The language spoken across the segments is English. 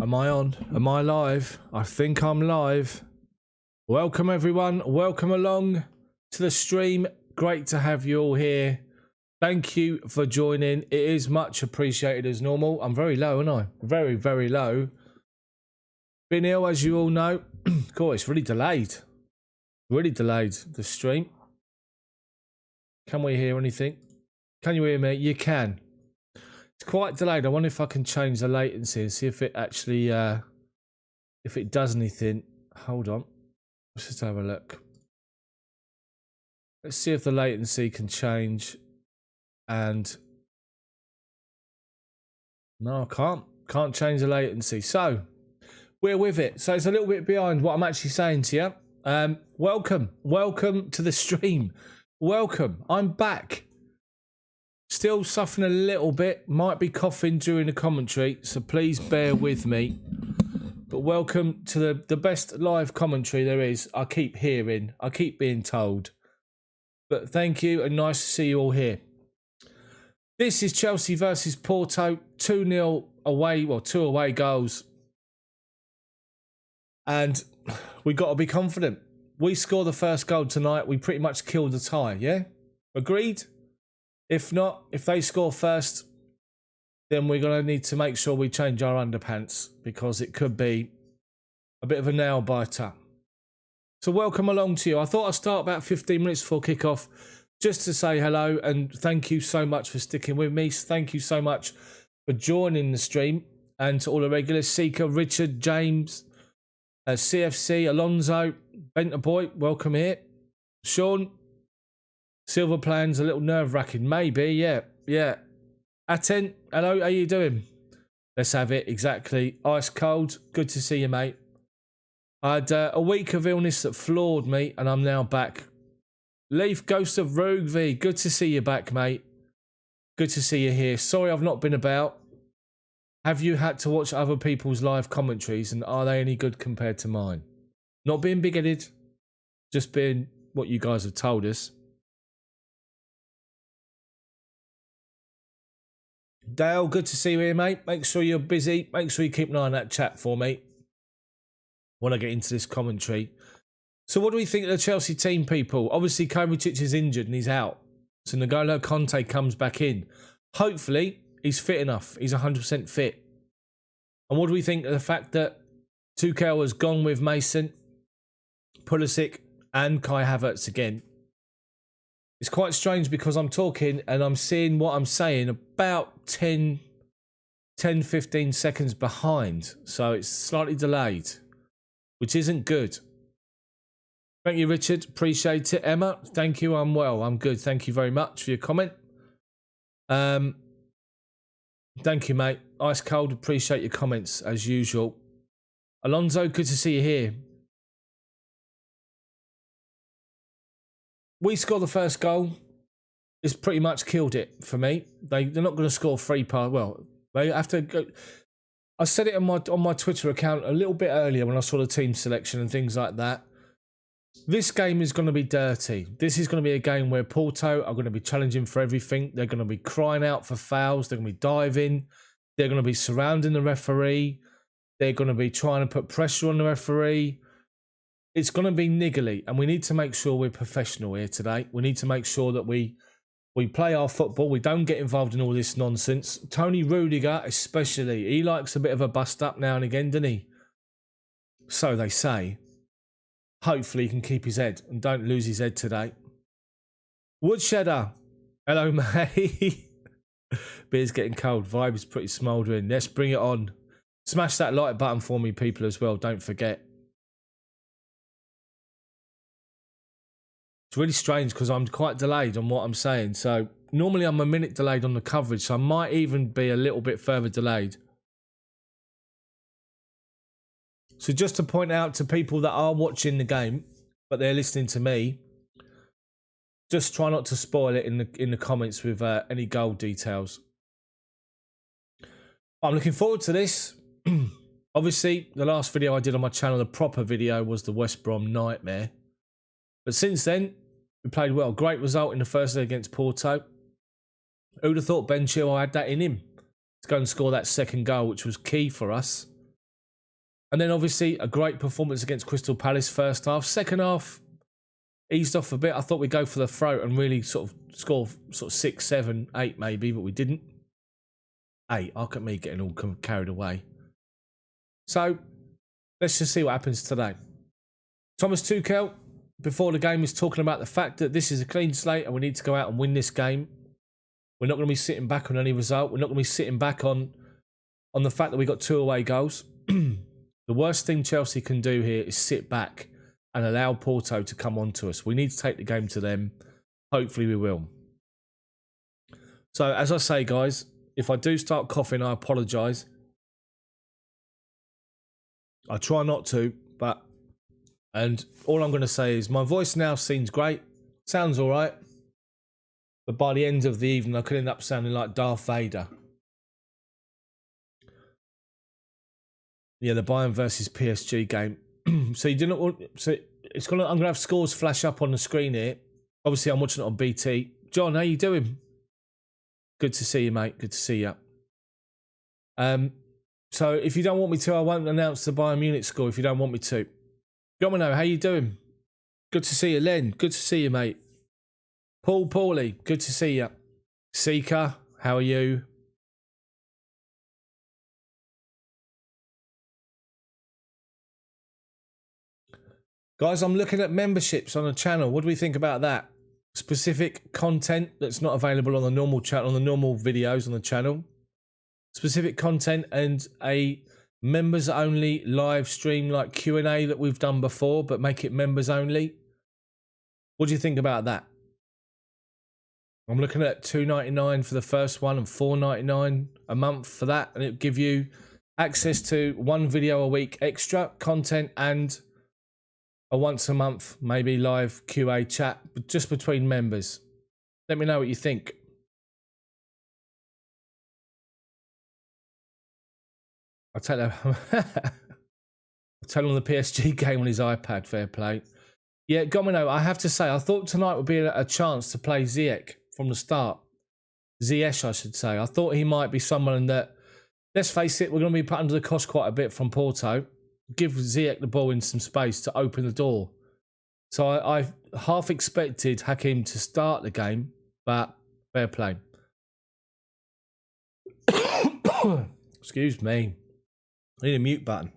Am I on? Am I live? I think I'm live. Welcome everyone. Welcome along to the stream. Great to have you all here. Thank you for joining. It is much appreciated as normal. I'm very low, aren't I? Very, very low. Been ill, as you all know. Cool, it's really delayed. Really delayed, the stream. Can we hear anything? Can you hear me? You can. It's quite delayed. I wonder if I can change the latency and see if it actually, if it does anything. Hold on. Let's just have a look. Let's see if the latency can change. And no, I can't. Can't change the latency. So we're with it. So it's a little bit behind what I'm actually saying to you. Welcome to the stream. Welcome. I'm back. Still suffering a little bit. Might be coughing during the commentary, so please bear with me. But welcome to the best live commentary there is. I keep hearing. I keep being told. But thank you and nice to see you all here. This is Chelsea versus Porto. 2-0 away, well, 2 away goals. And we got to be confident. We score the first goal tonight. We pretty much killed the tie, yeah? Agreed? If not, if they score first, then we're going to need to make sure we change our underpants because it could be a bit of a nail biter. So welcome along to you. I thought I'd start about 15 minutes before kickoff just to say hello and thank you so much for sticking with me. Thank you so much for joining the stream and to all the regulars. Seeker, Richard, James, CFC, Alonso, Benter Boy, welcome here. Sean. Silver Plan's a little nerve-wracking. Maybe, yeah. Aten, hello, how you doing? Let's have it, exactly. Ice cold, good to see you, mate. I had a week of illness that floored me, and I'm now back. Leaf, Ghost of Rogue, good to see you back, mate. Good to see you here. Sorry I've not been about. Have you had to watch other people's live commentaries, and are they any good compared to mine? Not being big-headed, just being what you guys have told us. Dale, good to see you here, mate. Make sure you're busy. Make sure you keep an eye on that chat for me when I get into this commentary. So what do we think of the Chelsea team, people? Obviously, Kovacic is injured and he's out. So N'Golo Conte comes back in. Hopefully, he's fit enough. He's 100% fit. And what do we think of the fact that Tuchel has gone with Mason, Pulisic and Kai Havertz again? It's quite strange because I'm talking and I'm seeing what I'm saying about 10, 15 seconds behind. So it's slightly delayed, which isn't good. Thank you, Richard. Appreciate it. Emma, thank you. I'm well. I'm good. Thank you very much for your comment. Thank you, mate. Ice cold. Appreciate your comments as usual. Alonso, good to see you here. We score the first goal. It's pretty much killed it for me. They're not going to score 3 passes. Well, they have to go. I said it on my Twitter account a little bit earlier when I saw the team selection and things like that. This game is going to be dirty. This is going to be a game where Porto are going to be challenging for everything. They're going to be crying out for fouls. They're going to be diving. They're going to be surrounding the referee. They're going to be trying to put pressure on the referee. It's going to be niggly, and we need to make sure we're professional here today. We need to make sure that we play our football. We don't get involved in all this nonsense. Tony Rudiger, especially, he likes a bit of a bust-up now and again, doesn't he? So they say. Hopefully he can keep his head and don't lose his head today. Woodshedder, hello, mate. Beer's getting cold. Vibe is pretty smouldering. Let's bring it on. Smash that like button for me, people, as well. Don't forget. It's really strange because I'm quite delayed on what I'm saying. So normally I'm a minute delayed on the coverage, so I might even be a little bit further delayed. So just to point out to people that are watching the game, but they're listening to me, just try not to spoil it in the comments with any goal details. I'm looking forward to this. Obviously, the last video I did on my channel, the proper video, was the West Brom nightmare. But since then, we played well. Great result in the first leg against Porto. Who'd have thought Ben Chilwell had that in him to go and score that second goal, which was key for us. And then obviously a great performance against Crystal Palace first half. Second half, eased off a bit. I thought we'd go for the throat and really sort of score sort of 6, 7, 8 maybe, but we didn't. 8. Look at me getting all carried away. So let's just see what happens today. Thomas Tuchel, before the game, was talking about the fact that this is a clean slate and we need to go out and win this game. We're not going to be sitting back on any result. We're not going to be sitting back on the fact that we got 2 away goals. The worst thing Chelsea can do here is sit back and allow Porto to come on to us. We need to take the game to them. Hopefully we will. So, as I say, guys, if I do start coughing, I apologise. I try not to, but... And all I'm going to say is my voice now seems great. Sounds all right. But by the end of the evening, I could end up sounding like Darth Vader. Yeah, the Bayern versus PSG game. So you didn't want... So it's gonna. I'm going to have scores flash up on the screen here. Obviously, I'm watching it on BT. John, how you doing? Good to see you, mate. Good to see you. So if you don't want me to, I won't announce the Bayern Munich score if you don't want me to. Domino, how you doing? Good to see you, Len. Good to see you, mate. Paulie, good to see you. Seeker, how are you? Guys, I'm looking at memberships on the channel. What do we think about that? Specific content that's not available on the normal channel, on the normal videos on the channel. Specific content and a members only live stream like Q&A that we've done before, but make it members only. What do you think about that? I'm looking at $2.99 for the first one and $4.99 a month for that, and it'll give you access to 1 video a week extra content and a once a month maybe live QA chat just between members. Let me know what you think. I'll tell him. I'll tell him the PSG game on his iPad. Fair play. Yeah, Gomino, I have to say, I thought tonight would be a chance to play Ziyech from the start. Ziyech, I should say. I thought he might be someone that, let's face it, we're going to be put under the cosh quite a bit from Porto. Give Ziyech the ball in some space to open the door. So I half expected Hakim to start the game, but fair play. Excuse me. I need a mute button.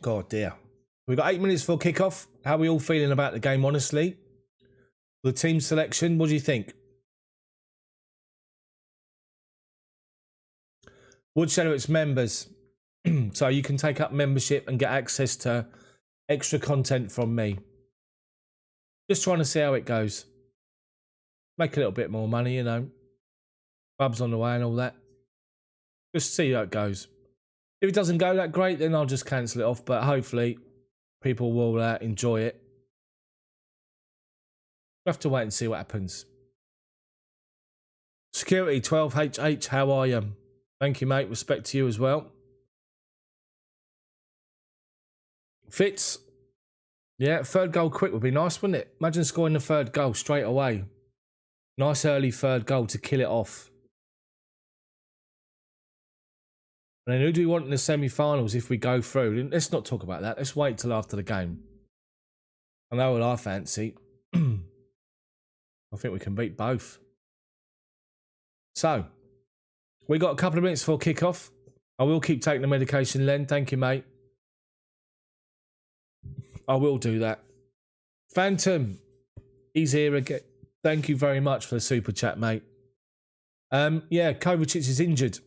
God dear. We've got 8 minutes for kickoff. How are we all feeling about the game, honestly? The team selection, what do you think? Woodshadow, it's members. So you can take up membership and get access to extra content from me. Just trying to see how it goes. Make a little bit more money, you know. Bubs on the way and all that. Just see how it goes. If it doesn't go that great, then I'll just cancel it off. But hopefully, people will enjoy it. We'll have to wait and see what happens. Security 12HH, how are you? Thank you, mate. Respect to you as well. Fitz. Yeah, 3rd goal quick would be nice, wouldn't it? Imagine scoring the 3rd goal straight away. Nice early 3rd goal to kill it off. And then who do we want in the semi-finals if we go through? Let's not talk about that. Let's wait till after the game. I know what I fancy. I think we can beat both. So, we got a couple of minutes for kickoff. I will keep taking the medication, Len. Thank you, mate. I will do that. Phantom, he's here again. Thank you very much for the super chat, mate. Yeah, Kovacic is injured.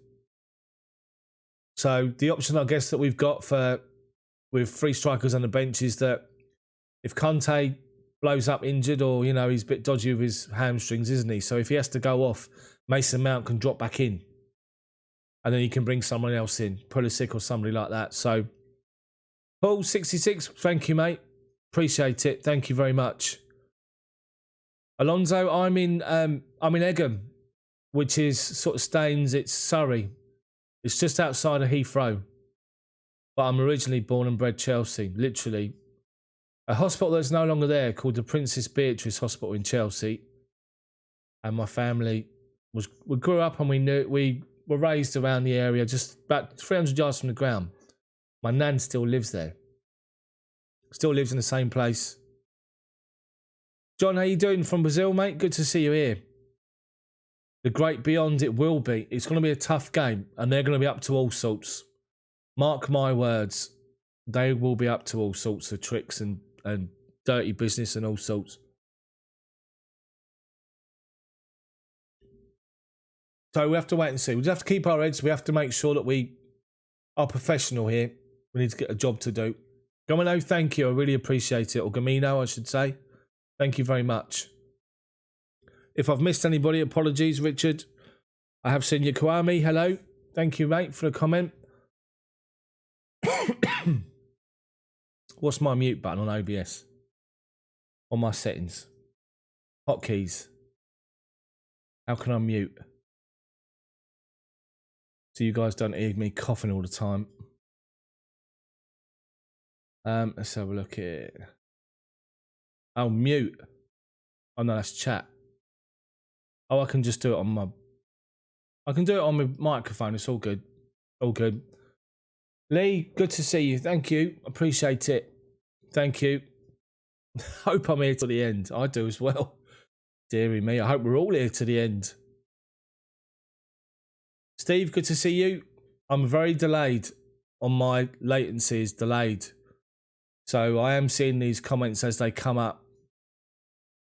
So the option, I guess, that we've got with 3 strikers on the bench is that if Conte blows up injured or, you know, he's a bit dodgy with his hamstrings, isn't he? So if he has to go off, Mason Mount can drop back in. And then you can bring someone else in, Pulisic or somebody like that. So, Paul, 66, thank you, mate. Appreciate it. Thank you very much. Alonso, I'm in Egham, which is sort of Staines. It's Surrey. It's just outside of Heathrow. But I'm originally born and bred Chelsea, literally. A hospital that's no longer there called the Princess Beatrice Hospital in Chelsea. And my family we grew up and we were raised around the area, just about 300 yards from the ground. My nan still lives there. Still lives in the same place. John, how you doing from Brazil, mate? Good to see you here. The great beyond it will be. It's going to be a tough game, and they're going to be up to all sorts. Mark my words. They will be up to all sorts of tricks and dirty business and all sorts. So we have to wait and see. We just have to keep our heads. We have to make sure that we are professional here. We need to get a job to do. Gomino, thank you. I really appreciate it. Or Gamino, I should say. Thank you very much. If I've missed anybody, apologies, Richard. I have seen you, Kwame. Hello. Thank you, mate, for the comment. What's my mute button on OBS? On my settings. Hotkeys. How can I mute? So you guys don't hear me coughing all the time. Let's have a look here. Oh, mute. Oh no, that's chat. Oh, I can just do it on my... I can do it on my microphone. It's all good. All good. Lee, good to see you. Thank you. Appreciate it. Thank you. Hope I'm here till the end. I do as well. Deary me. I hope we're all here to the end. Steve, good to see you. I'm very delayed on my latency is delayed. So I am seeing these comments as they come up.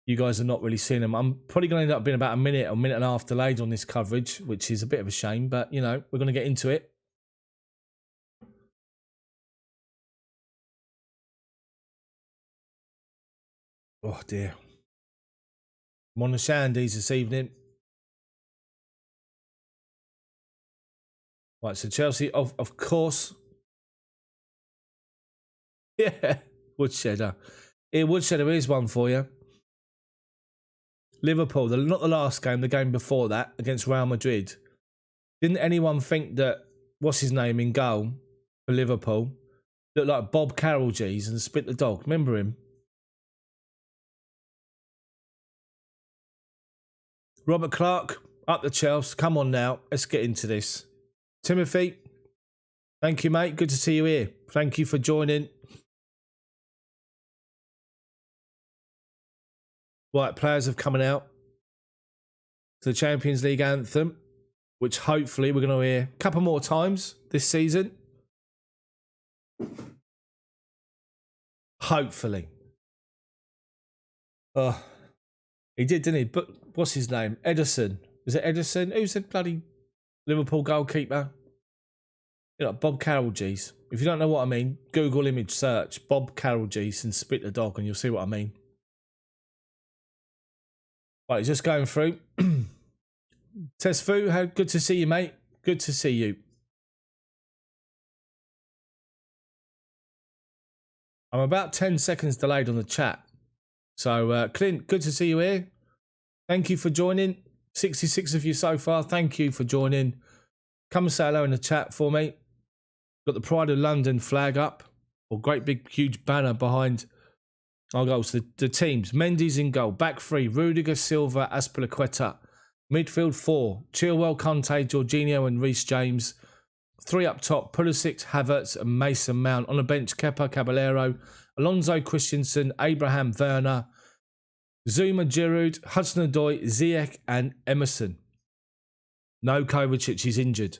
You guys are not really seeing them. I'm probably going to end up being about a minute or a minute and a half delayed on this coverage, which is a bit of a shame, but you know, we're going to get into it. Oh dear. I'm on the shandies this evening. Right, so Chelsea, of course. Yeah, Woodshedder. Here, Woodshedder, here's one for you. Liverpool, not the last game, the game before that, against Real Madrid. Didn't anyone think that, what's his name in goal for Liverpool, looked like Bob Carroll G's and Spit the Dog? Remember him? Robert Clark, up the Chelsea. Come on now, let's get into this. Timothy, thank you, mate. Good to see you here. Thank you for joining. Right, players have coming out to the Champions League anthem, which hopefully we're going to hear a couple more times this season. Hopefully. Oh, he did, didn't he? But what's his name? Ederson. Is it Ederson? Who's the bloody Liverpool goalkeeper? You know, Bob Carroll G's. If you don't know what I mean, Google image search Bob Carroll G's and Spit the Dog and you'll see what I mean. Right, just going through. Tesfu, how good to see you, mate. Good to see you. I'm about 10 seconds delayed on the chat. So, Clint, good to see you here. Thank you for joining. 66 of you so far. Thank you for joining. Come and say hello in the chat for me. Got the Pride of London flag up. Or great big huge banner behind our goals. The teams. Mendy's in goal. Back three. Rudiger, Silva, Azpilicueta. Midfield four. Chilwell, Conte, Jorginho and Reece James. Three up top. Pulisic, Havertz and Mason Mount. On the bench, Kepa, Caballero, Alonso Christensen, Abraham Werner, Zuma Giroud, Hudson-Odoi, Ziyech and Emerson. No Kovacic, he's injured.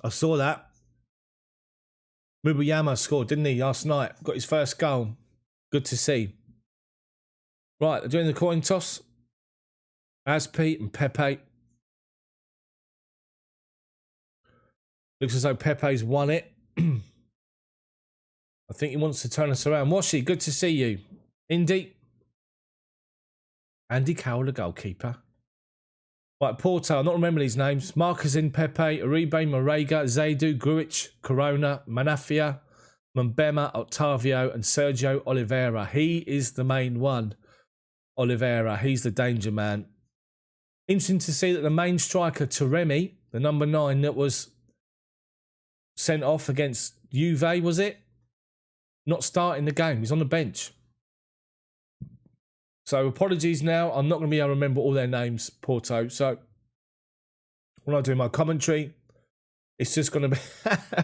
I saw that. Mubuyama scored, didn't he, last night? Got his first goal. Good to see. Right, they're doing the coin toss. Azpi and Pepe. Looks as though Pepe's won it. I think he wants to turn us around. Washi, good to see you. Indy. Andy Cowell, the goalkeeper. Right, Porto, I'm not remembering these names. Marcus in Pepe, Uribe, Marega, Zaidu, Gruic, Corona, Manafia, Mbema, Octavio, and Sergio Oliveira. He is the main one. Oliveira, he's the danger man. Interesting to see that the main striker, Taremi, the number 9 that was sent off against Juve, was it? Not starting the game. He's on the bench. So apologies now. I'm not going to be able to remember all their names, Porto. So when I do my commentary, it's just going to be...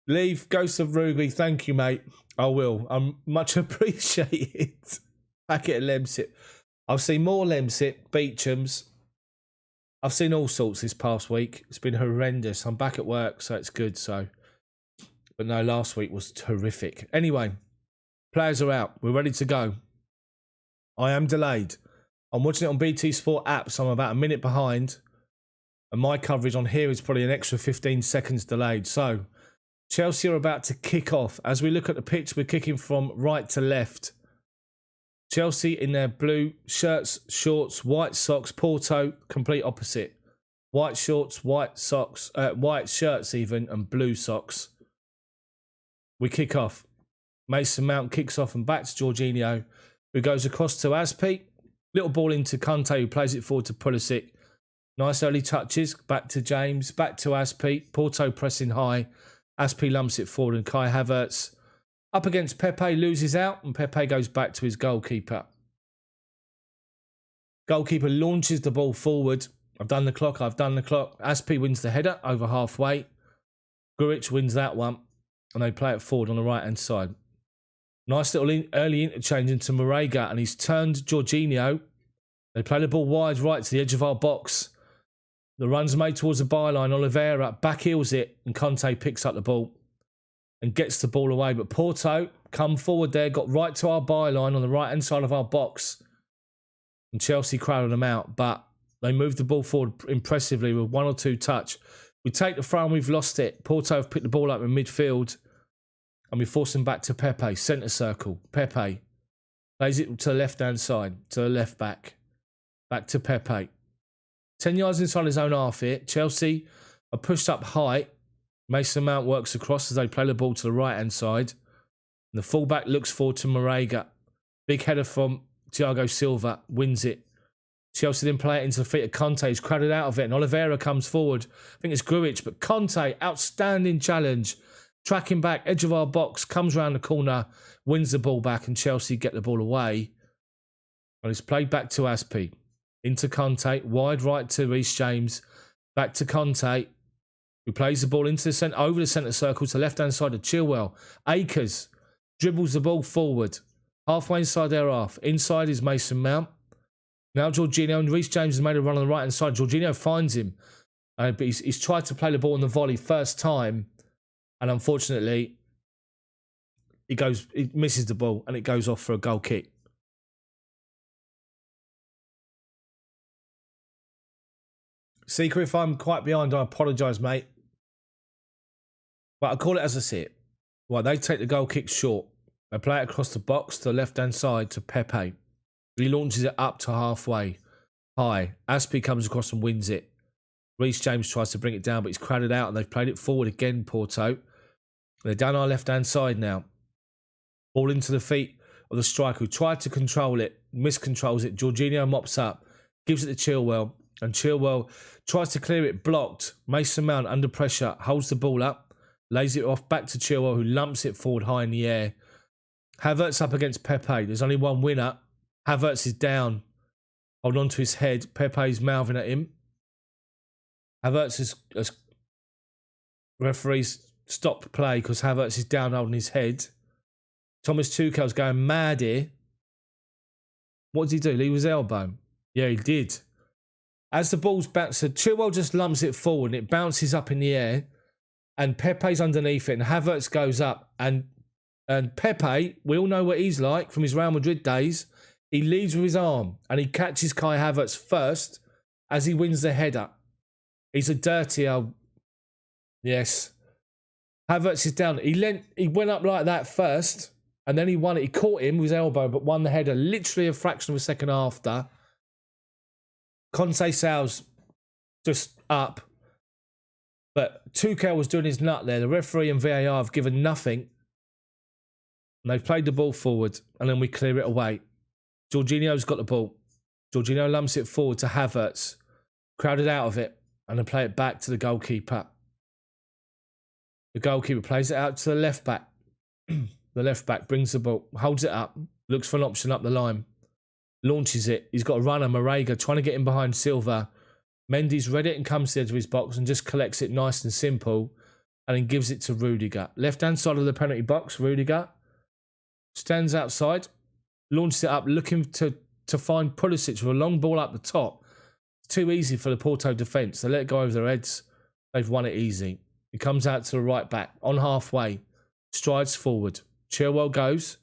Leave, Ghost of Rugi. Thank you, mate. I will. I'm much appreciated. Back at Lemsip. I've seen more Lemsip, Beecham's. I've seen all sorts this past week. It's been horrendous. I'm back at work, so it's good. But no, last week was horrific. Anyway, players are out. We're ready to go. I am delayed. I'm watching it on BT Sport app, so I'm about a minute behind. And my coverage on here is probably an extra 15 seconds delayed. So, Chelsea are about to kick off. As we look at the pitch, we're kicking from right to left. Chelsea in their blue shirts, shorts, white socks. Porto, complete opposite. White shorts, white socks, white shirts even, and blue socks. We kick off. Mason Mount kicks off and back to Jorginho, who goes across to Aspi. Little ball into Conte, who plays it forward to Pulisic. Nice early touches. Back to James. Back to Aspi. Porto pressing high. Aspi lumps it forward and Kai Havertz up against Pepe, loses out, and Pepe goes back to his goalkeeper. Goalkeeper launches the ball forward. I've done the clock. Aspi wins the header over halfway. Grujic wins that one, and they play it forward on the right-hand side. Nice little early interchange into Marega, and he's turned Jorginho. They play the ball wide right to the edge of our box. The run's made towards the byline. Oliveira back heels it, and Conte picks up the ball and gets the ball away. But Porto come forward there, got right to our byline on the right-hand side of our box. And Chelsea crowded them out, but they moved the ball forward impressively with one or two touch. We take the throw and we've lost it. Porto have picked the ball up in midfield, and we force them back to Pepe, centre circle. Pepe plays it to the left-hand side, to the left back. Back to Pepe. 10 yards inside his own half here. Chelsea are pushed up high. Mason Mount works across as they play the ball to the right-hand side. And the fullback looks forward to Marega. Big header from Thiago Silva. Wins it. Chelsea then play it into the feet of Conte. He's crowded out of it. And Oliveira comes forward. I think it's Grujic. But Conte, outstanding challenge. Tracking back, edge of our box. Comes around the corner. Wins the ball back. And Chelsea get the ball away. And it's played back to Aspi. Into Conte. Wide right to Reece James. Back to Conte. Who plays the ball into the centre, over the centre circle to the left-hand side of Chilwell. Akers dribbles the ball forward. Halfway inside their half. Inside is Mason Mount. Now Jorginho, and Reece James has made a run on the right-hand side. Jorginho finds him. But he's tried to play the ball on the volley first time. And unfortunately, he misses the ball and it goes off for a goal kick. Seeker, if I'm quite behind, I apologise, mate. But I call it as I see it. Well, they take the goal kick short. They play it across the box to the left-hand side to Pepe. He launches it up to halfway. High. Aspi comes across and wins it. Reece James tries to bring it down, but he's crowded out, and they've played it forward again, Porto. They're down our left-hand side now. Ball into the feet of the striker who tried to control it, miscontrols it. Jorginho mops up, gives it to Chilwell. And Chilwell tries to clear it, blocked. Mason Mount under pressure, holds the ball up, lays it off back to Chilwell, who lumps it forward high in the air. Havertz up against Pepe. There's only one winner. Havertz is down. Hold on to his head. Pepe's mouthing at him. Havertz is referees stopped play because Havertz is down holding his head. Thomas Tuchel's going mad here. What did he do? Leave his elbow? Yeah, he did. As the ball's bounced, so Chilwell just lumps it forward and it bounces up in the air, and Pepe's underneath it, and Havertz goes up, and Pepe, we all know what he's like from his Real Madrid days. He leads with his arm and he catches Kai Havertz first as he wins the header. He's a dirty old... Yes. Havertz is down. He went up like that first, and then he won it. He caught him with his elbow, but won the header literally a fraction of a second after. Conte Sal's just up. But Tuchel was doing his nut there. The referee and VAR have given nothing. And they've played the ball forward, and then we clear it away. Jorginho's got the ball. Jorginho lumps it forward to Havertz. Crowded out of it, and they play it back to the goalkeeper. The goalkeeper plays it out to the left back. The left back brings the ball, holds it up, looks for an option up the line. Launches it. He's got a runner, Marega, trying to get in behind Silva. Mendy's read it and comes to the edge of his box and just collects it nice and simple and then gives it to Rudiger. Left-hand side of the penalty box, Rudiger stands outside, launches it up, looking to find Pulisic with a long ball up the top. It's too easy for the Porto defence. They let it go over their heads. They've won it easy. He comes out to the right back, on halfway, strides forward. Chilwell goes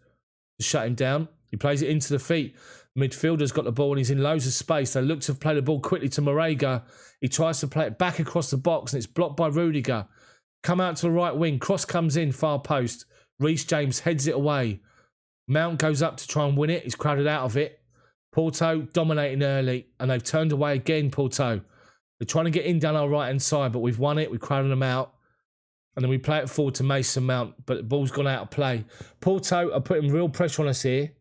to shut him down. He plays it into the feet. Midfielder's got the ball and he's in loads of space. They look to play the ball quickly to Marega. He tries to play it back across the box and it's blocked by Rudiger. Come out to the right wing. Cross comes in, far post. Reece James heads it away. Mount goes up to try and win it. He's crowded out of it. Porto dominating early and they've turned away again, Porto. They're trying to get in down our right-hand side, but we've won it. We've crowded them out. And then we play it forward to Mason Mount, but the ball's gone out of play. Porto are putting real pressure on us here.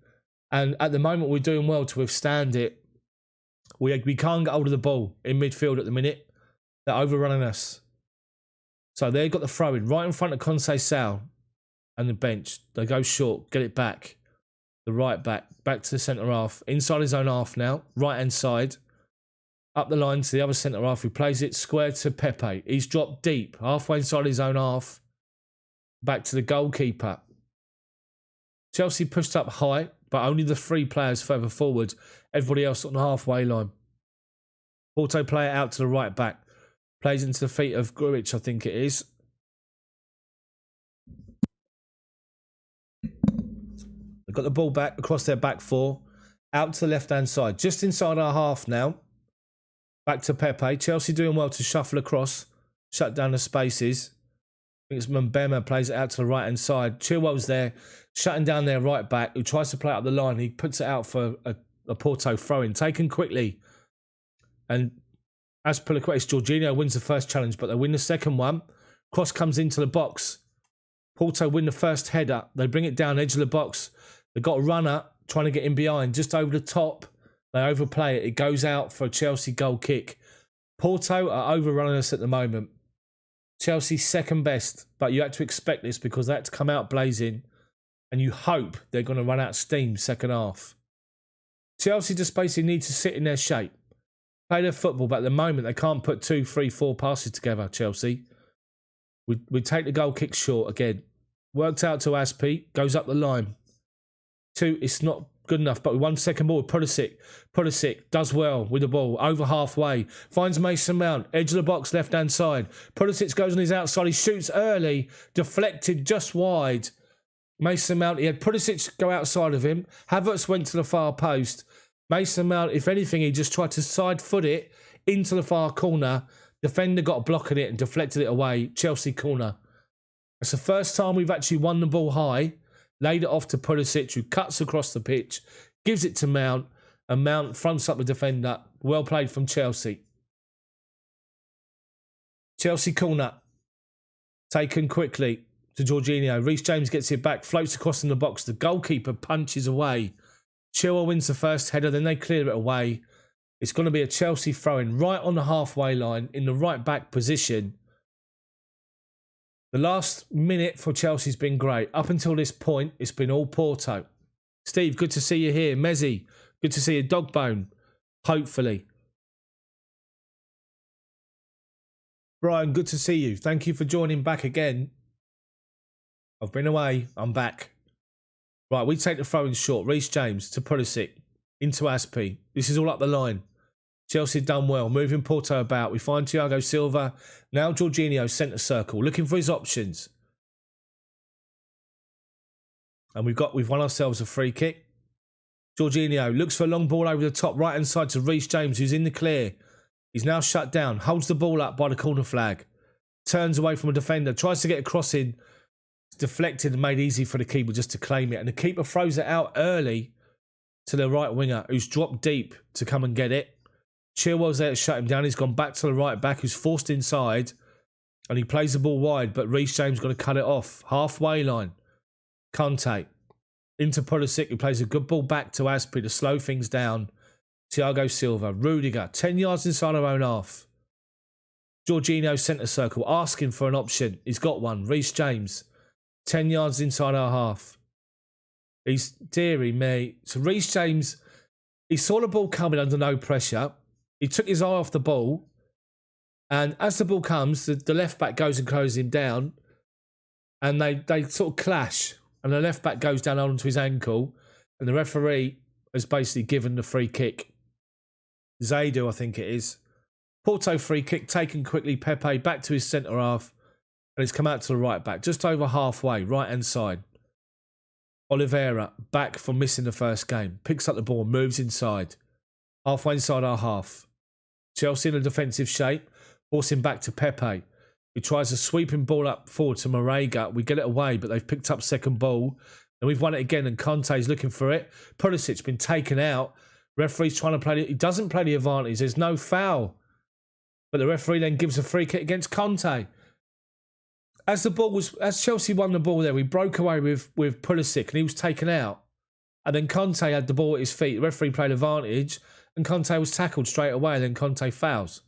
And at the moment, we're doing well to withstand it. We can't get hold of the ball in midfield at the minute. They're overrunning us. So they've got the throw-in right in front of Conceição and the bench. They go short, get it back. The right back to the centre-half. Inside his own half now, right-hand side. Up the line to the other centre-half, who plays it square to Pepe. He's dropped deep, halfway inside his own half. Back to the goalkeeper. Chelsea pushed up high, but only the 3 players further forward. Everybody else on the halfway line. Porto play it out to the right back. Plays into the feet of Grujic, I think it is. They've got the ball back across their back 4. Out to the left-hand side. Just inside our half now. Back to Pepe. Chelsea doing well to shuffle across. Shut down the spaces. I think it's Mbema plays it out to the right-hand side. Chilwell's there. Shutting down their right back. Who tries to play up the line. He puts it out for a Porto throw-in. Taken quickly. And as per the question, Jorginho wins the first challenge, but they win the second one. Cross comes into the box. Porto win the first header. They bring it down edge of the box. They've got a runner trying to get in behind. Just over the top. They overplay it. It goes out for a Chelsea goal kick. Porto are overrunning us at the moment. Chelsea second best, but you had to expect this because they had to come out blazing and you hope they're going to run out of steam second half. Chelsea just basically need to sit in their shape. Play their football, but at the moment they can't put 2, 3, 4 passes together, Chelsea. We take the goal kick short again. Worked out to Aspi, goes up the line. 2, it's not good enough, but with 1 second ball, Pulisic. Pulisic does well with the ball, over halfway. Finds Mason Mount, edge of the box, left-hand side. Pulisic goes on his outside, he shoots early, deflected just wide. Mason Mount, he had Pulisic go outside of him. Havertz went to the far post. Mason Mount, if anything, he just tried to side foot it into the far corner. Defender got a block on it and deflected it away. Chelsea corner. It's the first time we've actually won the ball high. Laid it off to Pulisic, who cuts across the pitch, gives it to Mount, and Mount fronts up the defender. Well played from Chelsea. Chelsea corner. Taken quickly to Jorginho. Reece James gets it back, floats across in the box. The goalkeeper punches away. Chilwell wins the first header, then they clear it away. It's going to be a Chelsea throw-in right on the halfway line in the right back position. The last minute for Chelsea's been great. Up until this point, it's been all Porto. Steve, good to see you here. Mezzi, good to see you. Dogbone, hopefully. Brian, good to see you. Thank you for joining back again. I've been away. I'm back. Right, we take the throw-in short. Reece James to Pulisic. Into Aspi. This is all up the line. Chelsea done well, moving Porto about. We find Thiago Silva. Now Jorginho, centre circle, looking for his options. And we've won ourselves a free kick. Jorginho looks for a long ball over the top, right-hand side to Reece James, who's in the clear. He's now shut down, holds the ball up by the corner flag. Turns away from a defender, tries to get a cross in. It's deflected and made easy for the keeper just to claim it. And the keeper throws it out early to the right winger, who's dropped deep to come and get it. Chilwell's there to shut him down. He's gone back to the right back, who's forced inside. And he plays the ball wide, but Reece James got to cut it off. Halfway line. Conte. Into Pulisic, who plays a good ball back to Aspi to slow things down. Thiago Silva. Rudiger. 10 yards inside our own half. Jorginho, centre circle. Asking for an option. He's got one. Reece James. 10 yards inside our half. He's dearie me. So Reece James He saw the ball coming under no pressure. He took his eye off the ball. And as the ball comes, the left back goes and closes him down. And they sort of clash. And the left back goes down onto his ankle. And the referee has basically given the free kick. Zaidu, I think it is. Porto free kick taken quickly. Pepe back to his centre half. And he's come out to the right back. Just over halfway, right hand side. Oliveira back from missing the first game. Picks up the ball, moves inside. Halfway inside our half. Chelsea in a defensive shape. Forcing back to Pepe. He tries a sweeping ball up forward to Marega. We get it away, but they've picked up second ball. And we've won it again, and Conte's looking for it. Pulisic's been taken out. Referee's trying to play it. He doesn't play the advantage. There's no foul. But the referee then gives a free kick against Conte. As Chelsea won the ball there, we broke away with Pulisic, and he was taken out. And then Conte had the ball at his feet. The referee played advantage, and Conte was tackled straight away, and then Conte fouls.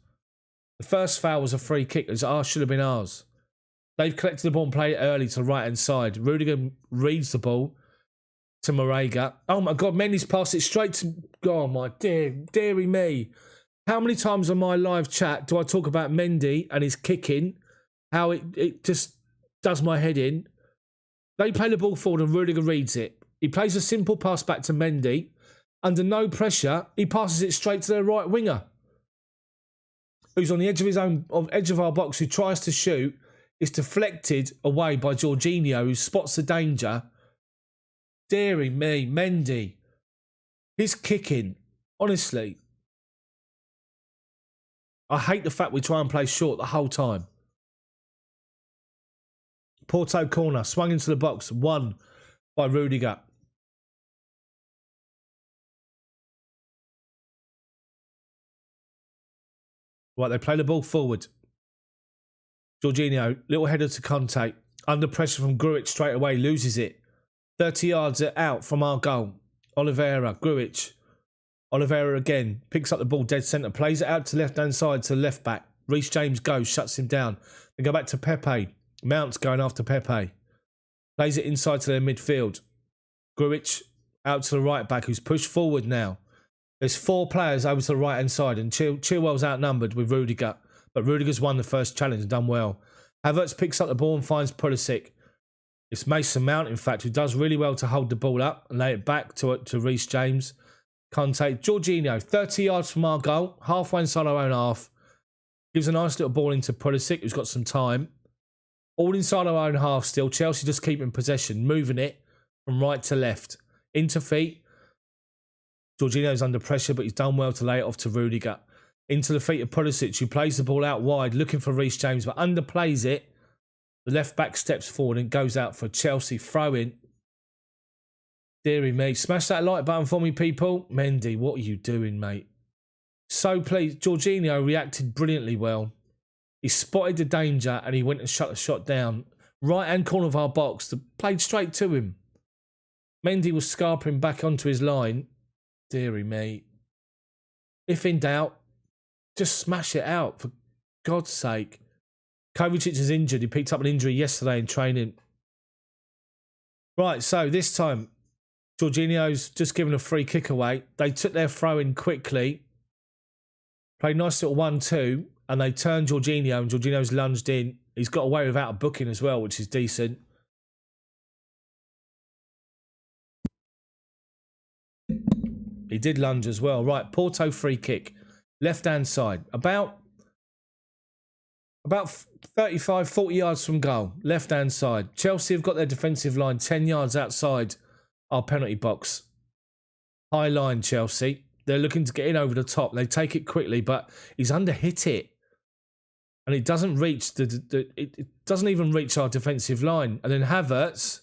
The first foul was a free kick. It should have been ours. They've collected the ball and played it early to the right-hand side. Rudiger reads the ball to Marega. Oh, my God. Mendy's passed it straight to... Oh, my dearie me. How many times on my live chat do I talk about Mendy and his kicking? How it just does my head in. They play the ball forward and Rudiger reads it. He plays a simple pass back to Mendy. Under no pressure, he passes it straight to their right winger, who's on the edge of our box, who tries to shoot. It's deflected away by Jorginho, who spots the danger. Deary me, Mendy. His kicking, honestly. I hate the fact we try and play short the whole time. Porto corner, swung into the box, won by Rudiger. Right, they play the ball forward. Jorginho, little header to Conte. Under pressure from Grujic straight away, loses it. 30 yards out from our goal. Oliveira, Grujic. Oliveira again, picks up the ball dead centre, plays it out to left-hand side to left back. Reece James goes, shuts him down. They go back to Pepe. Mount's going after Pepe. Plays it inside to their midfield. Grujic out to the right back, who's pushed forward now. There's 4 players over to the right-hand side, and Chilwell's outnumbered with Rudiger. But Rudiger's won the first challenge and done well. Havertz picks up the ball and finds Pulisic. It's Mason Mount, in fact, who does really well to hold the ball up and lay it back to Reece James. Conte. Jorginho, 30 yards from our goal, halfway inside our own half. Gives a nice little ball into Pulisic, who's got some time. All inside our own half still. Chelsea just keeping possession, moving it from right to left. Into feet. Jorginho's under pressure, but he's done well to lay it off to Rudiger. Into the feet of Pulisic, who plays the ball out wide, looking for Reece James, but underplays it. The left back steps forward and goes out for Chelsea throw-in. Deary me. Smash that like button for me, people. Mendy, what are you doing, mate? So pleased. Jorginho reacted brilliantly well. He spotted the danger and he went and shut the shot down. Right-hand corner of our box. Played straight to him. Mendy was scarpering back onto his line. Deary me. If in doubt, just smash it out, for God's sake. Kovacic is injured. He picked up an injury yesterday in training. Right, so this time, Jorginho's just given a free kick away. They took their throw in quickly. Played nice little 1-2. And they turned Jorginho, and Jorginho's lunged in. He's got away without a booking as well, which is decent. He did lunge as well. Right, Porto free kick. Left-hand side. About 35, 40 yards from goal. Left-hand side. Chelsea have got their defensive line 10 yards outside our penalty box. High line, Chelsea. They're looking to get in over the top. They take it quickly, but he's under-hit it. And it doesn't reach it doesn't even reach our defensive line. And then Havertz,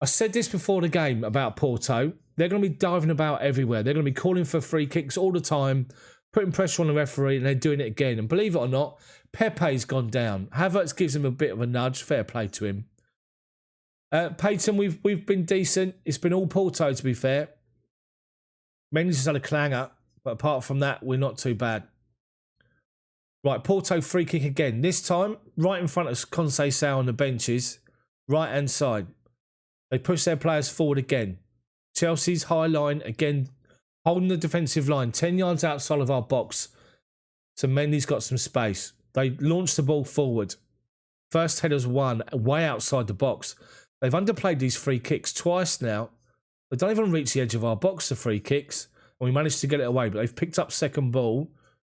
I said this before the game about Porto. They're going to be diving about everywhere. They're going to be calling for free kicks all the time, putting pressure on the referee, and they're doing it again. And believe it or not, Pepe's gone down. Havertz gives him a bit of a nudge. Fair play to him. Payton, we've been decent. It's been all Porto, to be fair. Mendy's just had a clanger, but apart from that, we're not too bad. Right, Porto free kick again. This time, right in front of Conceição on the benches, right-hand side. They push their players forward again. Chelsea's high line, again, holding the defensive line 10 yards outside of our box. So Mendy's got some space. They launch the ball forward. First header's won way outside the box. They've underplayed these free kicks twice now. They don't even reach the edge of our box, the free kicks. And we managed to get it away. But they've picked up second ball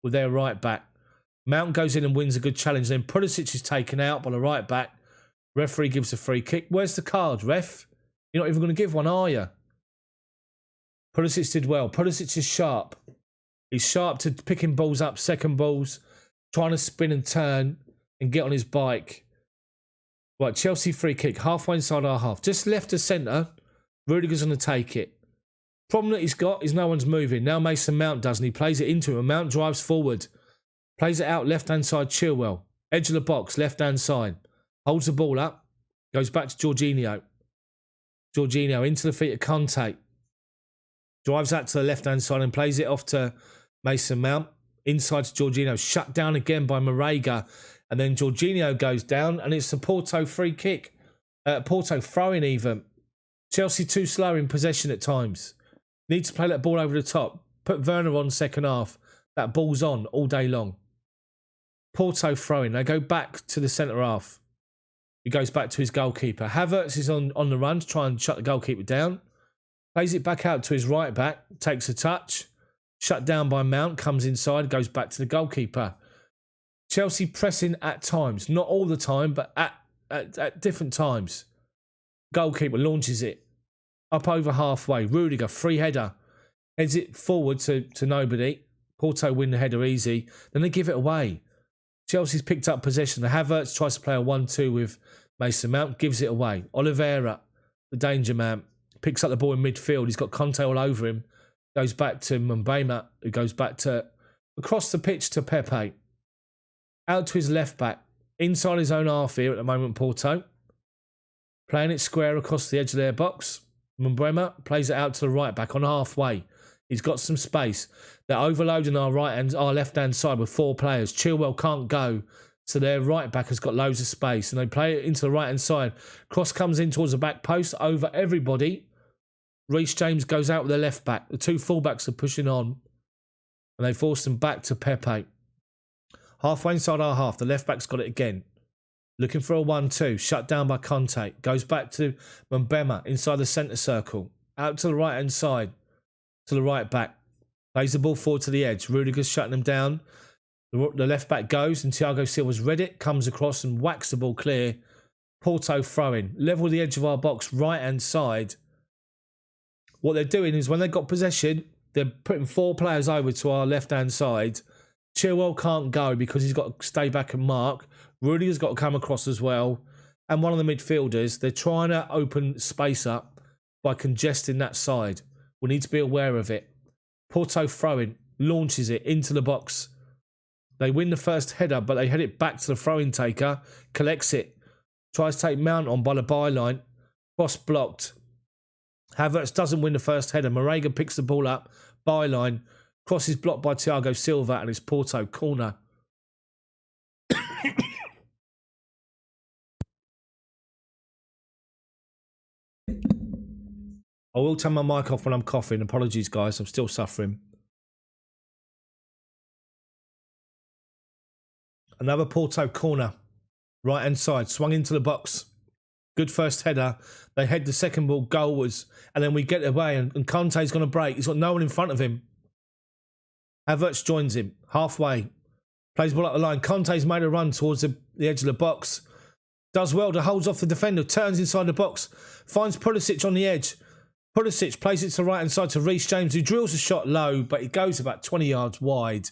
with their right back. Mount goes in and wins a good challenge. Then Pulisic is taken out by the right back. Referee gives a free kick. Where's the card, ref? You're not even going to give one, are you? Pulisic did well. Pulisic is sharp. He's sharp to picking balls up, second balls, trying to spin and turn and get on his bike. Right, Chelsea free kick, halfway inside our half. Just left of centre. Rudiger's going to take it. Problem that he's got is no one's moving. Now Mason Mount does, and he plays it into him. And Mount drives forward. Plays it out left-hand side, Chilwell. Edge of the box, left-hand side. Holds the ball up. Goes back to Jorginho. Jorginho into the feet of Conte. Drives out to the left-hand side and plays it off to Mason Mount. Inside to Jorginho. Shut down again by Marega. And then Jorginho goes down and it's a Porto free kick. Porto throwing even. Chelsea too slow in possession at times. Need to play that ball over the top. Put Werner on second half. That ball's on all day long. Porto throwing. They go back to the centre half. He goes back to his goalkeeper. Havertz is on the run to try and shut the goalkeeper down. Plays it back out to his right back. Takes a touch. Shut down by Mount. Comes inside. Goes back to the goalkeeper. Chelsea pressing at times. Not all the time, but at different times. Goalkeeper launches it. Up over halfway. Rudiger, free header. Heads it forward to nobody. Porto win the header easy. Then they give it away. Chelsea's picked up possession. The Havertz tries to play a 1-2 with Mason Mount. Gives it away. Oliveira, the danger man, picks up the ball in midfield. He's got Conte all over him. Goes back to Mbema, who goes back to across the pitch to Pepe. Out to his left back. Inside his own half here at the moment, Porto. Playing it square across the edge of their box. Mbema plays it out to the right back on halfway. He's got some space. They're overloading our left-hand side with 4 players. Chilwell can't go. So their right back has got loads of space. And they play it into the right-hand side. Cross comes in towards the back post over everybody. Reece James goes out with the left back. The 2 fullbacks are pushing on. And they force them back to Pepe. Halfway inside our half. The left back's got it again. Looking for a 1-2. Shut down by Conte. Goes back to Mbema inside the centre circle. Out to the right-hand side. To the right back. Plays the ball forward to the edge. Rudiger's shutting them down. The left back goes and Thiago Silva's read it. Comes across and whacks the ball clear. Porto throwing. Level the edge of our box. Right-hand side. What they're doing is when they've got possession, they're putting 4 players over to our left-hand side. Chilwell can't go because he's got to stay back and mark. Rudiger's got to come across as well. And one of the midfielders, they're trying to open space up by congesting that side. We need to be aware of it. Porto throwing, launches it into the box. They win the first header, but they head it back to the throwing taker. Collects it. Tries to take Mount on by the byline. Cross blocked. Havertz doesn't win the first header. Marega picks the ball up. Byline. Cross is blocked by Thiago Silva and it's Porto corner. I will turn my mic off when I'm coughing. Apologies, guys. I'm still suffering. Another Porto corner. Right-hand side. Swung into the box. Good first header. They head the second ball goalwards. And then we get away and Conte's going to break. He's got no one in front of him. Havertz joins him. Halfway. Plays the ball up the line. Conte's made a run towards the edge of the box. Does well to holds off the defender. Turns inside the box. Finds Pulisic on the edge. Pulisic plays it to the right-hand side to Reece James, who drills a shot low, but it goes about 20 yards wide.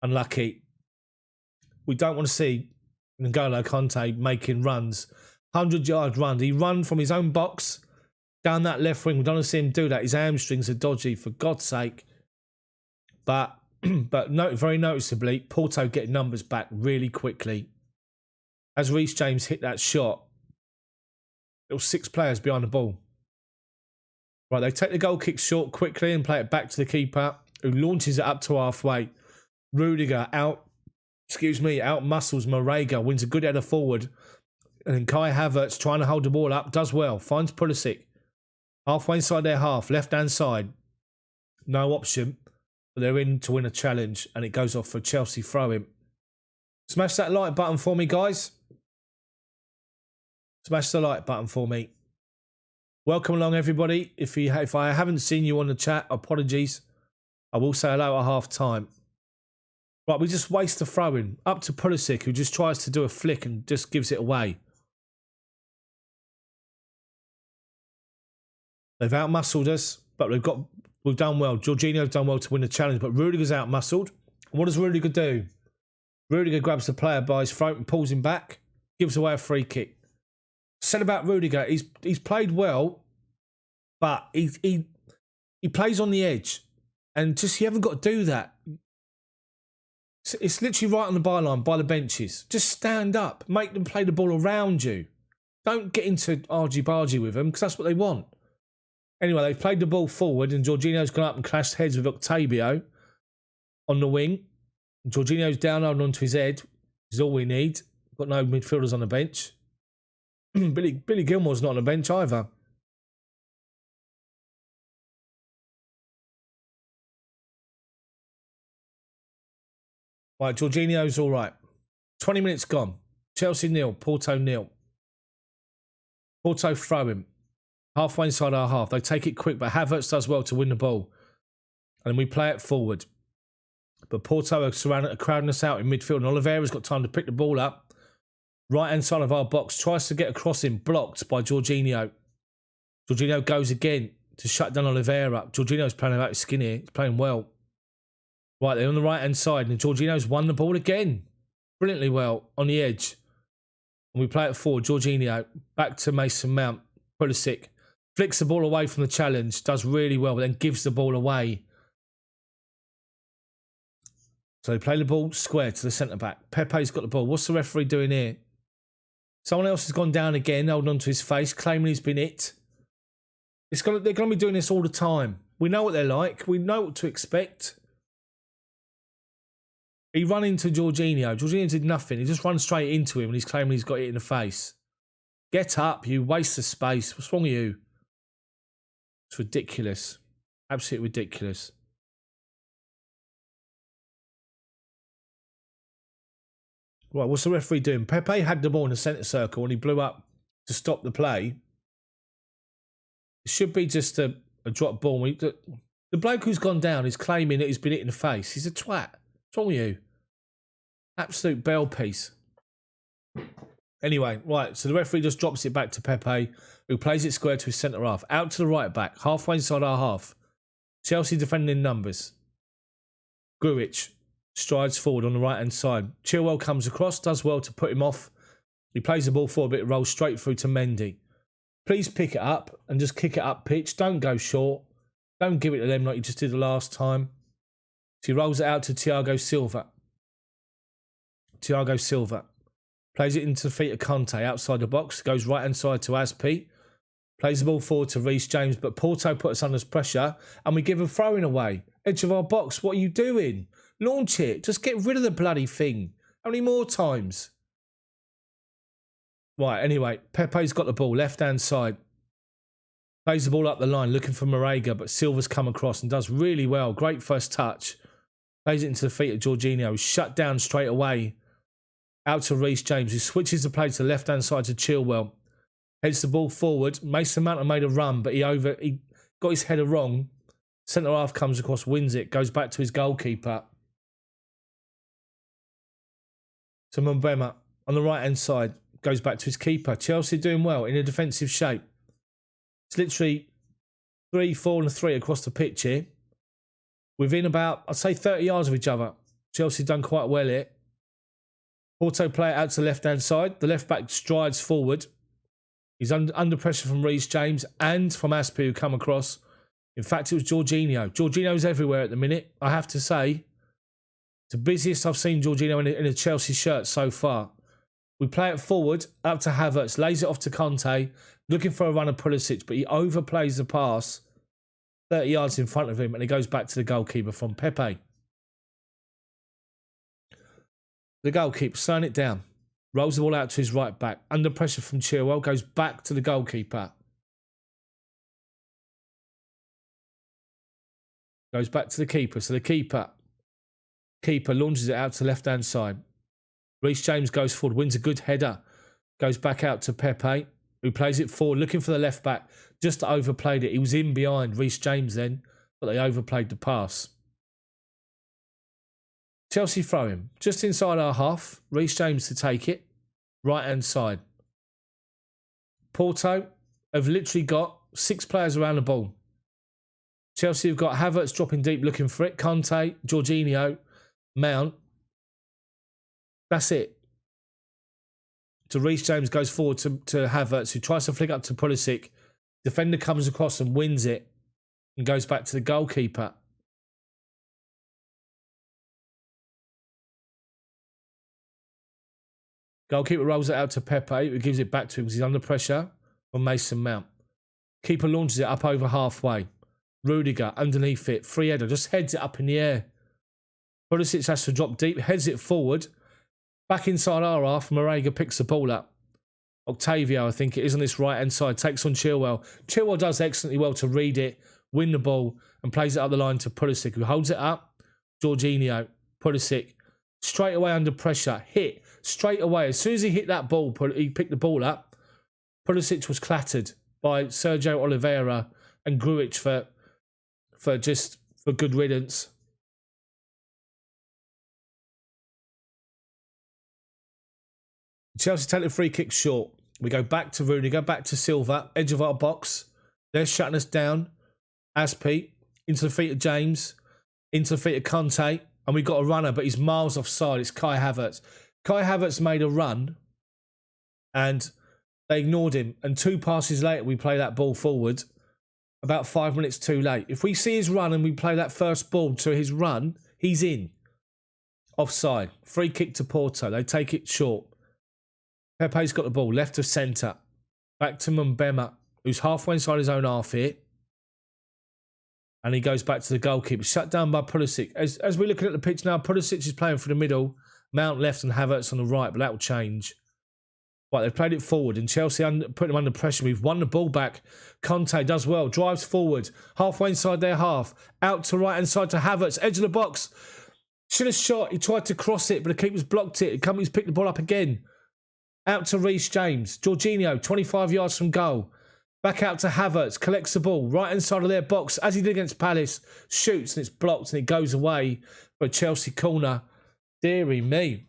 Unlucky. We don't want to see N'Golo Conte making runs. 100-yard run. He run from his own box down that left wing. We don't want to see him do that. His hamstrings are dodgy, for God's sake. But very noticeably, Porto get numbers back really quickly. As Reece James hit that shot, there were 6 players behind the ball. Right, they take the goal kick short quickly and play it back to the keeper, who launches it up to halfway. Rudiger out muscles Marega, wins a good header forward. And then Kai Havertz trying to hold the ball up, does well, finds Pulisic. Halfway inside their half, left-hand side. no option. But they're in to win a challenge, and it goes off for Chelsea throw-in. Smash that like button for me, guys. Smash the like button for me. Welcome along, everybody. If I haven't seen you on the chat, apologies. I will say hello at half time. Right, we just waste the throw-in. Up to Pulisic, who just tries to do a flick and just gives it away. They've outmuscled us, but we've done well. Jorginho's done well to win the challenge, but Rudiger's outmuscled. What does Rudiger do? Rudiger grabs the player by his throat and pulls him back, gives away a free kick. Said about Rudiger, he's played well, but he plays on the edge, and just you haven't got to do that. It's literally right on the byline, by the benches. Just stand up, make them play the ball around you. Don't get into argy-bargy with them, because that's what they want. Anyway, they've played the ball forward, and Jorginho's gone up and clashed heads with Octavio on the wing. Jorginho's down onto his head. Is all we need. Got no midfielders on the bench. Billy Gilmore's not on the bench either. Right, Jorginho's all right. 20 minutes gone. Chelsea 0, Porto 0. Porto throw him. Halfway inside our half. They take it quick, but Havertz does well to win the ball. And we play it forward. But Porto are crowding us out in midfield, and Oliveira's got time to pick the ball up. Right-hand side of our box, tries to get across him, blocked by Jorginho. Jorginho goes again to shut down Oliveira. Jorginho's playing about his skin here. He's playing well. Right, they're on the right-hand side, and Jorginho's won the ball again. Brilliantly well, on the edge. And we play it forward. Jorginho, back to Mason Mount. Pulisic. Flicks the ball away from the challenge, does really well, but then gives the ball away. So they play the ball square to the centre-back. Pepe's got the ball. What's the referee doing here? Someone else has gone down again, holding onto his face, claiming he's been hit. They're going to be doing this all the time. We know what they're like. We know what to expect. He ran into Jorginho. Jorginho did nothing. He just ran straight into him, and he's claiming he's got hit in the face. Get up, you waste of space. What's wrong with you? It's ridiculous. Absolutely ridiculous. Right, what's the referee doing? Pepe had the ball in the centre circle and he blew up to stop the play. It should be just a drop ball. The bloke who's gone down is claiming that he's been hit in the face. He's a twat. What's wrong with you? Absolute bell piece. Anyway, right, so the referee just drops it back to Pepe, who plays it square to his centre half. Out to the right back, halfway inside our half. Chelsea defending in numbers. Grujic strides forward on the right-hand side. Chilwell comes across, does well to put him off. He plays the ball forward, but it rolls straight through to Mendy. Please pick it up and just kick it up pitch. Don't go short. Don't give it to them like you just did the last time. So he rolls it out to Thiago Silva. Thiago Silva plays it into the feet of Conte outside the box. Goes right-hand side to Aspi. Plays the ball forward to Reece James, but Porto put us under pressure and we give a throw-in away. Edge of our box. What are you doing? Launch it. Just get rid of the bloody thing. How many more times? Right, anyway, Pepe's got the ball, left-hand side. Plays the ball up the line, looking for Marega, but Silva's come across and does really well. Great first touch. Plays it into the feet of Jorginho. Shut down straight away. Out to Reece James, who switches the play to the left-hand side to Chilwell. Heads the ball forward. Mason Mount made a run, but he got his header wrong. Centre half comes across, wins it, goes back to his goalkeeper. To Mbema on the right-hand side. Goes back to his keeper. Chelsea doing well in a defensive shape. It's literally 3, 4 and 3 across the pitch here. Within about, I'd say 30 yards of each other. Chelsea done quite well here. Porto play it out to the left-hand side. The left-back strides forward. He's under pressure from Reece James and from Aspi, who come across. In fact, it was Jorginho. Jorginho's everywhere at the minute, I have to say. It's the busiest I've seen Jorginho in a Chelsea shirt so far. We play it forward, up to Havertz, lays it off to Conte, looking for a run of Pulisic, but he overplays the pass 30 yards in front of him, and it goes back to the goalkeeper from Pepe. The goalkeeper, slowing it down, rolls the ball out to his right back, under pressure from Chilwell, goes back to the goalkeeper. Goes back to the keeper. So the keeper launches it out to the left-hand side. Reece James goes forward, wins a good header. Goes back out to Pepe, who plays it forward, looking for the left-back. Just overplayed it. He was in behind Reece James then, but they overplayed the pass. Chelsea throw him. Just inside our half. Reece James to take it. Right-hand side. Porto have literally got 6 players around the ball. Chelsea have got Havertz dropping deep looking for it. Conte, Jorginho, Mount. That's it. So Reece James goes forward to Havertz, who tries to flick up to Pulisic. Defender comes across and wins it and goes back to the goalkeeper. Goalkeeper rolls it out to Pepe, who gives it back to him because he's under pressure from Mason Mount. Keeper launches it up over halfway. Rudiger underneath it. Free header. Just heads it up in the air. Pulisic has to drop deep. Heads it forward. Back inside our half. Marega picks the ball up. Octavio, I think it is on this right-hand side. Takes on Chilwell. Chilwell does excellently well to read it, win the ball, and plays it up the line to Pulisic, who holds it up. Jorginho. Pulisic. Straight away under pressure. Hit. Straight away. As soon as he hit that ball, he picked the ball up. Pulisic was clattered by Sergio Oliveira and Grujic for good riddance. Chelsea take the free kick short. We go back to Rudiger, back to Silva, edge of our box. They're shutting us down. Aspi, into the feet of James, into the feet of Conte, and we've got a runner, but he's miles offside. It's Kai Havertz. Kai Havertz made a run, and they ignored him. And 2 passes later, we play that ball forward. About 5 minutes too late. If we see his run and we play that first ball to his run, he's in. Offside. Free kick to Porto. They take it short. Pepe's got the ball. Left of centre. Back to Mbema, who's halfway inside his own half here. And he goes back to the goalkeeper. Shut down by Pulisic. As we're looking at the pitch now, Pulisic is playing for the middle. Mount left and Havertz on the right, but that will change. Right, they've played it forward, and Chelsea put them under pressure. We've won the ball back. Conte does well, drives forward, halfway inside their half, out to right-hand side to Havertz, edge of the box. Should have shot. He tried to cross it, but the keeper's blocked it. Company's picked the ball up again. Out to Reece James. Jorginho, 25 yards from goal. Back out to Havertz, collects the ball, right-hand side of their box, as he did against Palace, shoots, and it's blocked, and it goes away for a Chelsea corner. Deary me.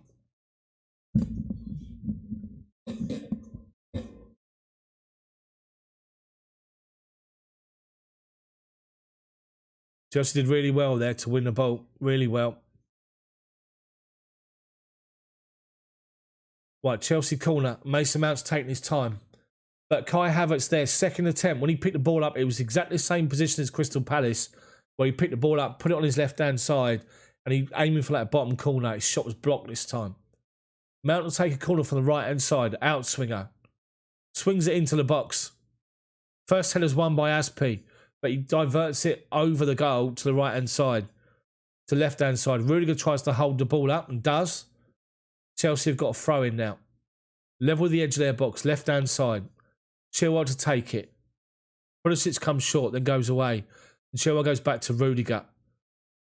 Chelsea did really well there to win the ball. Really well. Right, Chelsea corner. Mason Mount's taking his time. But Kai Havertz there, second attempt. When he picked the ball up, it was exactly the same position as Crystal Palace, where he picked the ball up, put it on his left-hand side, and he aiming for that bottom corner. His shot was blocked this time. Mount will take a corner from the right-hand side. Outswinger. Swings it into the box. First header's won by Aspi, but he diverts it over the goal to the right-hand side, to left-hand side. Rudiger tries to hold the ball up and does. Chelsea have got a throw in now. Level with the edge of their box, left-hand side. Chilwell to take it. Pulisic comes short, then goes away. And Chilwell goes back to Rudiger.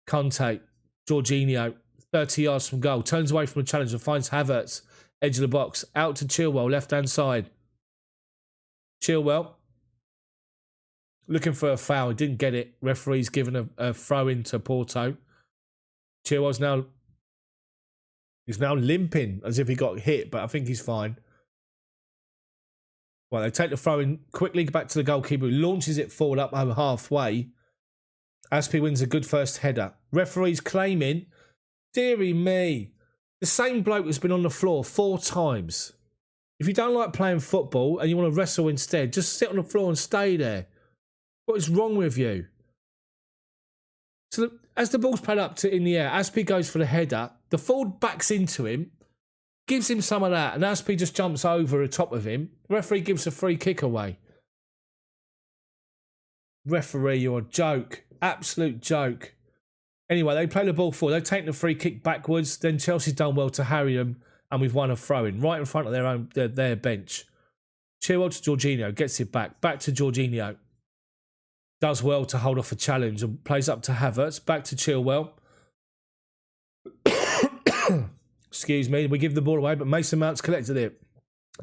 Conte, Jorginho, 30 yards from goal. Turns away from the challenge and finds Havertz, edge of the box. Out to Chilwell, left-hand side. Chilwell. Looking for a foul. He didn't get it. Referee's given a throw into Porto. Chilwell's now... He's now limping as if he got hit, but I think he's fine. Well, they take the throw in quickly back to the goalkeeper, who launches it forward up over halfway. Aspi wins a good first header. Referee's claiming, dearie me, the same bloke has been on the floor 4 times. If you don't like playing football and you want to wrestle instead, just sit on the floor and stay there. What is wrong with you? So as the ball's played up in the air, Aspi goes for the header. The forward backs into him, gives him some of that, and Aspi just jumps over the top of him. The referee gives a free kick away. Referee, you're a joke. Absolute joke. Anyway, they play the ball forward. They've taken the free kick backwards. Then Chelsea's done well to harry them, and we've won a throw-in right in front of their bench. Chilwell to Jorginho, gets it back. Back to Jorginho. Does well to hold off a challenge and plays up to Havertz. Back to Chilwell. Excuse me. We give the ball away, but Mason Mount's collected it.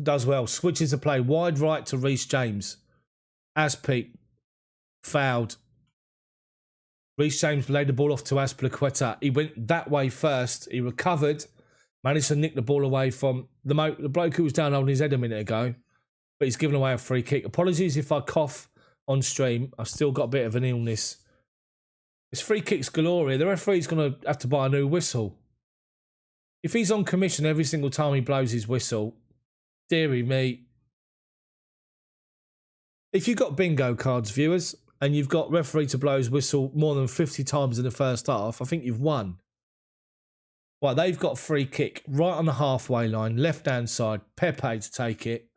Does well. Switches the play wide right to Reece James. Aspi fouled. Reece James laid the ball off to Azpilicueta. He went that way first. He recovered. Managed to nick the ball away from the bloke who was down holding his head a minute ago. But he's given away a free kick. Apologies if I cough on stream. I've still got a bit of an illness. It's free kicks galore here. The referee's going to have to buy a new whistle. If he's on commission every single time he blows his whistle, dearie me. If you've got bingo cards, viewers, and you've got referee to blow his whistle more than 50 times in the first half, I think you've won. Right, they've got free kick right on the halfway line, left-hand side. Pepe to take it.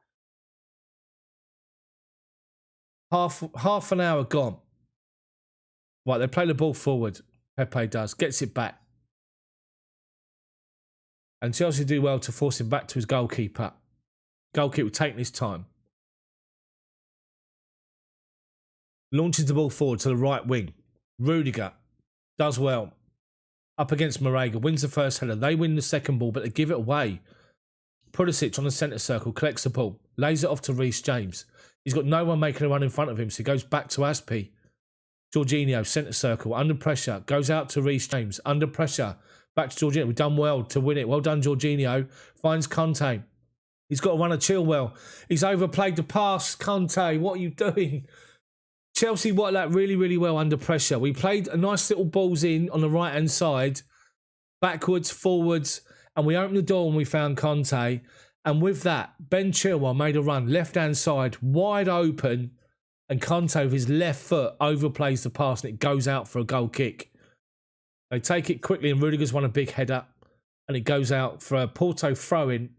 Half an hour gone. Right, they play the ball forward. Pepe does. Gets it back. And Chelsea do well to force him back to his goalkeeper. Goalkeeper taking his time. Launches the ball forward to the right wing. Rudiger does well. Up against Marega. Wins the first header. They win the second ball, but they give it away. Pulisic on the centre circle. Collects the ball. Lays it off to Reece James. He's got no one making a run in front of him, so he goes back to Aspi. Jorginho, centre circle. Under pressure. Goes out to Reece James. Under pressure. Back to Jorginho. We've done well to win it. Well done, Jorginho. Finds Conte. He's got to run a Chilwell. He's overplayed the pass. Conte, what are you doing? Chelsea worked that really, really well under pressure. We played a nice little balls in on the right-hand side. Backwards, forwards. And we opened the door and we found Conte. And with that, Ben Chilwell made a run. Left-hand side, wide open. And Conte with his left foot overplays the pass and it goes out for a goal kick. They take it quickly and Rudiger's won a big header. And it goes out for a Porto throw-in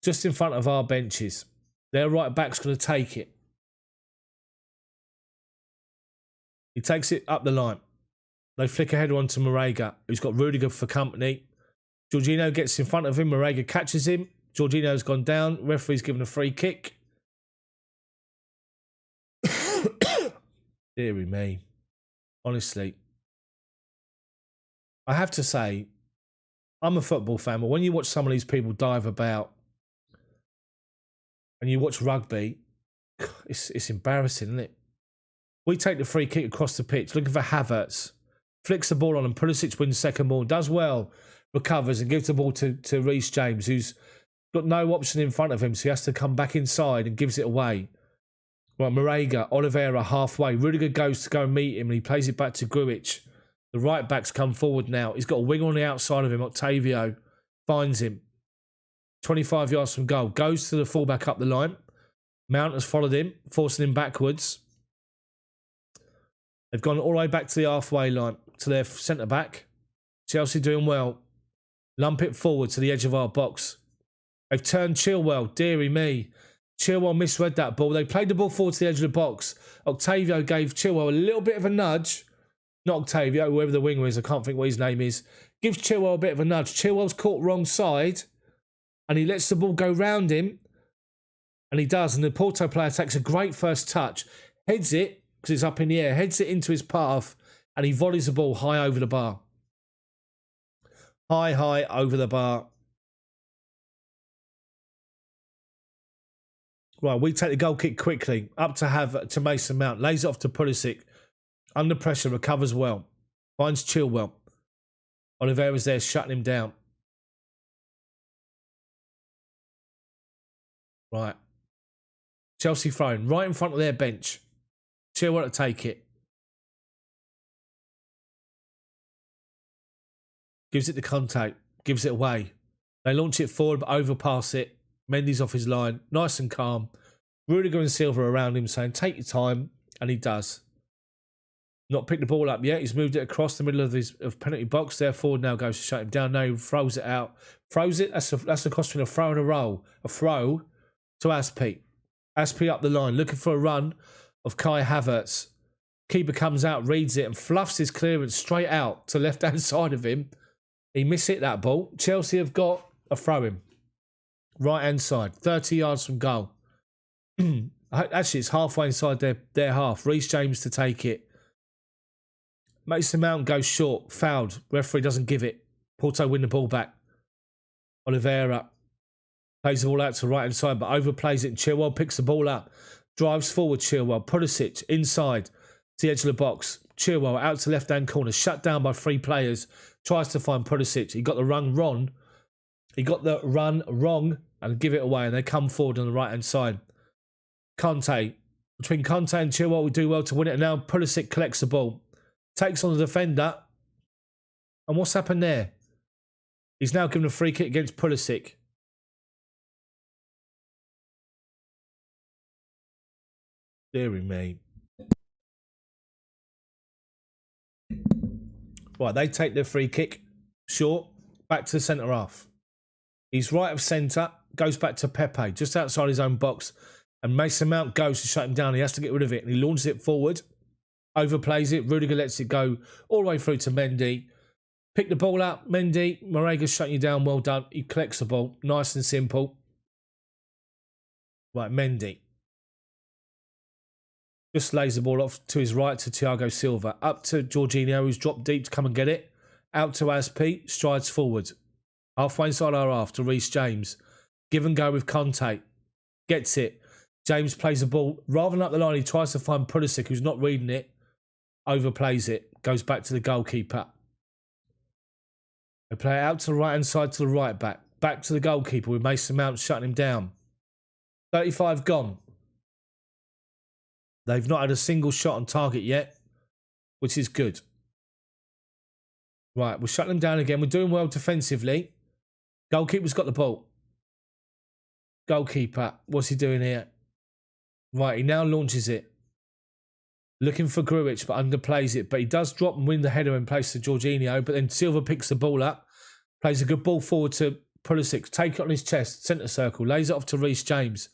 just in front of our benches. Their right back's going to take it. He takes it up the line. They flick a header onto Marega, who's got Rudiger for company. Jorginho gets in front of him. Marega catches him. Jorginho's gone down. Referee's given a free kick. Deary me. Honestly. I have to say, I'm a football fan, but when you watch some of these people dive about and you watch rugby, it's embarrassing, isn't it? We take the free kick across the pitch, looking for Havertz. Flicks the ball on and Pulisic wins second ball. Does well. Recovers and gives the ball to Reece James, who's got no option in front of him, so he has to come back inside and gives it away. Right, Marega, Oliveira halfway. Rudiger goes to go and meet him and he plays it back to Grujic. The right back's come forward now. He's got a wing on the outside of him. Octavio finds him. 25 yards from goal. Goes to the fullback up the line. Mount has followed him, forcing him backwards. They've gone all the way back to the halfway line, to their centre-back. Chelsea doing well. Lump it forward to the edge of our box. They've turned Chilwell. Deary me. Chilwell misread that ball. They played the ball forward to the edge of the box. Octavio gave Chilwell a little bit of a nudge. Not Octavio, whoever the winger is. I can't think what his name is. Gives Chilwell a bit of a nudge. Chilwell's caught wrong side. And he lets the ball go round him. And he does. And the Porto player takes a great first touch. Heads it, because it's up in the air. Heads it into his path. And he volleys the ball high over the bar. High over the bar. Right, we take the goal kick quickly. Up to Mason Mount. Lays it off to Pulisic. Under pressure, recovers well. Finds Chilwell. Oliveira's there, shutting him down. Right. Chelsea throwing right in front of their bench. Chilwell to take it. Gives it to Conte. Gives it away. They launch it forward, but overpass it. Mendy's off his line. Nice and calm. Rudiger and Silva around him saying, take your time. And he does. Not picked the ball up yet. He's moved it across the middle of his penalty box. Their forward now goes to shut him down. Now he throws it out. Throws it. That's the cost between a throw and a roll. A throw to Aspi. Aspi up the line. Looking for a run of Kai Havertz. Keeper comes out, reads it and fluffs his clearance straight out to left-hand side of him. He mishit that ball. Chelsea have got a throw-in. Right-hand side. 30 yards from goal. Actually, it's halfway inside their half. Reece James to take it. Mason Mount goes short. Fouled. Referee doesn't give it. Porto win the ball back. Oliveira plays the ball out to right hand side, but overplays it. Chilwell picks the ball up. Drives forward, Chilwell. Pulisic inside to the edge of the box. Chilwell out to left hand corner. Shut down by 3 players. Tries to find Pulisic. He got the run wrong. And give it away. And they come forward on the right hand side. Conte. Between Conte and Chilwell, we do well to win it. And now Pulisic collects the ball. Takes on the defender. And what's happened there? He's now given a free kick against Pulisic. Deary me. Right, they take their free kick. Short. Back to the centre half. He's right of centre. Goes back to Pepe. Just outside his own box. And Mason Mount goes to shut him down. He has to get rid of it. And he launches it forward. Overplays it. Rudiger lets it go all the way through to Mendy. Pick the ball up. Mendy. Morega's shutting you down. Well done. He collects the ball. Nice and simple. Right, Mendy. Just lays the ball off to his right to Thiago Silva. Up to Jorginho, who's dropped deep to come and get it. Out to Aspi. Strides forward. Halfway inside our half to Reece James. Give and go with Conte. Gets it. James plays the ball. Rather than up the line, he tries to find Pulisic, who's not reading it. Overplays it. Goes back to the goalkeeper. They play it out to the right-hand side to the right back. Back to the goalkeeper with Mason Mount shutting him down. 35 gone. They've not had a single shot on target yet, which is good. Right, we're shutting them down again. We're doing well defensively. Goalkeeper's got the ball. Goalkeeper, what's he doing here? Right, he now launches it. Looking for Grujic, but underplays it. But he does drop and win the header in place to Jorginho. But then Silva picks the ball up. Plays a good ball forward to Pulisic. Take it on his chest. Centre circle. Lays it off to Reece James.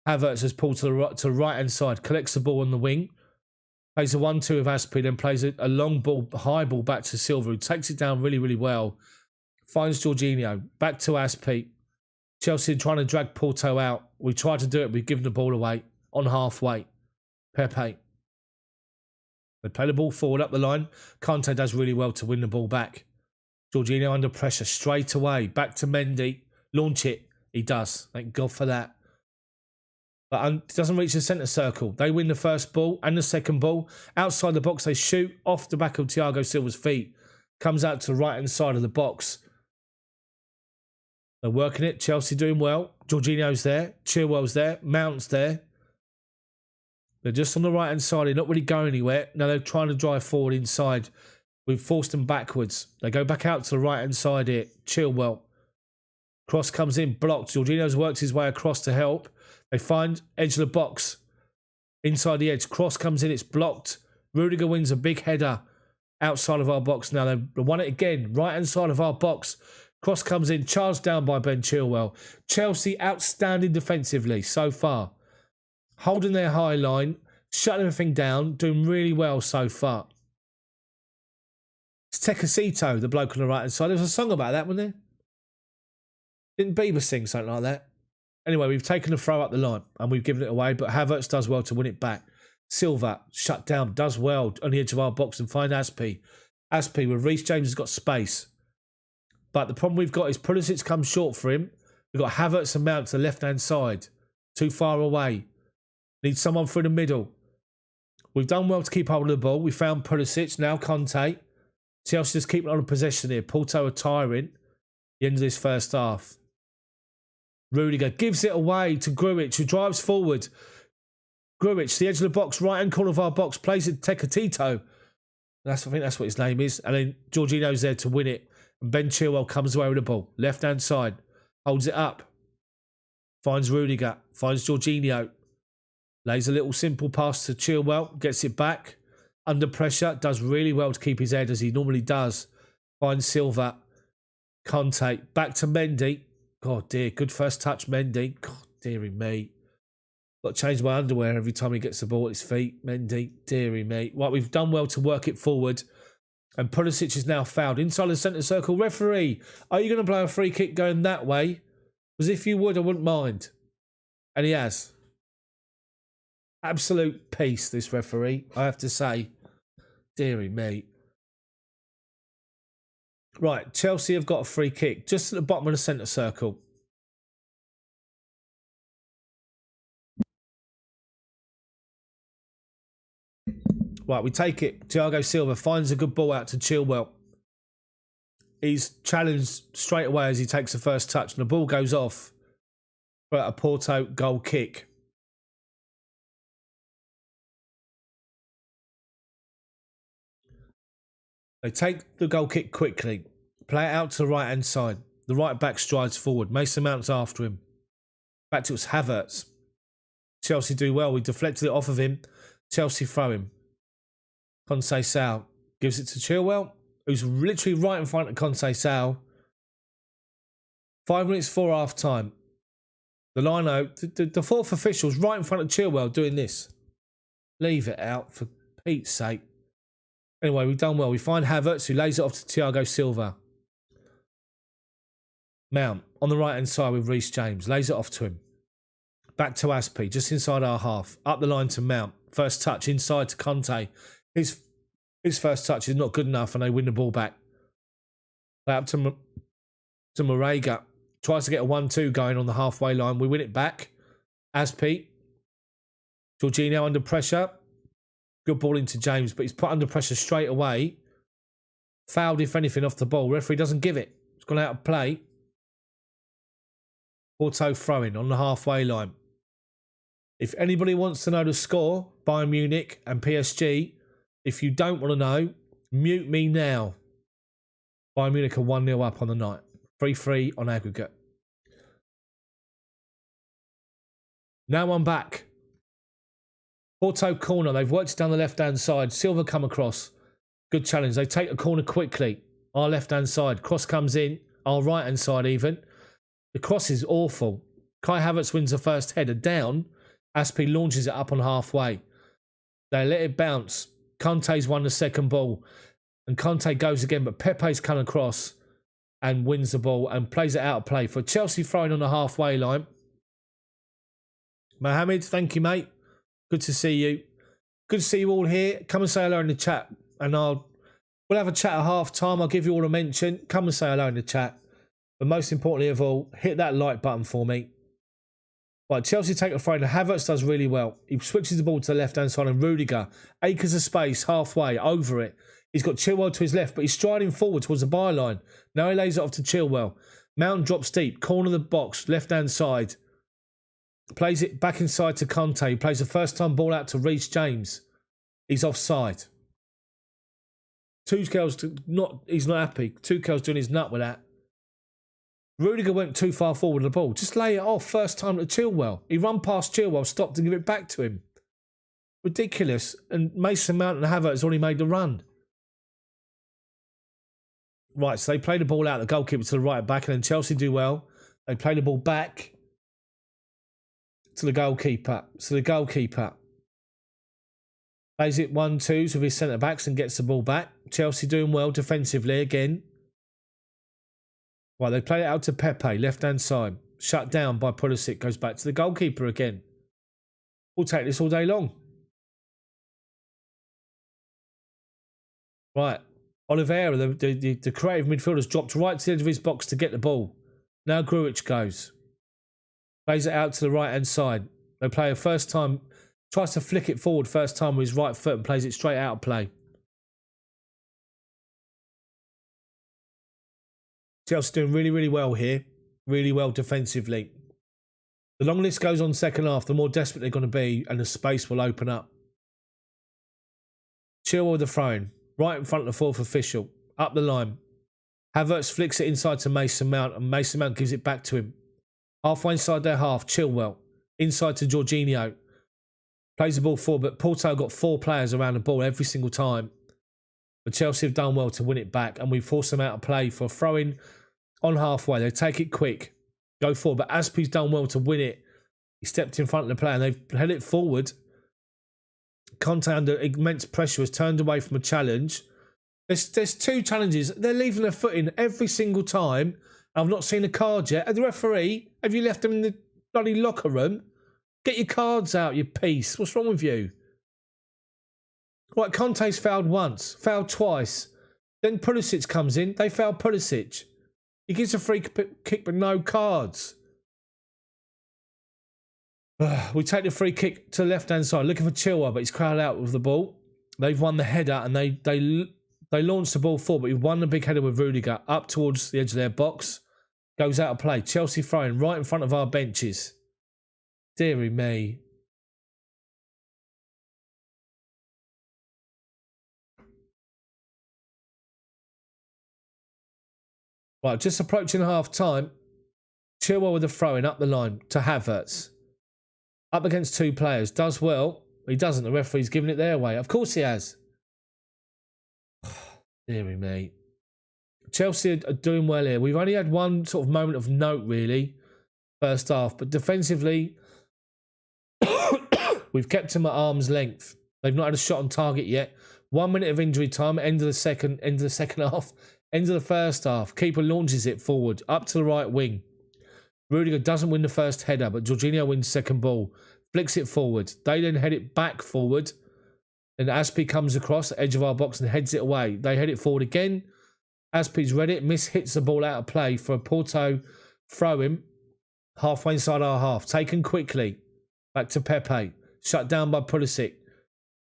Havertz has pulled to the right-hand side. Collects the ball on the wing. Plays a 1-2 with Aspi. Then plays a long ball, high ball back to Silva, who takes it down really, really well. Finds Jorginho. Back to Aspi. Chelsea trying to drag Porto out. We tried to do it. We've given the ball away on halfway. Pepe. They play the ball forward up the line. Conte does really well to win the ball back. Jorginho under pressure straight away. Back to Mendy. Launch it. He does. Thank God for that. But doesn't reach the centre circle. They win the first ball and the second ball. Outside the box, they shoot off the back of Thiago Silva's feet. Comes out to the right-hand side of the box. They're working it. Chelsea doing well. Jorginho's there. Chilwell's there. Mount's there. They're just on the right-hand side. They're not really going anywhere. Now they're trying to drive forward inside. We've forced them backwards. They go back out to the right-hand side here. Chilwell. Cross comes in, blocked. Jorginho's worked his way across to help. They find edge of the box. Inside the edge. Cross comes in, it's blocked. Rudiger wins a big header outside of our box now. They won it again. Right-hand side of our box. Cross comes in, charged down by Ben Chilwell. Chelsea outstanding defensively so far. Holding their high line, shutting everything down, doing really well so far. It's Tecasito, the bloke on the right-hand side. There was a song about that, wasn't there? Didn't Bieber sing something like that? Anyway, we've taken the throw up the line and we've given it away, but Havertz does well to win it back. Silva, shut down, does well on the edge of our box and find Aspi. Aspi, with Reece James has got space. But the problem we've got is Pulisic comes short for him. We've got Havertz and Mount to the left-hand side. Too far away. Need someone through the middle. We've done well to keep hold of the ball. We found Pulisic, now Conte. Chelsea just keeping on a possession here. Porto are tiring. The end of this first half. Rudiger gives it away to Grujic, who drives forward. Grujic, the edge of the box, right-hand corner of our box, plays it to Tecatito. I think that's what his name is. And then Jorginho's there to win it. And Ben Chilwell comes away with the ball. Left-hand side. Holds it up. Finds Rudiger. Finds Jorginho. Lays a little simple pass to Chilwell. Gets it back. Under pressure. Does really well to keep his head as he normally does. Finds Silva. Conte. Back to Mendy. God dear. Good first touch, Mendy. God dearie me. Got to change my underwear every time he gets the ball at his feet. Mendy. Dearie me. Right, we've done well to work it forward. And Pulisic is now fouled. Inside the centre circle. Referee, are you going to blow a free kick going that way? Because if you would, I wouldn't mind. And he has. Absolute peace, this referee, I have to say. Deary me. Right, Chelsea have got a free kick just at the bottom of the centre circle. Right, we take it. Thiago Silva finds a good ball out to Chilwell. He's challenged straight away as he takes the first touch, and the ball goes off for a Porto goal kick. They take the goal kick quickly, play it out to the right-hand side. The right back strides forward. Mason Mount's after him. Back to it's Havertz. Chelsea do well. We deflected it off of him. Chelsea throw him. Conceição gives it to Chilwell, who's literally right in front of Conceição. 5 minutes before half time. The line-out, the fourth official's right in front of Chilwell doing this. Leave it out, for Pete's sake. Anyway, we've done well. We find Havertz, who lays it off to Thiago Silva. Mount, on the right-hand side with Reece James, lays it off to him. Back to Aspi, just inside our half. Up the line to Mount. First touch, inside to Conte. His first touch is not good enough, and they win the ball back. Play up to Marega. Tries to get a 1-2 going on the halfway line. We win it back. Aspi. Jorginho under pressure. Good ball into James, but he's put under pressure straight away. Fouled, if anything, off the ball. Referee doesn't give it. It's gone out of play. Porto throwing on the halfway line. If anybody wants to know the score, Bayern Munich and PSG, if you don't want to know, mute me now. Bayern Munich are 1-0 up on the night. 3-3 on aggregate. Now I'm back. Porto corner. They've worked it down the left-hand side. Silva come across. Good challenge. They take a corner quickly. Our left-hand side. Cross comes in. Our right-hand side even. The cross is awful. Kai Havertz wins the first header down. Aspi launches it up on halfway. They let it bounce. Conte's won the second ball. And Conte goes again, but Pepe's come across and wins the ball and plays it out of play. For Chelsea throwing on the halfway line. Mohammed, thank you, mate. Good to see you. Good to see you all here. Come and say hello in the chat. And we'll have a chat at half time. I'll give you all a mention. Come and say hello in the chat. But most importantly of all, hit that like button for me. Right, Chelsea take a throw. Havertz does really well. He switches the ball to the left-hand side and Rudiger. Acres of space, halfway, over it. He's got Chilwell to his left, but he's striding forward towards the byline. Now he lays it off to Chilwell. Mount drops deep, corner of the box, left-hand side. Plays it back inside to Conte. He plays the first-time ball out to Reece James. He's offside. Tuchel's he's not happy. Tuchel's doing his nut with that. Rudiger went too far forward with the ball. Just lay it off first time to Chilwell. He run past Chilwell, stopped and give it back to him. Ridiculous. And Mason Mount and Havertz has already made the run. Right, so they play the ball out, the goalkeeper to the right back, and then Chelsea do well. They play the ball back to the goalkeeper. So the goalkeeper plays it 1-2 with his centre-backs and gets the ball back. Chelsea doing well defensively again. Right, they play it out to Pepe, left-hand side. Shut down by Pulisic, goes back to the goalkeeper again. We'll take this all day long. Right, Oliveira, the creative midfielder's dropped right to the edge of his box to get the ball. Now Grujic goes. Plays it out to the right-hand side. They play a first time, tries to flick it forward first time with his right foot and plays it straight out of play. Chelsea doing really, really well here. Really well defensively. The longer this goes on second half, the more desperate they're going to be and the space will open up. Chilwell with the throw-in. Right in front of the fourth official. Up the line. Havertz flicks it inside to Mason Mount and Mason Mount gives it back to him. Halfway inside their half, Chilwell. Inside to Jorginho. Plays the ball forward, but Porto got 4 players around the ball every single time. But Chelsea have done well to win it back and we force them out of play for a throw-in on halfway. They take it quick. Go forward. But Aspi's done well to win it. He stepped in front of the player and they've held it forward. Conte under immense pressure has turned away from a challenge. There's 2 challenges. They're leaving their foot in every single time. I've not seen a card yet. And the referee, have you left them in the bloody locker room? Get your cards out, you piece. What's wrong with you? Right, Conte's fouled once, fouled twice. Then Pulisic comes in. They foul Pulisic. He gives a free kick but no cards. We take the free kick to the left-hand side, looking for Chilwell, but he's crowded out with the ball. They've won the header and they launched the ball forward, but we've won the big header with Rudiger up towards the edge of their box. Goes out of play. Chelsea throwing right in front of our benches. Deary me. Right, just approaching half-time. Chilwell with a throw-in up the line to Havertz. Up against two players. Does well. He doesn't. The referee's giving it their way. Of course he has. Deary me. Chelsea are doing well here. We've only had one sort of moment of note, really, first half. But defensively, we've kept him at arm's length. They've not had a shot on target yet. 1 minute of injury time. End of the second half. End of the first half. Keeper launches it forward. Up to the right wing. Rudiger doesn't win the first header, but Jorginho wins second ball. Flicks it forward. They then head it back forward. And Aspi comes across the edge of our box and heads it away. They head it forward again. Aspi's read it. Hits the ball out of play for a Porto throw-in. Halfway inside our half. Taken quickly. Back to Pepe. Shut down by Pulisic.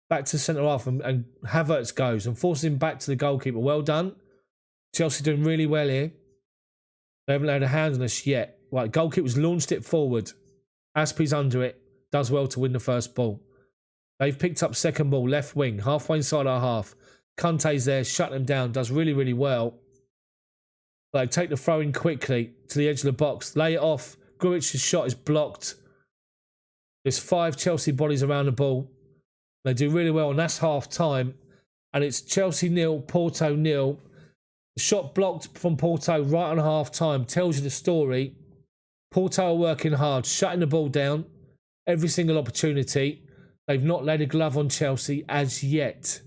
Back to centre half and Havertz goes and forces him back to the goalkeeper. Well done. Chelsea doing really well here. They haven't laid a hand on us yet. Right, goalkeeper's launched it forward. Aspi's under it. Does well to win the first ball. They've picked up second ball, left wing, halfway inside our half. Conte's there, shut them down, does really, really well. They take the throw in quickly to the edge of the box, lay it off. Grujić's shot is blocked. There's 5 Chelsea bodies around the ball. They do really well, and that's half time. And it's Chelsea 0, Porto 0. The shot blocked from Porto right on half time tells you the story. Porto are working hard, shutting the ball down. Every single opportunity. They've not laid a glove on Chelsea as yet,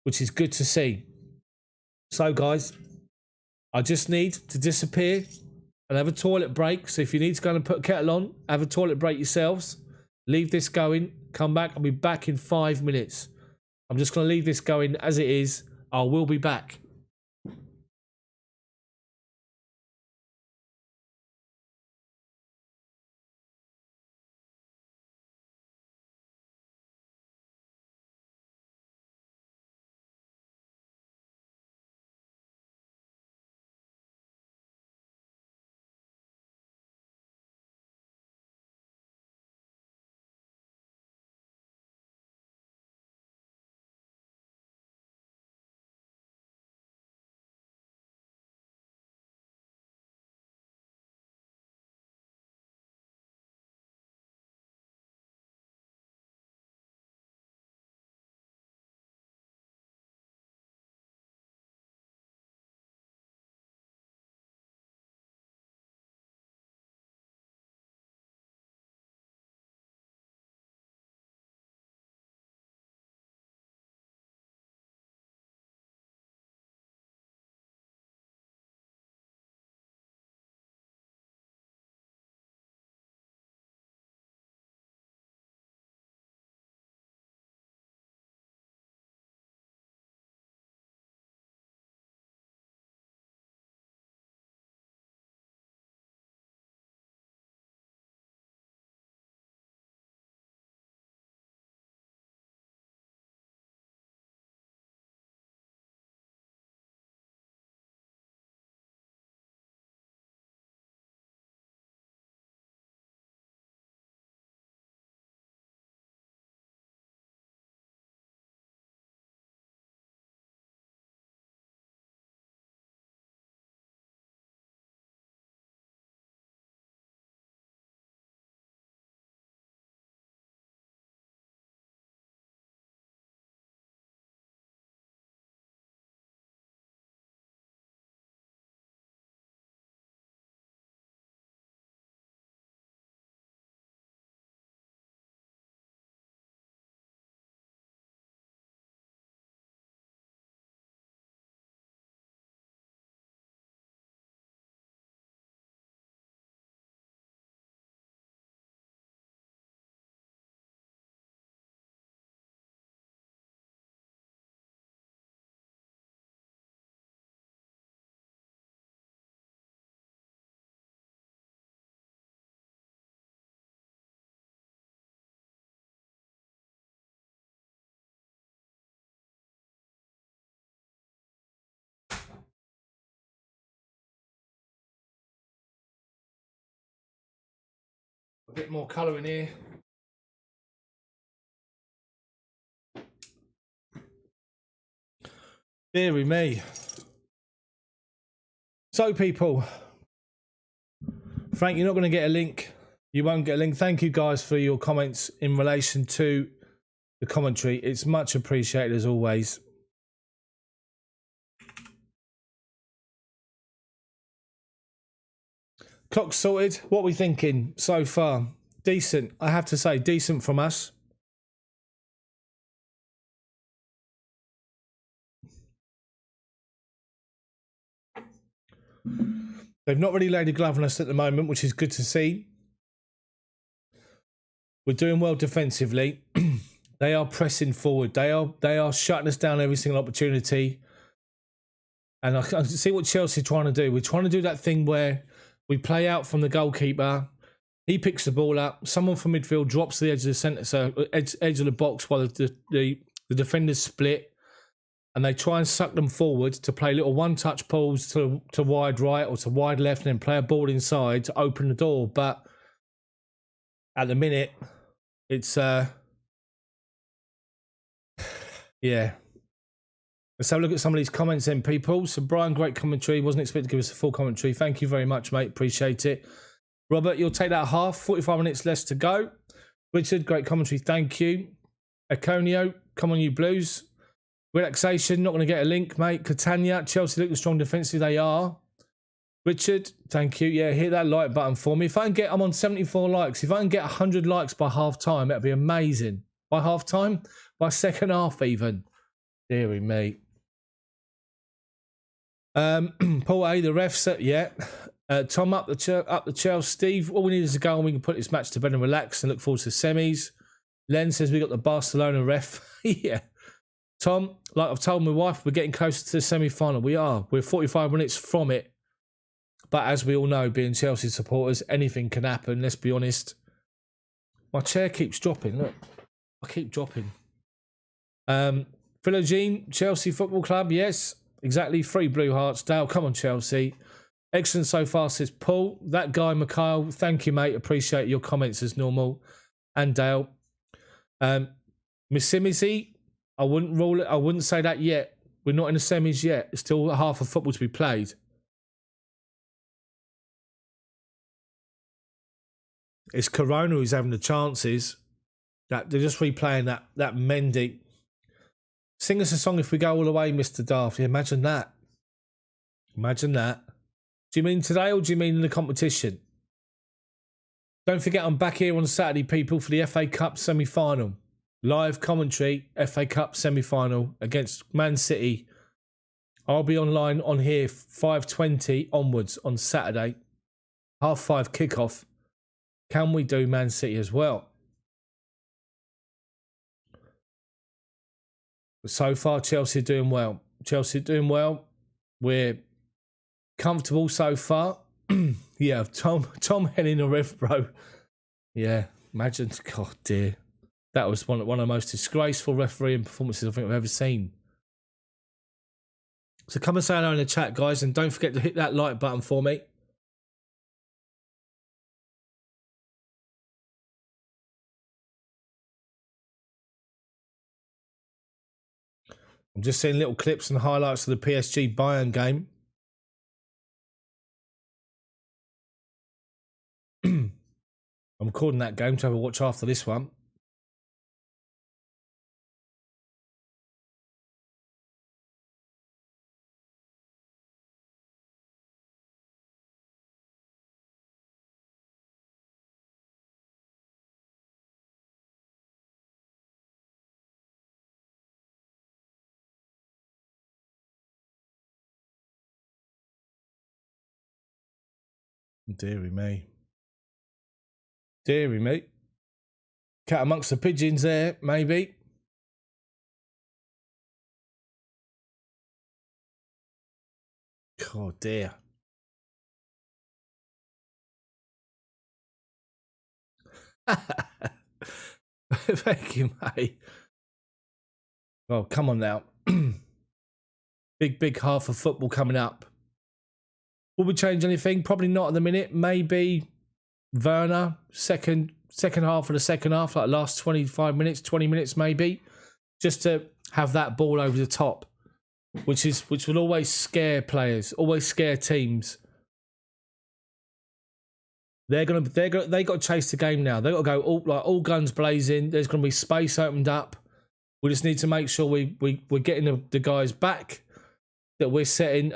which is good to see. So, guys, I just need to disappear and have a toilet break. So if you need to go and put a kettle on, have a toilet break yourselves. Leave this going. Come back. I'll be back in 5 minutes. I'm just going to leave this going as it is. I will be back. A bit more colour in here. Deary me. So, people, Frank, you're not going to get a link. You won't get a link. Thank you, guys, for your comments in relation to the commentary. It's much appreciated, as always. Clock sorted. What are we thinking so far? Decent. I have to say, decent from us. They've not really laid a glove on us at the moment, which is good to see. We're doing well defensively. They are pressing forward. They are shutting us down every single opportunity. And I can see what Chelsea are trying to do. We're trying to do that thing where we play out from the goalkeeper. He picks the ball up. Someone from midfield drops to the edge of the centre, so edge of the box while the defenders split. And they try and suck them forward to play little one-touch pulls to wide right or to wide left and then play a ball inside to open the door. But at the minute, it's... yeah. Let's have a look at some of these comments then, people. So Brian, great commentary. Wasn't expected to give us a full commentary. Thank you very much, mate. Appreciate it. Robert, you'll take that half. 45 minutes less to go. Richard, great commentary. Thank you. Aconio, come on you Blues. Relaxation, not going to get a link, mate. Catania, Chelsea look strong defensively. They are. Richard, thank you. Yeah, hit that like button for me. If I can get, I'm on 74 likes. If I can get 100 likes by half time, that'd be amazing. By half time? By second half, even. Deary me. Paul A, the refs, yeah. Tom up the Chels. Steve, all we need is a goal and we can put this match to bed and relax and look forward to semis. Len says we got the Barcelona ref. Yeah. Tom, like I've told my wife, we're getting closer to the semi-final. We are. We're 45 minutes from it. But as we all know, being Chelsea supporters, anything can happen. Let's be honest. My chair keeps dropping. Look. I keep dropping. Philogene, Chelsea Football Club. Yes, exactly. 3 blue hearts. Dale, come on, Chelsea. Excellent so far, says Paul. That guy, Mikhail, thank you, mate. Appreciate your comments as normal. And Dale. Missimisi, I wouldn't rule it. I wouldn't say that yet. We're not in the semis yet. It's still half of football to be played. It's Corona who's having the chances. That they're just replaying that Mendy. Sing us a song if we go all the way, Mr. Daft. Yeah, imagine that. Imagine that. Do you mean today or do you mean in the competition? Don't forget I'm back here on Saturday, people, for the FA Cup semi-final. Live commentary, FA Cup semi-final against Man City. I'll be online on here 5:20 onwards on Saturday. 5:30 kickoff. Can we do Man City as well? So far, Chelsea are doing well. Chelsea are doing well. We're comfortable so far. Yeah, Tom Henning a ref, bro. Yeah, imagine. God dear. That was one of the most disgraceful refereeing performances I think I've ever seen. So come and say hello in the chat, guys, and don't forget to hit that like button for me. I'm just seeing little clips and highlights of the PSG Bayern game. I'm recording that game to have a watch after this one. Deary me. Deary me. Cat amongst the pigeons there, maybe. Oh dear. Thank you, mate. Oh, come on now. Big half of football coming up. Will we change anything? Probably not at the minute. Maybe Werner, second half of the second half, like last 25 minutes, 20 minutes maybe, just to have that ball over the top, which will always scare players, always scare teams. They got to chase the game now. They got to go all guns blazing. There's going to be space opened up. We just need to make sure we're getting the guys back that we're setting.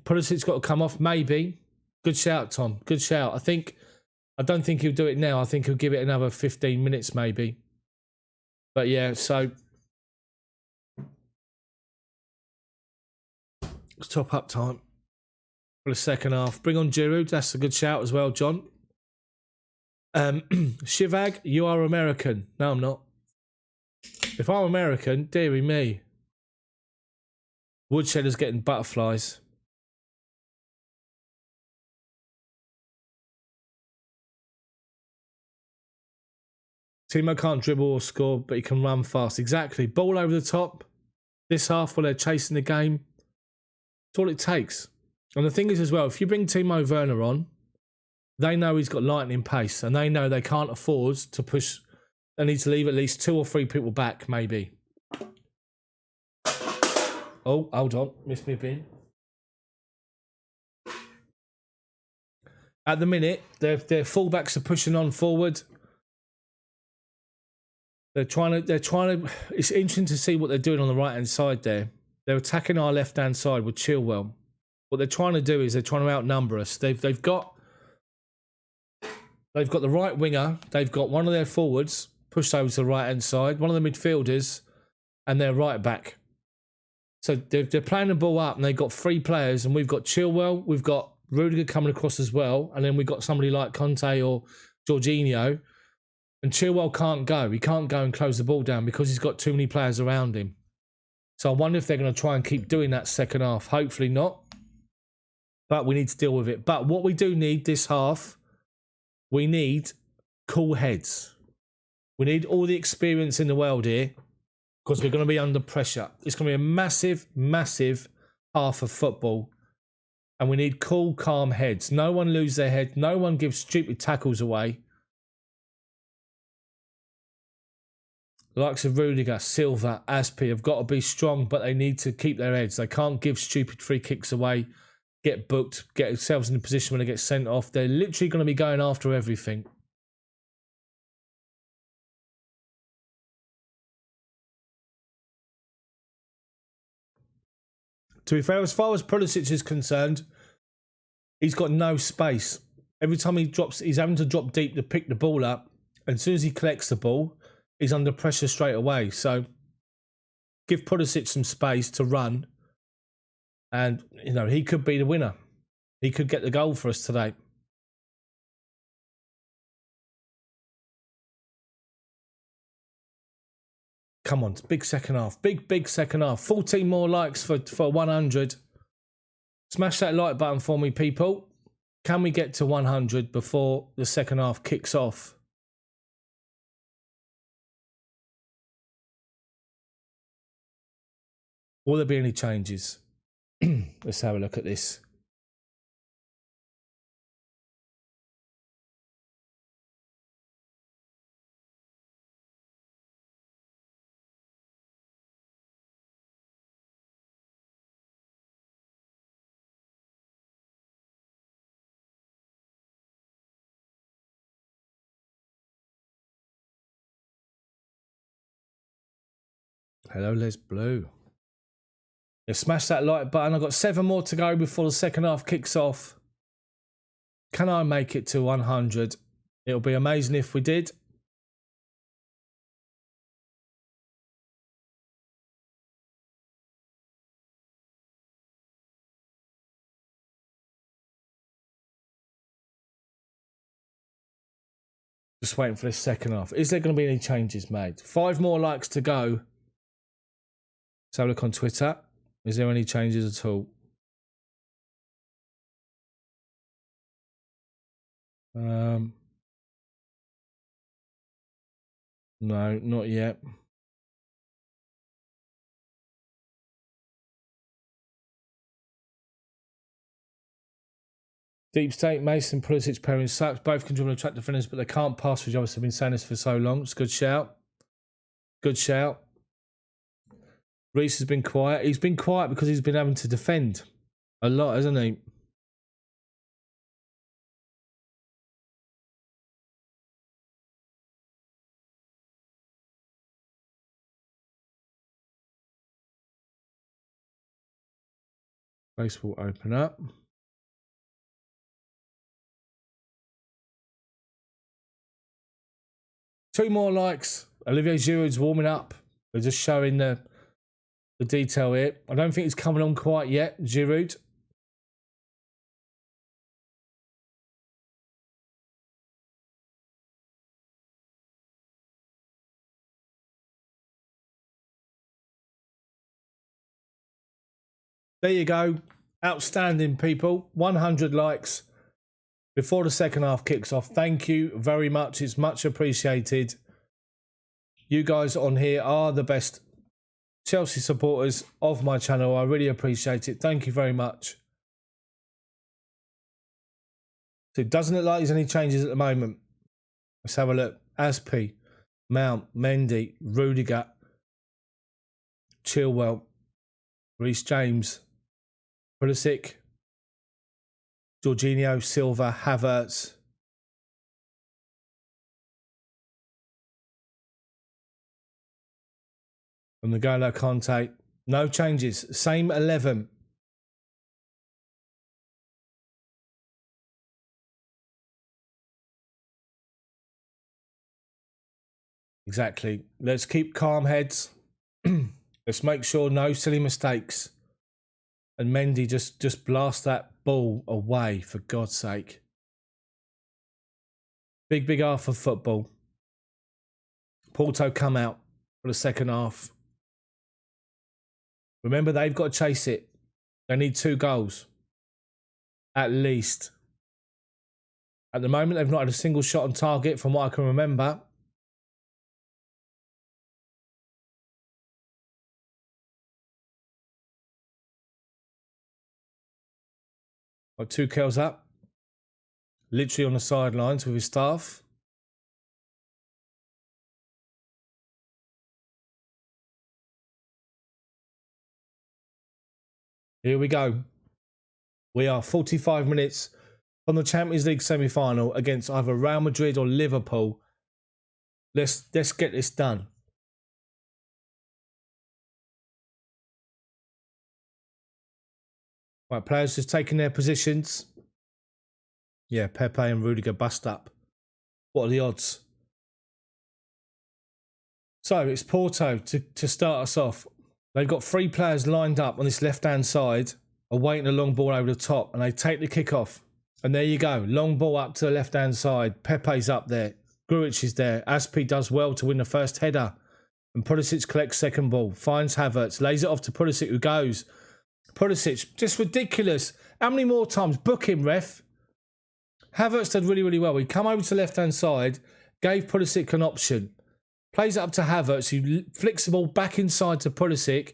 Pulisic's got to come off, maybe. Good shout, Tom. Good shout. I don't think he'll do it now. I think he'll give it another 15 minutes, maybe. But yeah, so it's top up time for the second half. Bring on Giroud. That's a good shout as well, John. Shivag, you are American. No, I'm not. If I'm American, dearie me. Woodshedder's getting butterflies. Timo can't dribble or score, but he can run fast. Exactly. Ball over the top. This half while they're chasing the game. That's all it takes. And the thing is as well, if you bring Timo Werner on, they know he's got lightning pace, and they know they can't afford to push. They need to leave at least 2 or 3 people back, maybe. Oh, hold on. Missed me a bin. At the minute, their fullbacks are pushing on forward. They're trying to. It's interesting to see what they're doing on the right hand side there. They're attacking our left hand side with Chilwell. What they're trying to do is they're trying to outnumber us. They've got the right winger. They've got one of their forwards pushed over to the right hand side. One of the midfielders, and their right back. So they're playing the ball up, and they've got 3 players, and we've got Chilwell, we've got Rudiger coming across as well, and then we've got somebody like Conte or Jorginho. And Chilwell can't go. He can't go and close the ball down because he's got too many players around him. So I wonder if they're going to try and keep doing that second half. Hopefully not. But we need to deal with it. But what we do need this half, we need cool heads. We need all the experience in the world here because we're going to be under pressure. It's going to be a massive, massive half of football. And we need cool, calm heads. No one lose their head. No one gives stupid tackles away. The likes of Rudiger, Silva, Aspi have got to be strong, but they need to keep their heads. They can't give stupid free kicks away, get booked, get themselves in a position when they get sent off. They're literally going to be going after everything. To be fair, as far as Pulisic is concerned, he's got no space. Every time he drops, he's having to drop deep to pick the ball up. And as soon as he collects the ball, he's under pressure straight away. So give Pulisic some space to run. And, you know, he could be the winner. He could get the goal for us today. Come on, big second half. Big second half. 14 more likes for 100. Smash that like button for me, people. Can we get to 100 before the second half kicks off? Will there be any changes? Let's have a look at this. Hello, Les Blue. Yeah, smash that like button. I've got 7 more to go before the second half kicks off. Can I make it to 100? It'll be amazing if we did. Just waiting for this second half. Is there going to be any changes made? 5 more likes to go. Let's have a look on Twitter. Is there any changes at all? No, not yet. Deep State, Mason, Pulisic, pairing sucks. Both can dribble and attract defenders, but they can't pass for jobs. I've been saying this for so long. It's a good shout. Good shout. Reece has been quiet. He's been quiet because he's been having to defend a lot, hasn't he? Race will open up. Two more likes. Olivier Giroud's warming up. We're just showing the detail here. I don't think it's coming on quite yet, Giroud. There you go. Outstanding, people. 100 likes before the second half kicks off. Thank you very much. It's much appreciated. You guys on here are the best Chelsea supporters of my channel. I really appreciate it. Thank you very much. So it doesn't look like there's any changes at the moment. Let's have a look. Aspi, Mount, Mendy, Rudiger, Chilwell, Reece James, Pulisic, Jorginho, Silva, Havertz. And the N'Golo Kante. No changes. Same 11. Exactly. Let's keep calm heads. Let's make sure no silly mistakes. And Mendy just blast that ball away, for God's sake. Big half of football. Porto come out for the second half. Remember, they've got to chase it. They need 2 goals. At least. At the moment, they've not had a single shot on target from what I can remember. Got Tuchel's up. Literally on the sidelines with his staff. Here we go. We are 45 minutes on the Champions League semi-final against either Real Madrid or Liverpool. Let's get this done. Right, players just taking their positions. Yeah, Pepe and Rudiger bust up. What are the odds? So it's Porto to start us off. They've got 3 players lined up on this left-hand side, awaiting a long ball over the top, and they take the kick-off. And there you go. Long ball up to the left-hand side. Pepe's up there. Grujic is there. Aspi does well to win the first header. And Pulisic collects second ball. Finds Havertz. Lays it off to Pulisic, who goes. Pulisic, just ridiculous. How many more times? Book him, ref. Havertz did really well. He come over to the left-hand side, gave Pulisic an option. Plays it up to Havertz, who flicks the ball back inside to Pulisic,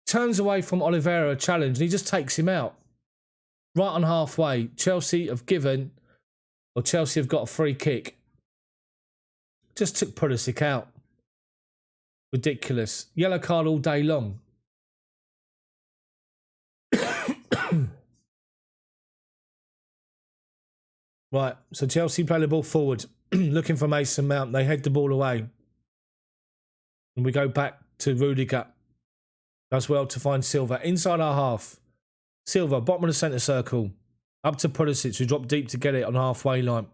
turns away from Oliveira, a challenge, and he just takes him out. Right on halfway. Chelsea have got a free kick. Just took Pulisic out. Ridiculous. Yellow card all day long. Right, so Chelsea play the ball forward, looking for Mason Mount. They head the ball away. And we go back to Rudiger. Does well to find Silva. Inside our half. Silva, bottom of the centre circle. Up to Pulisic, who dropped deep to get it on halfway line.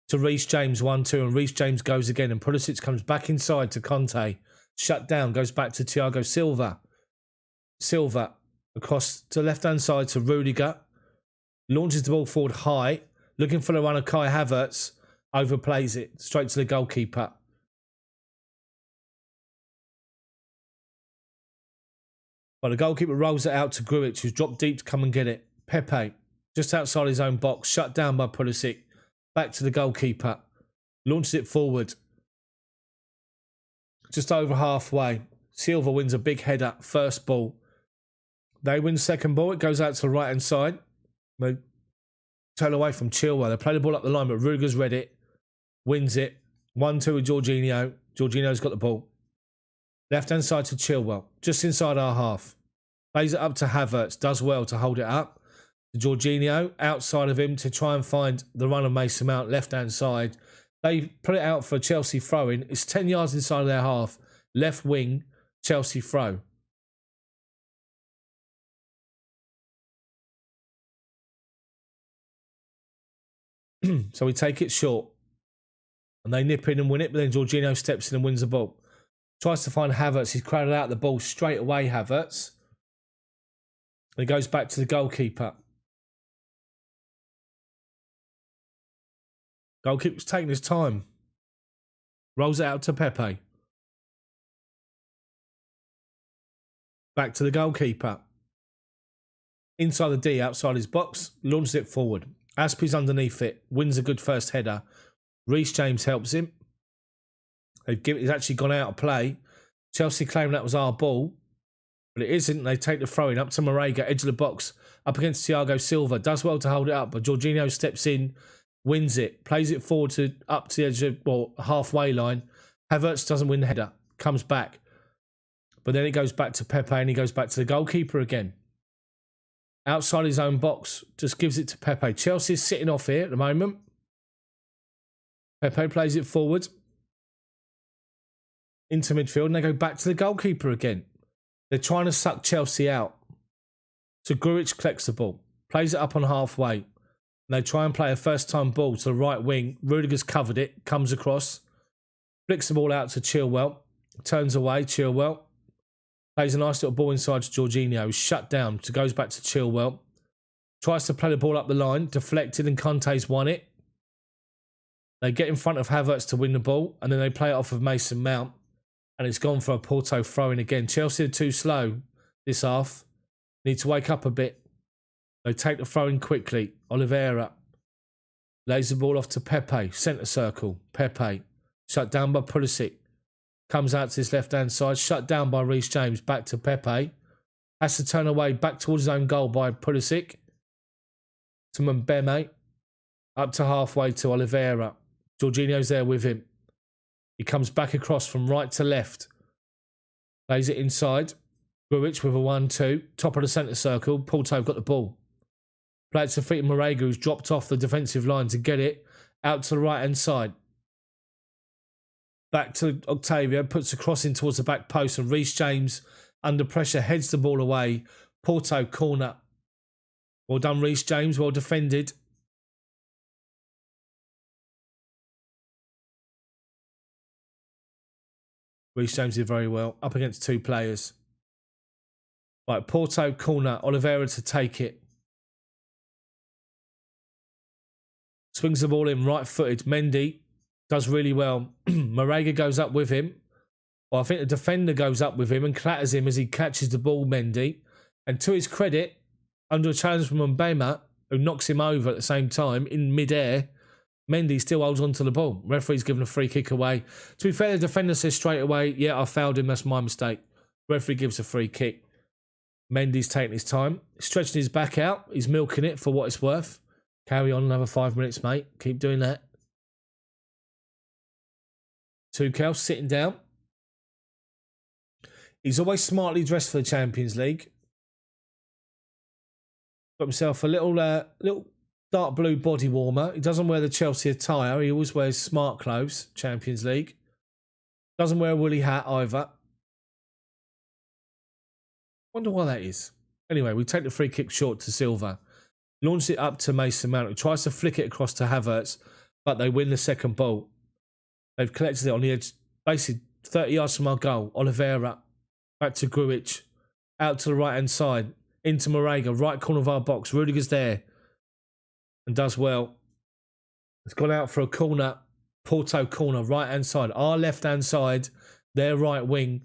To Reece James, 1-2. And Reece James goes again. And Pulisic comes back inside to Conte. Shut down. Goes back to Thiago Silva. Silva across to the left-hand side to Rudiger. Launches the ball forward high. Looking for the run of Kai Havertz. Overplays it. Straight to the goalkeeper. But the goalkeeper rolls it out to Grujic, who's dropped deep to come and get it. Pepe, just outside his own box. Shut down by Pulisic. Back to the goalkeeper. Launches it forward. Just over halfway. Silva wins a big header. First ball. They win second ball. It goes out to the right-hand side. Turn away from Chilwell. They play the ball up the line, but Rudiger's read it. Wins it. 1-2 with Jorginho. Jorginho's got the ball. Left-hand side to Chilwell. Just inside our half. Plays it up to Havertz. Does well to hold it up. To Jorginho. Outside of him to try and find the run of Mason Mount. Left-hand side. They put it out for Chelsea throw-in. It's 10 yards inside of their half. Left wing. Chelsea throw. So we take it short. And they nip in and win it, but then Jorginho steps in and wins the ball. Tries to find Havertz. He's crowded out the ball straight away, Havertz. And he goes back to the goalkeeper. Goalkeeper's taking his time. Rolls it out to Pepe. Back to the goalkeeper. Inside the D, outside his box. Launches it forward. Aspie's underneath it. Wins a good first header. Reece James helps him. He's actually gone out of play. Chelsea claim that was our ball. But it isn't. They take the throw-in up to Marega, edge of the box. Up against Thiago Silva. Does well to hold it up. But Jorginho steps in. Wins it. Plays it forward to up to the edge of, halfway line. Havertz doesn't win the header. Comes back. But then it goes back to Pepe and he goes back to the goalkeeper again. Outside his own box. Just gives it to Pepe. Chelsea's sitting off here at the moment. Pepe plays it forward. Into midfield. And they go back to the goalkeeper again. They're trying to suck Chelsea out. So Grujic collects the ball. Plays it up on halfway. And they try and play a first-time ball to the right wing. Rudiger's covered it. Comes across. Flicks the ball out to Chilwell. Turns away. Chilwell. Plays a nice little ball inside to Jorginho. He's shut down. So goes back to Chilwell. Tries to play the ball up the line. Deflected and Conte's won it. They get in front of Havertz to win the ball. And then they play it off of Mason Mount. And it's gone for a Porto throw-in again. Chelsea are too slow this half. Need to wake up a bit. They take the throw-in quickly. Oliveira lays the ball off to Pepe. Centre circle. Pepe. Shut down by Pulisic. Comes out to his left-hand side. Shut down by Reece James. Back to Pepe. Has to turn away. Back towards his own goal by Pulisic. To Mbeme. Up to halfway to Oliveira. Jorginho's there with him. He comes back across from right to left. Lays it inside. Grujic with a 1-2. Top of the centre circle. Porto got the ball. Play it to feet of Marega, who's dropped off the defensive line to get it. Out to the right-hand side. Back to Octavio. Puts a cross in towards the back post. And Reece James, under pressure, heads the ball away. Porto corner. Well done, Reece James. Well defended. Reece James did very well. Up against two players. Right, Porto corner. Oliveira to take it. Swings the ball in right-footed. Mendy does really well. Marega goes up with him. Well, I think the defender goes up with him and clatters him as he catches the ball, Mendy. And to his credit, under a challenge from Mbema, who knocks him over at the same time in mid-air, Mendy still holds on to the ball. Referee's given a free kick away. To be fair, the defender says straight away, yeah, I fouled him, that's my mistake. Referee gives a free kick. Mendy's taking his time. Stretching his back out. He's milking it for what it's worth. Carry on another 5 minutes, mate. Keep doing that. Tuchel sitting down. He's always smartly dressed for the Champions League. Got himself a little dark blue body warmer. He doesn't wear the Chelsea attire. He always wears smart clothes, Champions League. Doesn't wear a woolly hat either. Wonder why that is. Anyway, we take the free kick short to Silva. Launches it up to Mason Mount, who tries to flick it across to Havertz, but they win the second ball. They've collected it on the edge, basically 30 yards from our goal. Oliveira, back to Grujic, out to the right-hand side, into Marega, right corner of our box. Rudiger's there and does well. It's gone out for a corner, Porto corner, right-hand side. Our left-hand side, their right wing.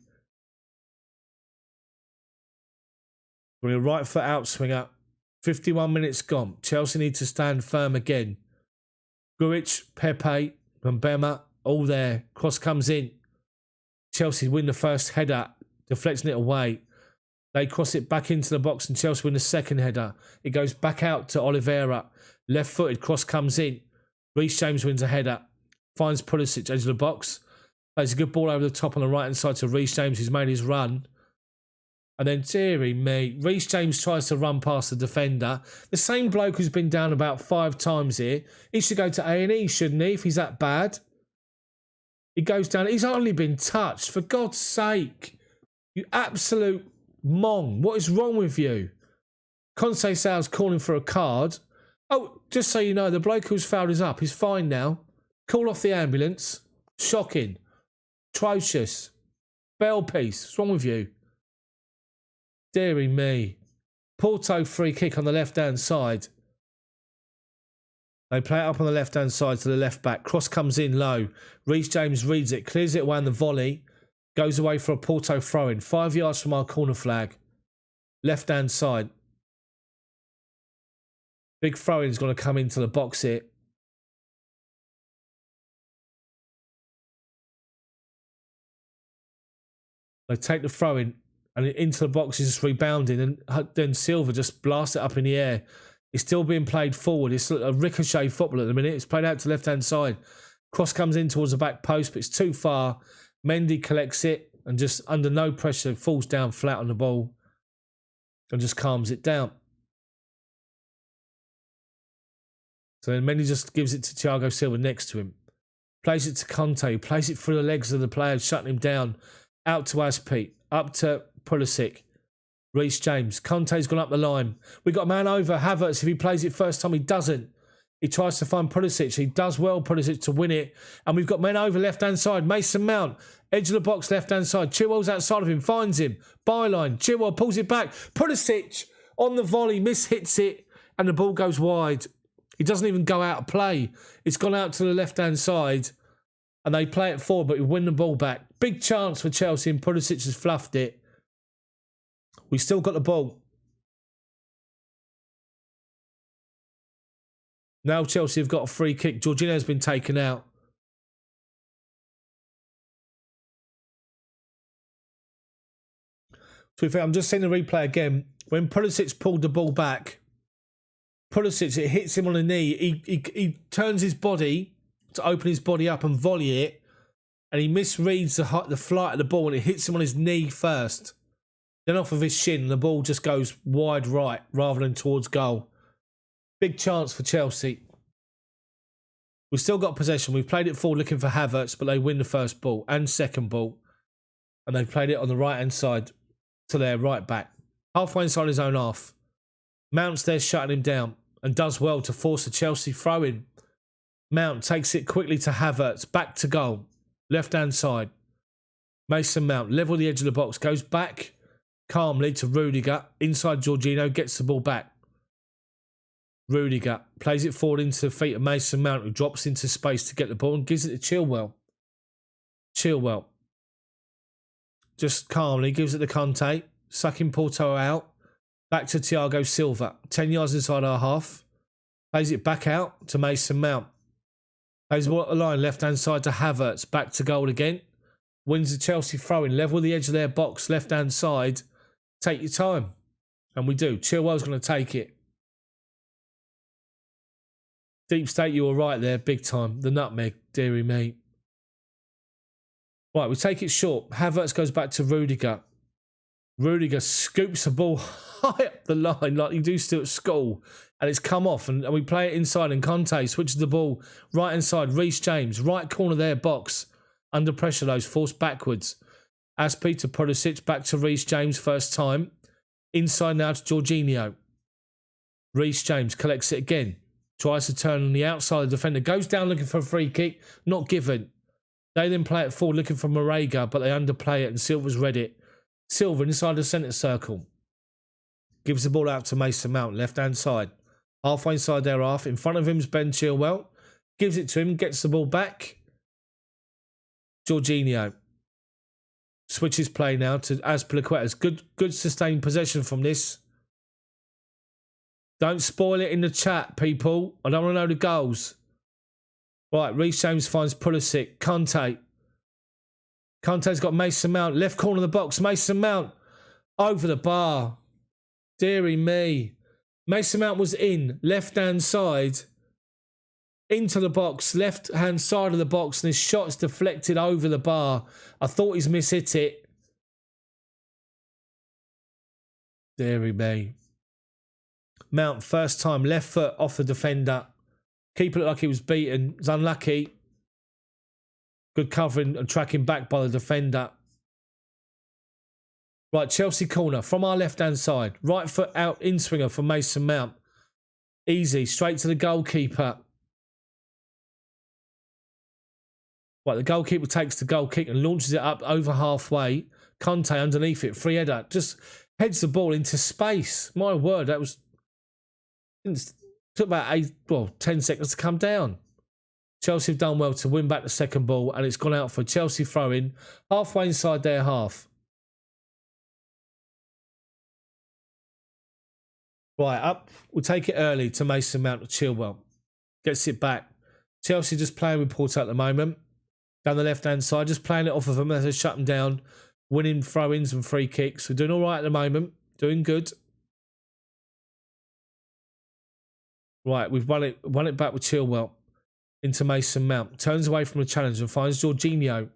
We're a right foot outswinger. 51 minutes gone. Chelsea need to stand firm again. Grujic, Pepe, Mbema, all there. Cross comes in. Chelsea win the first header, deflecting it away. They cross it back into the box and Chelsea win the second header. It goes back out to Oliveira. Left-footed, cross comes in. Reece James wins a header. Finds Pulisic edge of the box. Plays a good ball over the top on the right-hand side to Reece James, who's made his run. And then, dearie me, Reece James tries to run past the defender. The same bloke who's been down about 5 times here. He should go to A&E, shouldn't he, if he's that bad? He goes down. He's only been touched. For God's sake. You absolute mong. What is wrong with you? Conceição's calling for a card. Oh, just so you know, the bloke who's fouled is up. He's fine now. Call off the ambulance. Shocking. Atrocious. Bell piece. What's wrong with you? Deary me. Porto free kick on the left-hand side. They play it up on the left-hand side to the left back. Cross comes in low. Reece James reads it. Clears it away on the volley. Goes away for a Porto throw-in. 5 yards from our corner flag. Left-hand side. Big throw-in's going to come into the box here. They take the throw-in. And into the box is just rebounding. And then Silva just blasts it up in the air. It's still being played forward. It's a ricochet football at the minute. It's played out to the left-hand side. Cross comes in towards the back post, but it's too far. Mendy collects it and just under no pressure falls down flat on the ball and just calms it down. So then Mendy just gives it to Thiago Silva next to him. Plays it to Conte. Plays it through the legs of the players, shutting him down. Out to Aspi. Up to Pulisic. Reece James. Conte's gone up the line. We got a man over. Havertz, if he plays it first time, he doesn't. He tries to find Pulisic. He does well, Pulisic, to win it. And we've got men over left-hand side. Mason Mount. Edge of the box, left-hand side. Chilwell's outside of him. Finds him. Byline. Chilwell pulls it back. Pulisic on the volley. Mishits it. And the ball goes wide. He doesn't even go out of play. It's gone out to the left-hand side. And they play it forward, but we win the ball back. Big chance for Chelsea, and Pulisic has fluffed it. We still got the ball. Now Chelsea have got a free kick. Jorginho's been taken out. To be fair, I'm just seeing the replay again. When Pulisic pulled the ball back, Pulisic, it hits him on the knee. He turns his body to open his body up and volley it. And he misreads the flight of the ball and it hits him on his knee first. Then off of his shin, the ball just goes wide right rather than towards goal. Big chance for Chelsea. We've still got possession. We've played it forward looking for Havertz, but they win the first ball and second ball. And they've played it on the right-hand side to their right back. Halfway inside his own half. Mount's there shutting him down and does well to force a Chelsea throw-in. Mount takes it quickly to Havertz. Back to goal. Left-hand side. Mason Mount. Level the edge of the box. Goes back calmly to Rudiger. Inside Jorginho. Gets the ball back. Rudiger plays it forward into the feet of Mason Mount, who drops into space to get the ball and gives it to Chilwell. Chilwell. Just calmly gives it to Conte. Sucking Porto out. Back to Thiago Silva. 10 yards inside our half. Plays it back out to Mason Mount. Plays the ball at the line, left-hand side to Havertz. Back to goal again. Wins the Chelsea throw-in. Level the edge of their box, left-hand side. Take your time. And we do. Chilwell's going to take it. Deep State, you were right there, big time. The nutmeg, dearie me. Right, we take it short. Havertz goes back to Rudiger. Rudiger scoops the ball high up the line like you do still at school. And it's come off. And we play it inside. And Conte switches the ball right inside. Reece James, right corner there, box. Under pressure, those forced backwards. As Peter Pulisic back to Reece James, first time. Inside now to Jorginho. Reece James collects it again. Tries to turn on the outside of the defender. Goes down looking for a free kick. Not given. They then play it forward looking for Marega, but they underplay it and Silva's read it. Silva inside the centre circle. Gives the ball out to Mason Mount, left-hand side. Halfway inside their half. In front of him is Ben Chilwell. Gives it to him. Gets the ball back. Jorginho. Switches play now to Azpilicueta's. Good sustained possession from this. Don't spoil it in the chat, people. I don't want to know the goals. Right, Reece James finds Pulisic. Conte. Conte's got Mason Mount. Left corner of the box. Mason Mount. Over the bar. Deary me. Mason Mount was in, left-hand side, into the box, left-hand side of the box, and his shot's deflected over the bar. I thought he's mishit it. Deary me. Mount, first time, left foot off the defender. Keeper looked like he was beaten. It's unlucky. Good covering and tracking back by the defender. Right, Chelsea corner from our left-hand side. Right foot out, in-swinger for Mason Mount. Easy, straight to the goalkeeper. Right, the goalkeeper takes the goal kick and launches it up over halfway. Conte underneath it, free header. Just heads the ball into space. My word, that was... It took about 10 seconds to come down. Chelsea have done well to win back the second ball, and it's gone out for Chelsea throw-in halfway inside their half. Right, up. We'll take it early to Mason Mount to Chilwell. Gets it back. Chelsea just playing with Porto at the moment. Down the left-hand side, just playing it off of them as they shut them down. Winning throw-ins and free kicks. We're doing all right at the moment. Doing good. Right, we've won it back with Chilwell. Into Mason Mount. Turns away from the challenge and finds Jorginho.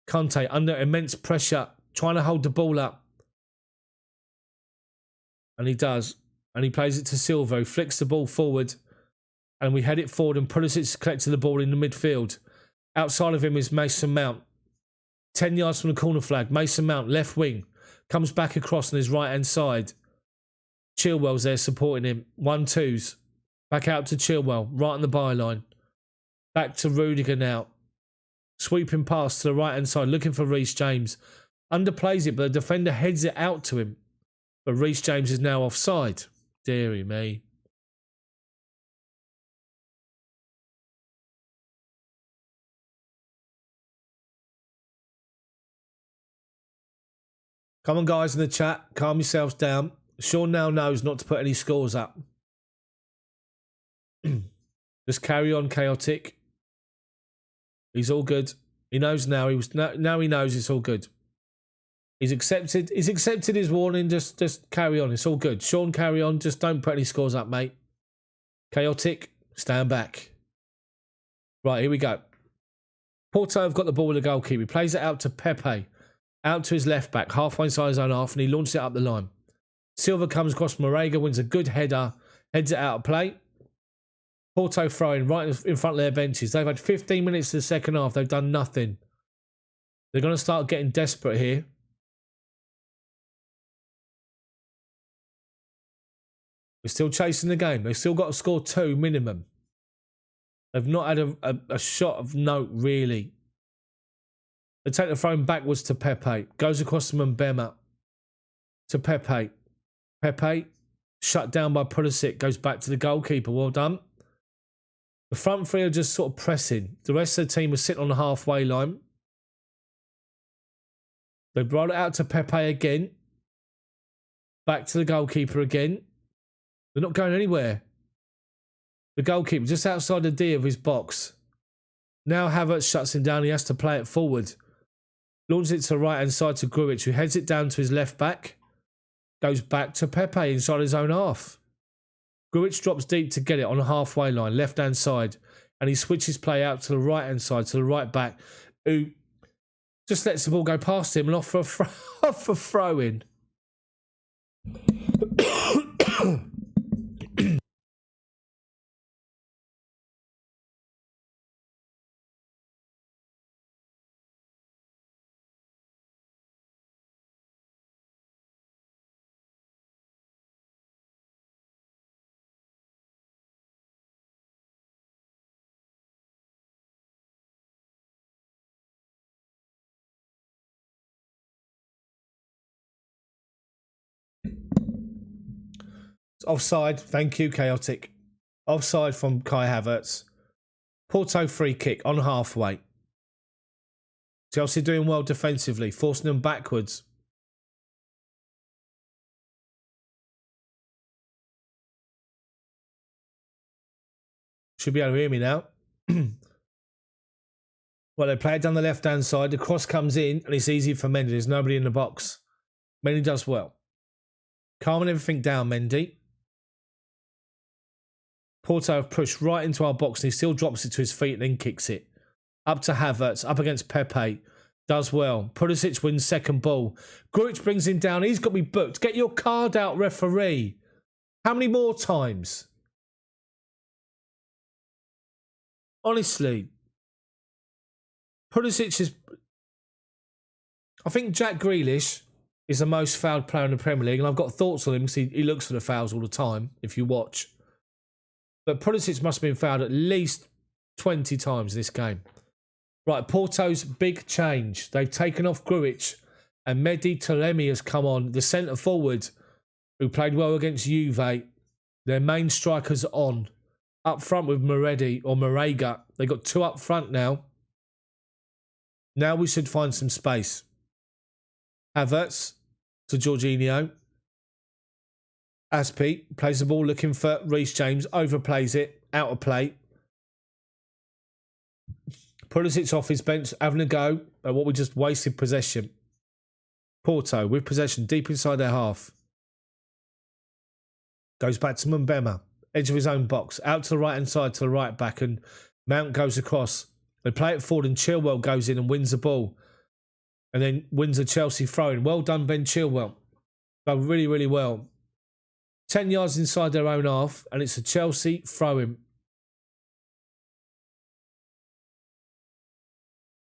Conte under immense pressure. Trying to hold the ball up. And he does. And he plays it to Silva, who flicks the ball forward. And we head it forward, and Pulisic collected the ball in the midfield. Outside of him is Mason Mount. 10 yards from the corner flag. Mason Mount, left wing. Comes back across on his right-hand side. Chilwell's there supporting him. 1-2s. Back out to Chilwell, right on the byline. Back to Rudiger now. Sweeping pass to the right-hand side, looking for Reece James. Underplays it, but the defender heads it out to him. But Reece James is now offside. Deary me. Come on, guys in the chat. Calm yourselves down. Sean now knows not to put any scores up. Just carry on, chaotic. He's all good. He knows now. Now he knows it's all good. He's accepted his warning. Just carry on. It's all good. Sean, carry on. Just don't put any scores up, mate. Chaotic, stand back. Right, here we go. Porto have got the ball with the goalkeeper. He plays it out to Pepe. Out to his left back, halfway inside his own half, and he launches it up the line. Silva comes across Marega, wins a good header, heads it out of play. Porto throwing right in front of their benches. They've had 15 minutes to the second half. They've done nothing. They're going to start getting desperate here. We're still chasing the game. They've still got to score 2 minimum. They've not had a shot of note, really. They take the throw backwards to Pepe. Goes across to Mbema. To Pepe. Pepe, shut down by Pulisic. Goes back to the goalkeeper. Well done. The front three are just sort of pressing. The rest of the team are sitting on the halfway line. They brought it out to Pepe again. Back to the goalkeeper again. They're not going anywhere. The goalkeeper just outside the D of his box. Now Havertz shuts him down. He has to play it forward. Launches it to the right-hand side to Grujic, who heads it down to his left back. Goes back to Pepe inside his own half. Grujic drops deep to get it on the halfway line, left-hand side. And he switches play out to the right-hand side, to the right back, who just lets the ball go past him and off for a throw-in. Offside, thank you, chaotic. Offside from Kai Havertz. Porto free kick on halfway. Chelsea doing well defensively, forcing them backwards. Should be able to hear me now. Well, they play it down the left-hand side. The cross comes in, and it's easy for Mendy. There's nobody in the box. Mendy does well. Calming everything down, Mendy. Porto have pushed right into our box and he still drops it to his feet and then kicks it. Up to Havertz, up against Pepe. Does well. Pulisic wins second ball. Grujic brings him down. He's got to be booked. Get your card out, referee. How many more times? Honestly. Pulisic is... I think Jack Grealish is the most fouled player in the Premier League, and I've got thoughts on him because he looks for the fouls all the time, if you watch. But Pulisic must have been fouled at least 20 times this game. Right, Porto's big change. They've taken off Grujic, and Mehdi Taremi has come on, the centre forward, who played well against Juve. Their main strikers on. Up front with Marega. They've got two up front now. Now we should find some space. Havertz to Jorginho. Aspi plays the ball looking for Reece James. Overplays it. Out of play. Pulisic off his bench, having a go at what we just wasted possession. Porto with possession deep inside their half. Goes back to Mbema. Edge of his own box. Out to the right-hand side to the right back, and Mount goes across. They play it forward and Chilwell goes in and wins the ball. And then wins a Chelsea throw-in. Well done, Ben Chilwell. Go really, really well. 10 yards inside their own half, and it's a Chelsea throw-in.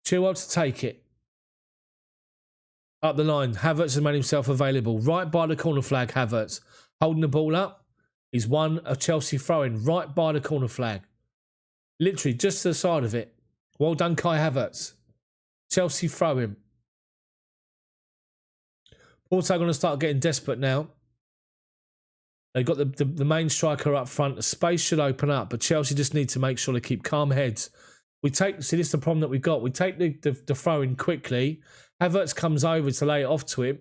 Chilwell to take it. Up the line. Havertz has made himself available. Right by the corner flag, Havertz. Holding the ball up. He's won a Chelsea throw-in right by the corner flag. Literally just to the side of it. Well done, Kai Havertz. Chelsea throw-in. Porto going to start getting desperate now. They've got the main striker up front. The space should open up, but Chelsea just need to make sure they keep calm heads. See, this is the problem that we've got. We take the throw in quickly. Havertz comes over to lay it off to him.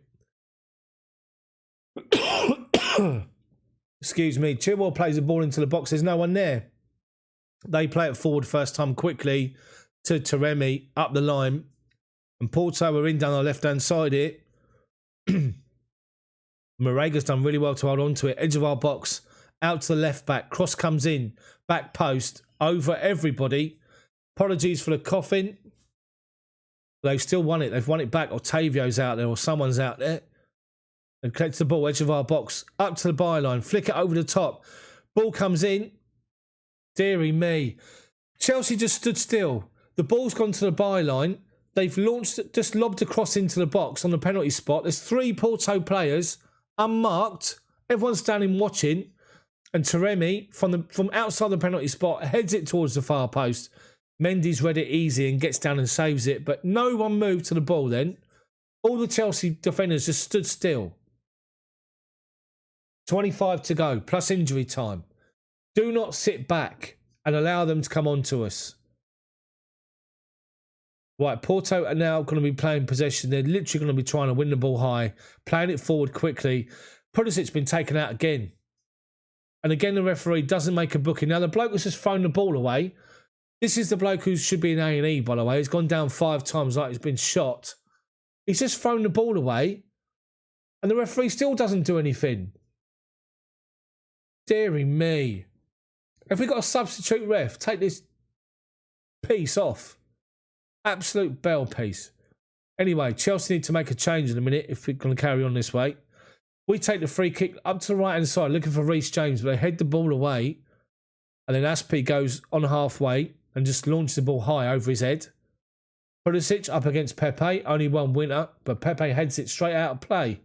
Excuse me. Chilwell plays the ball into the box. There's no one there. They play it forward first time quickly to Taremi up the line. And Porto are in down the left-hand side here. Marega's done really well to hold on to it. Edge of our box. Out to the left back. Cross comes in. Back post. Over everybody. Apologies for the coughing. They've still won it. They've won it back. Otavio's out there or someone's out there. And collects the ball. Edge of our box. Up to the byline. Flick it over the top. Ball comes in. Deary me. Chelsea just stood still. The ball's gone to the byline. They've launched, just lobbed across into the box on the penalty spot. There's 3 Porto players, unmarked. Everyone's standing watching. And Taremi, from outside the penalty spot, heads it towards the far post. Mendy's read it easy and gets down and saves it. But no one moved to the ball then. All the Chelsea defenders just stood still. 25 to go, plus injury time. Do not sit back and allow them to come on to us. Right, Porto are now going to be playing possession. They're literally going to be trying to win the ball high, playing it forward quickly. Pulisic's been taken out again. And again, the referee doesn't make a booking. Now, the bloke has just thrown the ball away. This is the bloke who should be in A&E, by the way. He's gone down 5 times like he's been shot. He's just thrown the ball away. And the referee still doesn't do anything. Deary me. Have we got a substitute ref? Take this piece off. Absolute bell piece. Anyway, Chelsea need to make a change in a minute if we're going to carry on this way. We take the free kick up to the right-hand side, looking for Reece James, but they head the ball away. And then Aspi goes on halfway and just launches the ball high over his head. Pulisic up against Pepe, only one winner, but Pepe heads it straight out of play.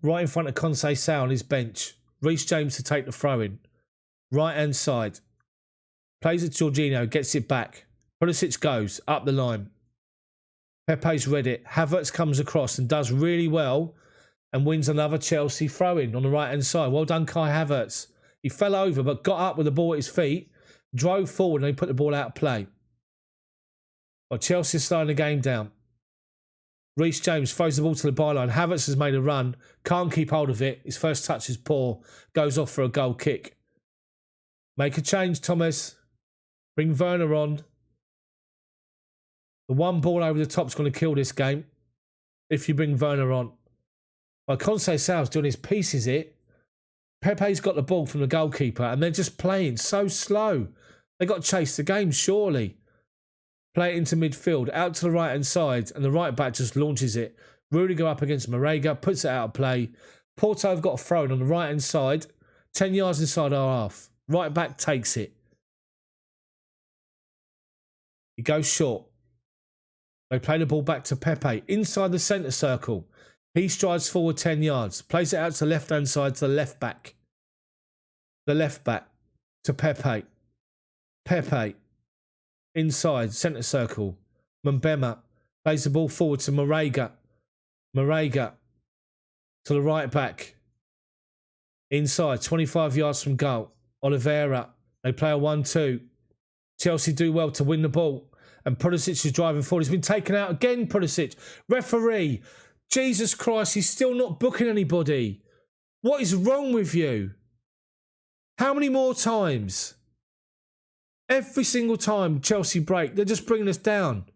Right in front of Conceição on his bench. Reece James to take the throw-in. Right-hand side. Plays it to Jorginho, gets it back. Pulisic goes up the line. Pepe's read it. Havertz comes across and does really well and wins another Chelsea throw-in on the right-hand side. Well done, Kai Havertz. He fell over but got up with the ball at his feet, drove forward and they put the ball out of play. Well, Chelsea's slowing the game down. Reece James throws the ball to the byline. Havertz has made a run. Can't keep hold of it. His first touch is poor. Goes off for a goal kick. Make a change, Thomas. Bring Werner on. The one ball over the top is going to kill this game. if you bring Werner on. Well, Conceição's doing his pieces here. Pepe's got the ball from the goalkeeper and they're just playing so slow. They got to chase the game, surely. Play it into midfield, out to the right-hand side, and the right-back just launches it. Rudiger up against Marega, puts it out of play. Porto have got a throw-in on the right-hand side, 10 yards inside our half. Right-back takes it. He goes short. They play the ball back to Pepe, inside the centre circle. He strides forward 10 yards, plays it out to the left-hand side to the left-back. The left-back to Pepe. Pepe. Inside, centre circle. Mbema plays the ball forward to Marega. Marega to the right back. Inside, 25 yards from goal. Oliveira. They play a 1-2. Chelsea do well to win the ball. And Pulisic is driving forward. He's been taken out again, Pulisic. Referee. Jesus Christ, he's still not booking anybody. What is wrong with you? How many more times? Every single time Chelsea break, they're just bringing us down.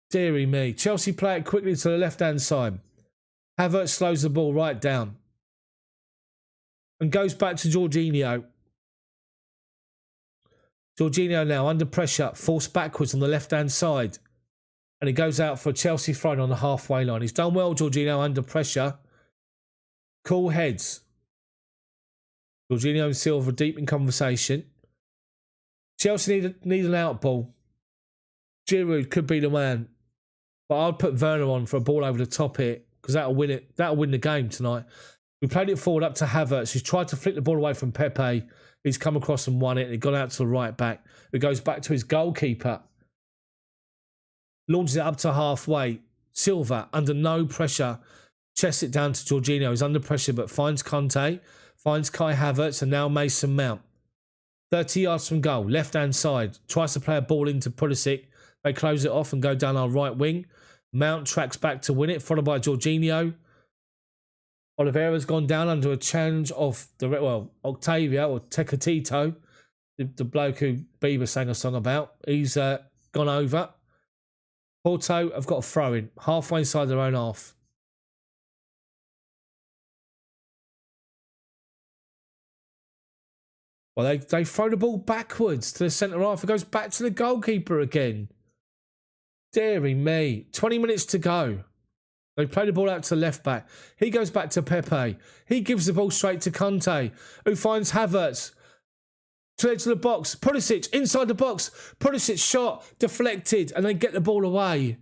Deary me. Chelsea play it quickly to the left-hand side. Havertz slows the ball right down. And goes back to Jorginho. Jorginho now under pressure, forced backwards on the left-hand side. And he goes out for a Chelsea throw on the halfway line. He's done well, Jorginho, under pressure. Cool heads. Jorginho and Silva deep in conversation. Chelsea need an out ball. Giroud could be the man. But I'd put Werner on for a ball over the top here because that'll win it. That'll win the game tonight. We played it forward up to Havertz. He's tried to flick the ball away from Pepe. He's come across and won it. And it got out to the right back. It goes back to his goalkeeper. Launches it up to halfway. Silva, under no pressure, chests it down to Jorginho. He's under pressure but finds Conte. Finds Kai Havertz and now Mason Mount. 30 yards from goal, left-hand side. Tries to play a ball into Pulisic. They close it off and go down our right wing. Mount tracks back to win it, followed by Jorginho. Oliveira's gone down under a challenge of Octavia or Tecatito, the bloke who Bieber sang a song about. He's gone over. Porto have got a throw-in, halfway inside their own half. Well, they throw the ball backwards to the centre half. It goes back to the goalkeeper again. Deary me. 20 minutes to go. They play the ball out to the left back. He goes back to Pepe. He gives the ball straight to Conte, who finds Havertz. To the edge of the box. Pulisic inside the box. Pulisic shot, deflected, and they get the ball away.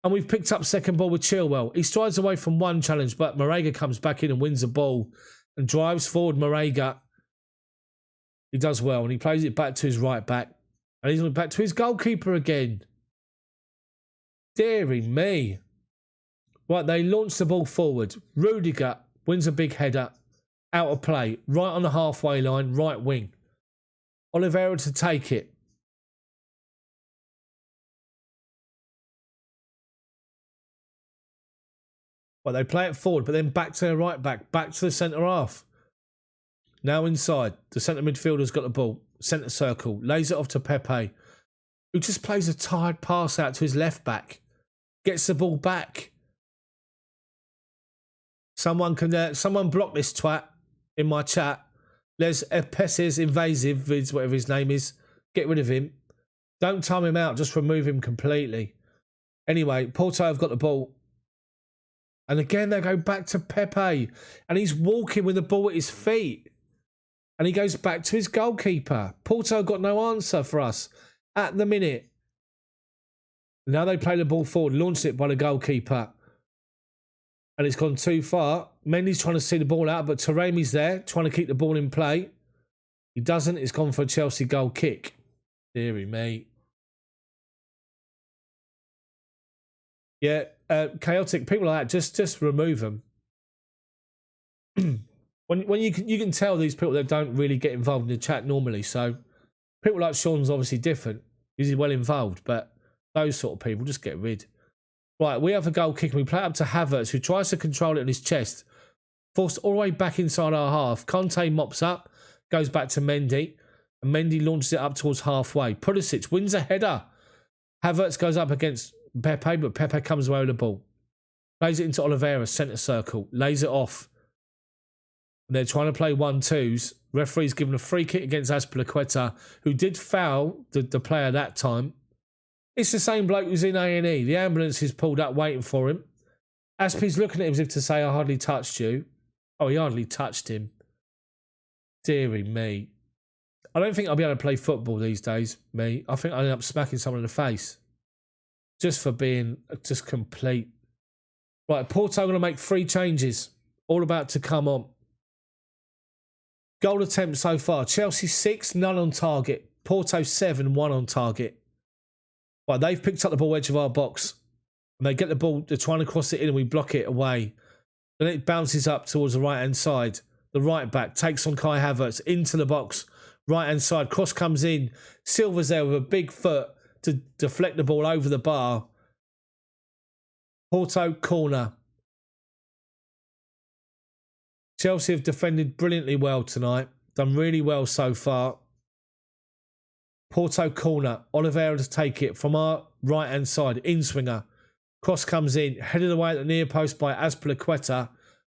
And we've picked up second ball with Chilwell. He strides away from one challenge, but Marega comes back in and wins the ball and drives forward Marega. He does well, and he plays it back to his right back. And he's back to his goalkeeper again. Deary me. Right, they launch the ball forward. Rudiger wins a big header. Out of play. Right on the halfway line, right wing. Oliveira to take it. Well, they play it forward, but then back to the right back. Back to the centre half. Now inside, the centre midfielder's got the ball. Centre circle. Lays it off to Pepe, who just plays a tired pass out to his left back. Gets the ball back. Someone block this twat in my chat. Les Epeses Invasive is whatever his name is. Get rid of him. Don't time him out. Just remove him completely. Anyway, Porto have got the ball. And again, they go back to Pepe. And he's walking with the ball at his feet. And he goes back to his goalkeeper. Porto got no answer for us at the minute. Now they play the ball forward. Launched it by the goalkeeper. And it's gone too far. Mendy's trying to see the ball out, but Taremi's there, trying to keep the ball in play. He doesn't. It's gone for a Chelsea goal kick. Deary me. Yeah, chaotic. People like that, just remove them. when you can tell these people that don't really get involved in the chat normally. So people like Sean's obviously different. He's well involved, but those sort of people, just get rid. Right, we have a goal kick and we play it up to Havertz, who tries to control it in his chest. Forced all the way back inside our half. Conte mops up, goes back to Mendy, and Mendy launches it up towards halfway. Pulisic wins a header. Havertz goes up against Pepe, but Pepe comes away with the ball. Plays it into Oliveira, centre circle. Lays it off. And they're trying to play 1-2s. Referee's given a free kick against Azpilicueta, who did foul the player that time. It's the same bloke who's in A&E. The ambulance is pulled up waiting for him. Aspi's looking at him as if to say, I hardly touched you. Oh, he hardly touched him. Deary me. I don't think I'll be able to play football these days, me. I think I'll end up smacking someone in the face. Just for being just complete. Right, Porto going to make 3 changes. All about to come on. Goal attempts so far. Chelsea 6, none on target. Porto 7, 1 on target. Right, they've picked up the ball edge of our box. And they get the ball, they're trying to cross it in and we block it away. Then it bounces up towards the right-hand side. The right back takes on Kai Havertz into the box. Right-hand side, cross comes in. Silva's there with a big foot to deflect the ball over the bar. Porto, corner. Chelsea have defended brilliantly well tonight. Done really well so far. Porto, corner. Oliveira to take it from our right-hand side. In-swinger. Cross comes in, headed away at the near post by Azpilicueta.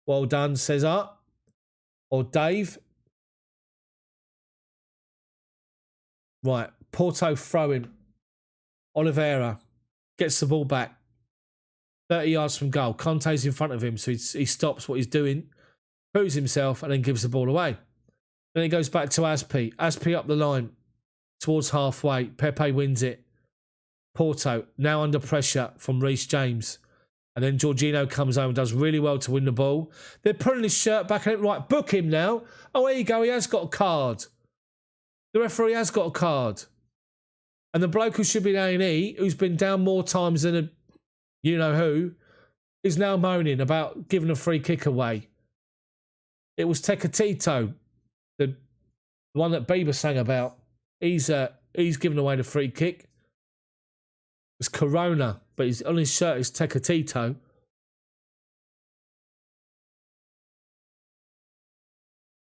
Well done, Cesar. Or Dave. Right, Porto throwing. Oliveira gets the ball back. 30 yards from goal. Conte's in front of him, so he stops what he's doing, proves himself, and then gives the ball away. Then it goes back to Aspi. Aspi up the line towards halfway. Pepe wins it. Porto, now under pressure from Reece James. And then Jorginho comes home and does really well to win the ball. They're pulling his shirt back and right, book him now. Oh, there you go, he has got a card. The referee has got a card. And the bloke who should be in A&E, who's been down more times than a you-know-who, is now moaning about giving a free kick away. It was Tecatito, the one that Bieber sang about. He's given away the free kick. It's Corona, but he's on his shirt is Tecatito.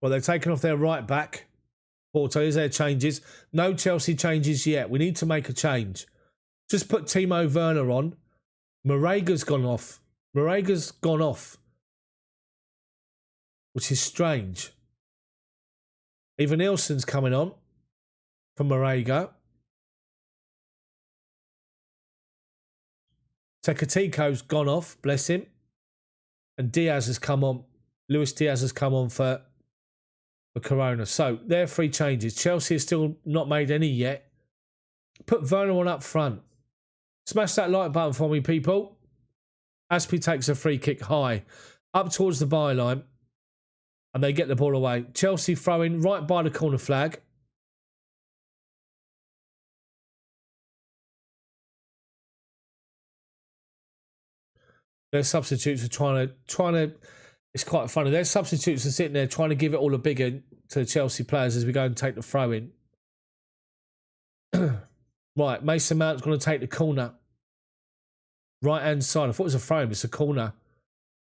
Well, they're taking off their right back. Porto, is their changes. No Chelsea changes yet. We need to make a change. Just put Timo Werner on. Morega's gone off. Which is strange. Even Nielsen's coming on from Morega. Tecatito's gone off, bless him. And Diaz has come on. Luis Diaz has come on for Corona. So, there are 3 changes. Chelsea has still not made any yet. Put Werner on up front. Smash that like button for me, people. Aspi takes a free kick high. Up towards the byline. And they get the ball away. Chelsea throwing right by the corner flag. Their substitutes are trying to. It's quite funny. Their substitutes are sitting there trying to give it all a big in to the Chelsea players as we go and take the throw in. Right, Mason Mount's going to take the corner. Right hand side. I thought it was a throw in, but it's a corner.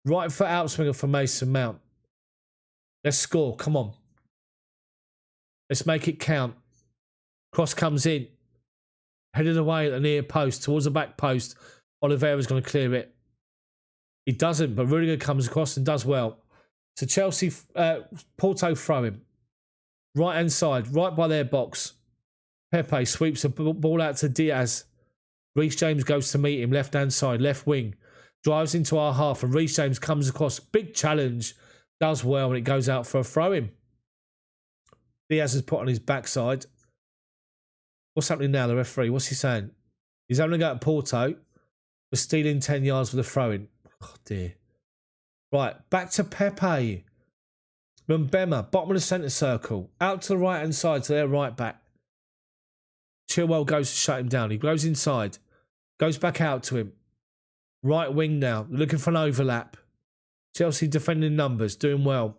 Right foot outswinger for Mason Mount. Let's score. Come on. Let's make it count. Cross comes in. Headed away at the near post towards the back post. Oliveira's going to clear it. He doesn't, but Rudiger comes across and does well. So Chelsea, Porto throw him. Right hand side, right by their box. Pepe sweeps the ball out to Diaz. Reece James goes to meet him, left hand side, left wing. Drives into our half and Reece James comes across. Big challenge. Does well and it goes out for a throw in. Diaz is put on his backside. What's happening now, the referee? What's he saying? He's having a go at Porto for stealing 10 yards with a throw in. Oh dear. Right, back to Pepe. Mbema, bottom of the centre circle. Out to the right hand side to their right back. Chilwell goes to shut him down. He goes inside. Goes back out to him. Right wing now. Looking for an overlap. Chelsea defending numbers. Doing well.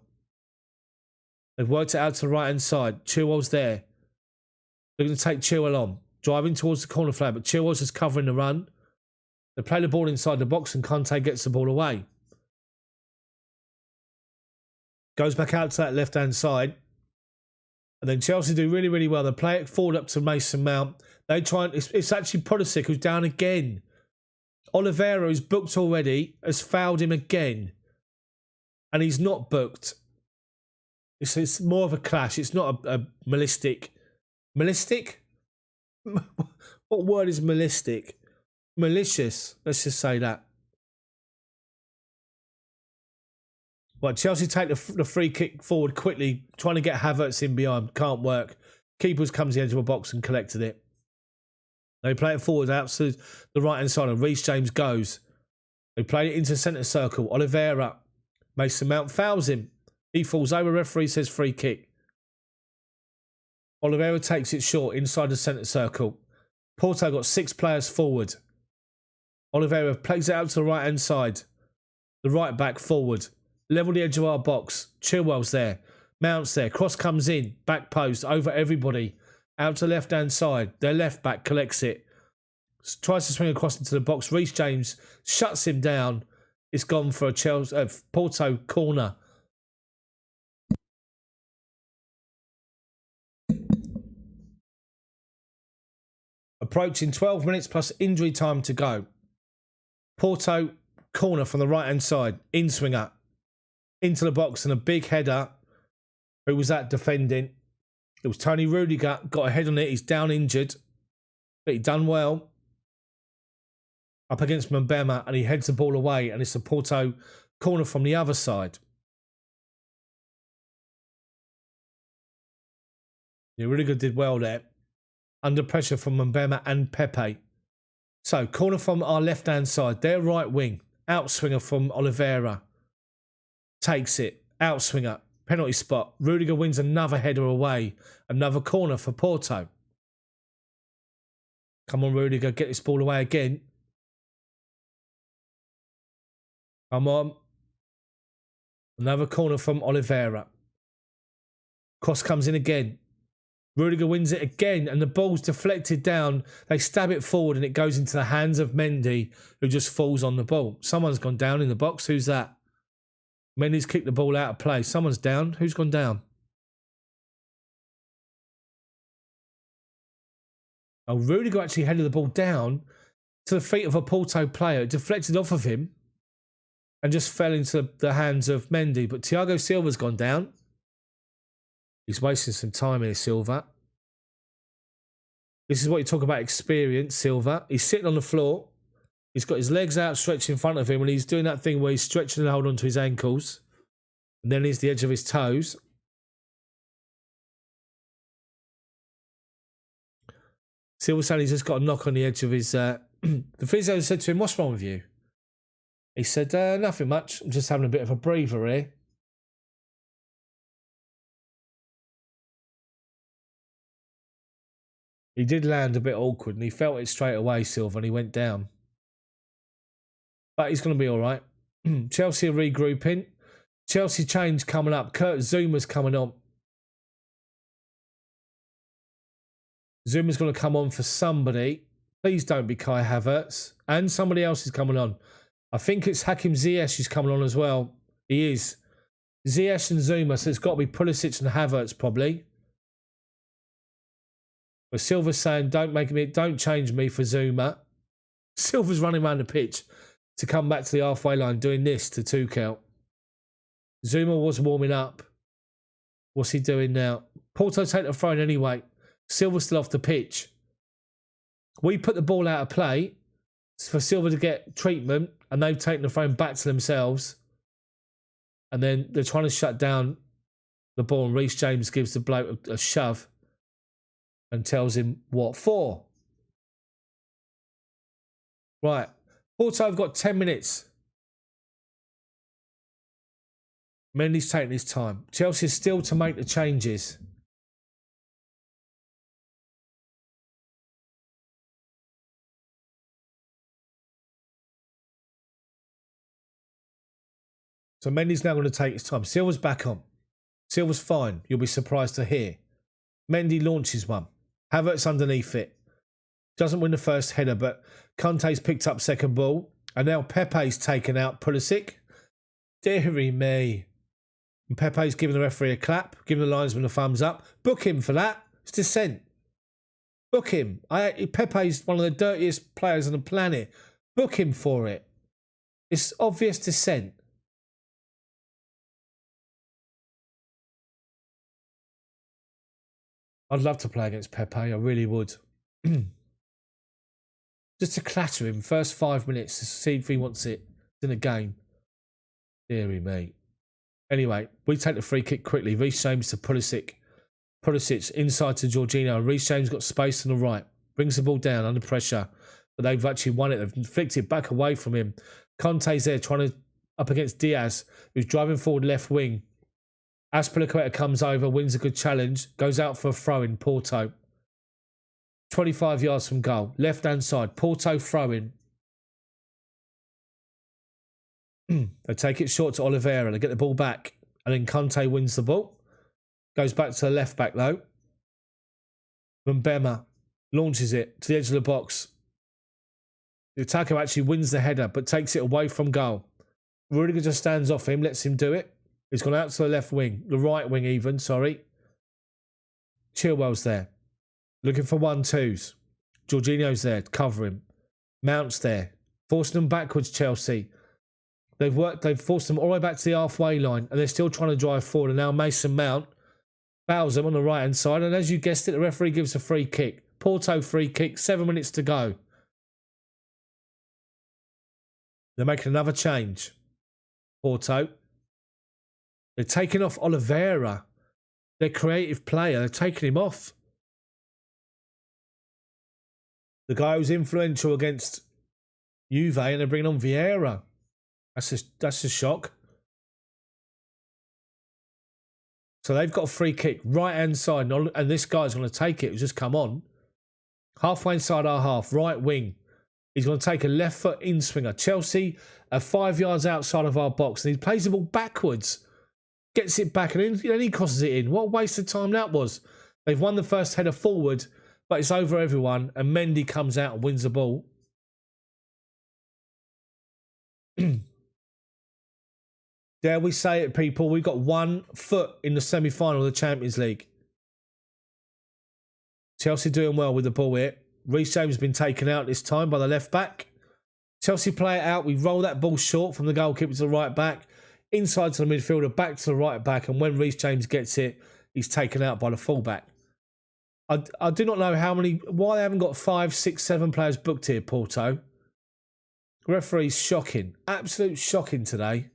They've worked it out to the right hand side. Chilwell's there. Looking to take Chilwell on. Driving towards the corner flag. But Chilwell's just covering the run. They play the ball inside the box and Conte gets the ball away. Goes back out to that left-hand side. And then Chelsea do really, really well. They play it forward up to Mason Mount. They try and... It's actually Podolski who's down again. Oliveira, who's booked already, has fouled him again. And he's not booked. It's more of a clash. It's not a malicious. Malicious? What word is malicious? Malicious. Let's just say that. Right, Chelsea take the free kick forward quickly, trying to get Havertz in behind. Can't work. Keepers comes to the edge of a box and collected it. They play it forward out to the right-hand side, and Reece James goes. They play it into centre circle. Oliveira. Mason Mount fouls him. He falls over. Referee says free kick. Oliveira takes it short inside the centre circle. Porto got 6 players forward. Oliveira plays it out to the right-hand side. The right back forward. Level the edge of our box. Chilwell's there. Mount's there. Cross comes in. Back post. Over everybody. Out to the left-hand side. Their left back collects it. Tries to swing across into the box. Reece James shuts him down. It's gone for a Porto corner. Approaching 12 minutes plus injury time to go. Porto corner from the right-hand side. In-swinger. Into the box and a big header. Who was that defending? It was Tony Rudiger. Got a head on it. He's down injured. But he done well. Up against Mbema, and he heads the ball away, and it's a Porto corner from the other side. Yeah, Rudiger did well there. Under pressure from Mbema and Pepe. So, corner from our left-hand side. Their right wing. Outswinger from Oliveira. Takes it. Outswinger. Penalty spot. Rudiger wins another header away. Another corner for Porto. Come on, Rudiger. Get this ball away again. Come on. Another corner from Oliveira. Cross comes in again. Rudiger wins it again, and the ball's deflected down. They stab it forward, and it goes into the hands of Mendy, who just falls on the ball. Someone's gone down in the box. Who's that? Mendy's kicked the ball out of play. Someone's down. Who's gone down? Oh, Rudiger actually headed the ball down to the feet of a Porto player. It deflected off of him and just fell into the hands of Mendy. But Thiago Silva's gone down. He's wasting some time here, Silva. This is what you talk about experience, Silva. He's sitting on the floor. He's got his legs outstretched in front of him, and he's doing that thing where he's stretching and holding onto his ankles. And then he's the edge of his toes. Silva saying he's just got a knock on the edge of his... the physio said to him, "What's wrong with you?" He said, "Nothing much. I'm just having a bit of a breather here." He did land a bit awkward, and he felt it straight away, Silva, and he went down. But he's going to be all right. Chelsea are regrouping. Chelsea change coming up. Kurt Zuma's coming on. Zuma's going to come on for somebody. Please don't be Kai Havertz. And somebody else is coming on. I think it's Hakim Ziyech who's coming on as well. He is. Ziyech and Zuma, so it's got to be Pulisic and Havertz probably. But Silva's saying, don't change me for Zuma. Silva's running around the pitch to come back to the halfway line doing this to Tuchel. Zuma was warming up. What's he doing now? Porto take the throw anyway. Silva's still off the pitch. We put the ball out of play for Silva to get treatment, and they've taken the throw back to themselves. And then they're trying to shut down the ball, and Reece James gives the bloke a shove and tells him what for. Right. Porto have got 10 minutes. Mendy's taking his time. Chelsea is still to make the changes. So Mendy's now going to take his time. Silva's back on. Silva's fine. You'll be surprised to hear. Mendy launches one. Havertz underneath it. Doesn't win the first header, but Conte's picked up second ball. And now Pepe's taken out Pulisic. Deary me. And Pepe's giving the referee a clap, giving the linesman a thumbs up. Book him for that. It's dissent. Book him. Pepe's one of the dirtiest players on the planet. Book him for it. It's obvious dissent. I'd love to play against Pepe. I really would. Just to clatter him first 5 minutes to see if he wants it in a game. Deary me. Anyway, we take the free kick quickly. Reece James to Pulisic. Pulisic inside to Jorginho. Reece James got space on the right. Brings the ball down under pressure. But they've actually won it. They've flicked back away from him. Conte's there trying to up against Diaz, who's driving forward left wing. Azpilicueta comes over, wins a good challenge, goes out for a throw in. Porto. 25 yards from goal. Left-hand side. Porto throw-in. They take it short to Oliveira. They get the ball back. And then Conte wins the ball. Goes back to the left-back, though. Mbema launches it to the edge of the box. The attacker actually wins the header, but takes it away from goal. Rudiger just stands off him, lets him do it. He's gone out to the left wing. The right wing even, sorry. Chilwell's there. Looking for 1-2s. Jorginho's there to cover him. Mount's there. Forcing them backwards, Chelsea. They've forced them all the way back to the halfway line, and they're still trying to drive forward. And now Mason Mount fouls them on the right-hand side. And as you guessed it, the referee gives a free kick. Porto free kick, 7 minutes to go. They're making another change. Porto. They're taking off Oliveira. Their creative player. They're taking him off. The guy who's influential against Juve, and they're bringing on Vieira. That's a shock. So they've got a free kick right-hand side, and this guy's going to take it. He's just come on. Halfway inside our half, right wing. He's going to take a left foot in swinger. Chelsea are 5 yards outside of our box, and he plays the ball backwards. Gets it back, and then he crosses it in. What a waste of time that was. They've won the first header forward, but it's over everyone, and Mendy comes out and wins the ball. Dare we say it, people? We've got 1 foot in the semi-final of the Champions League. Chelsea doing well with the ball here. Reece James has been taken out this time by the left back. Chelsea play it out. We roll that ball short from the goalkeeper to the right back. Inside to the midfielder, back to the right back. And when Reece James gets it, he's taken out by the fullback. I do not know why they haven't got 5, 6, 7 players booked here, Porto. Referee's shocking. Absolute shocking today.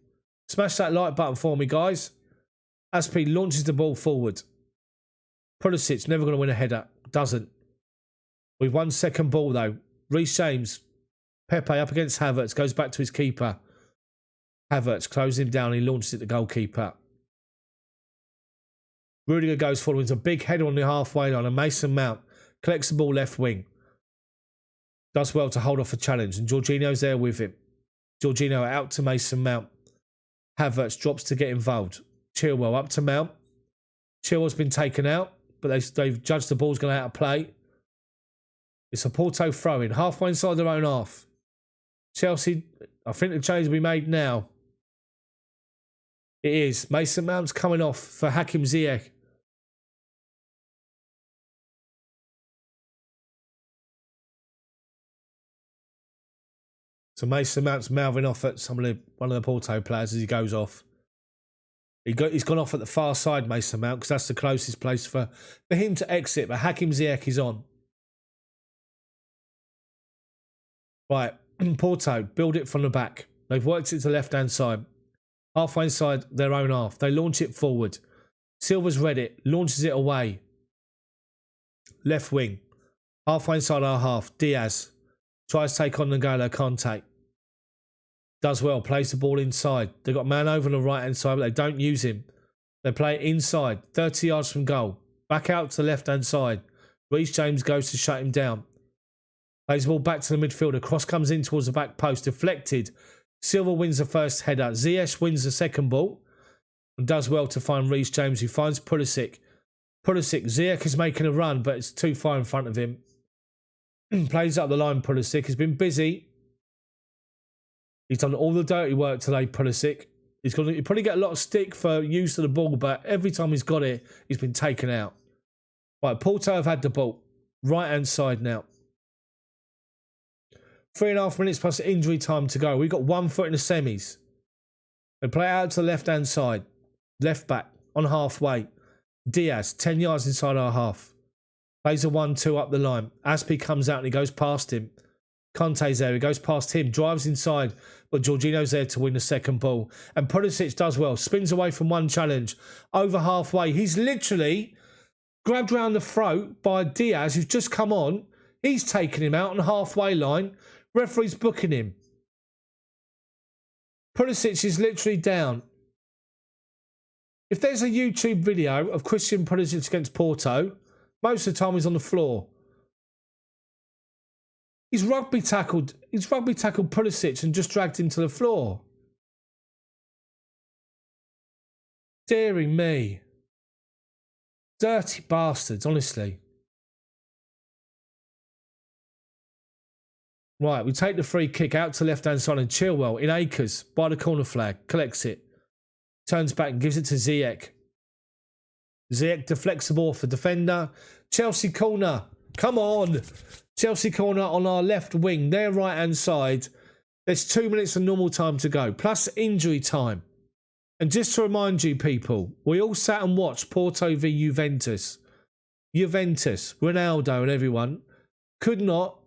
Smash that like button for me, guys. Aspi launches the ball forward. Pulisic never going to win a header. Doesn't. We've won second ball, though. Reece James. Pepe up against Havertz. Goes back to his keeper. Havertz closes him down. He launches it to goalkeeper. Rudiger goes forward. It's a big header on the halfway line. And Mason Mount collects the ball left wing. Does well to hold off a challenge. And Jorginho's there with him. Jorginho out to Mason Mount. Havertz drops to get involved. Chilwell up to Mount. Chilwell's been taken out, but they've judged the ball's going out of play. It's a Porto throw-in, halfway inside their own half. Chelsea, I think the change will be made now. It is. Mason Mount's coming off for Hakim Ziyech. So Mason Mount's mouthing off at one of the Porto players as he goes off. He's gone off at the far side, Mason Mount, because that's the closest place for him to exit. But Hakim Ziyech is on. Right, Porto, build it from the back. They've worked it to the left-hand side. Halfway inside their own half. They launch it forward. Silva's read it, launches it away. Left wing. Halfway inside our half. Diaz tries to take on N'Golo Kante. Does well, plays the ball inside. They've got a man over on the right-hand side, but they don't use him. They play it inside, 30 yards from goal. Back out to the left-hand side. Reece James goes to shut him down. Plays the ball back to the midfielder. Cross comes in towards the back post. Deflected. Silva wins the first header. Ziyech wins the second ball. And does well to find Reece James, who finds Pulisic. Ziyech is making a run, but it's too far in front of him. Plays up the line, Pulisic. He's been busy. He's done all the dirty work today, Pulisic. He'll probably get a lot of stick for use of the ball, but every time he's got it, he's been taken out. Right, Porto have had the ball. Right-hand side now. 3.5 minutes plus injury time to go. We've got 1 foot in the semis. They play it out to the left-hand side. Left back on halfway. Diaz, 10 yards inside our half. Plays a 1-2 up the line. Aspi comes out and he goes past him. Conte's there. He goes past him. Drives inside. But Jorginho's there to win the second ball. And Pulisic does well. Spins away from one challenge. Over halfway. He's literally grabbed round the throat by Diaz, who's just come on. He's taken him out on the halfway line. Referee's booking him. Pulisic is literally down. If there's a YouTube video of Christian Pulisic against Porto, most of the time he's on the floor. He's rugby tackled Pulisic and just dragged him to the floor. Deary me. Dirty bastards, honestly. Right, we take the free kick out to left-hand side and Chilwell in acres by the corner flag. Collects it. Turns back and gives it to Ziyech. Ziyech deflects the ball for defender. Chelsea corner. Come on. Chelsea corner on our left wing. Their right-hand side. There's 2 minutes of normal time to go. Plus injury time. And just to remind you people, we all sat and watched Porto v Juventus. Juventus, Ronaldo and everyone could not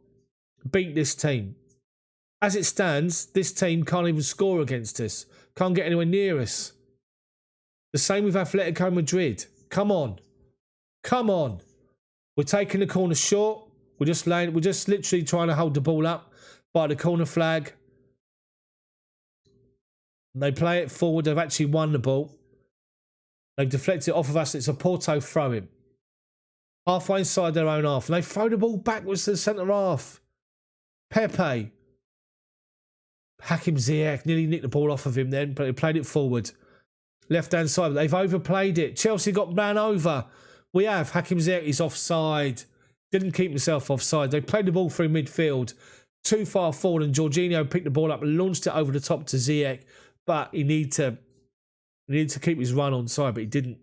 beat this team. As it stands, this team can't even score against us. Can't get anywhere near us. The same with Atletico Madrid. Come on. Come on. We're taking the corner short. We're just literally trying to hold the ball up by the corner flag. They play it forward. They've actually won the ball. They've deflected it off of us. It's a Porto throw-in. Halfway inside their own half. And they throw the ball backwards to the centre half. Pepe. Hakim Ziyech nearly nicked the ball off of him then, but they played it forward. Left-hand side. They've overplayed it. Chelsea got ran over. We have. Hakim Ziyech is offside. Didn't keep himself offside. They played the ball through midfield. Too far forward and Jorginho picked the ball up and launched it over the top to Ziyech. But he needed to keep his run on side, but he didn't.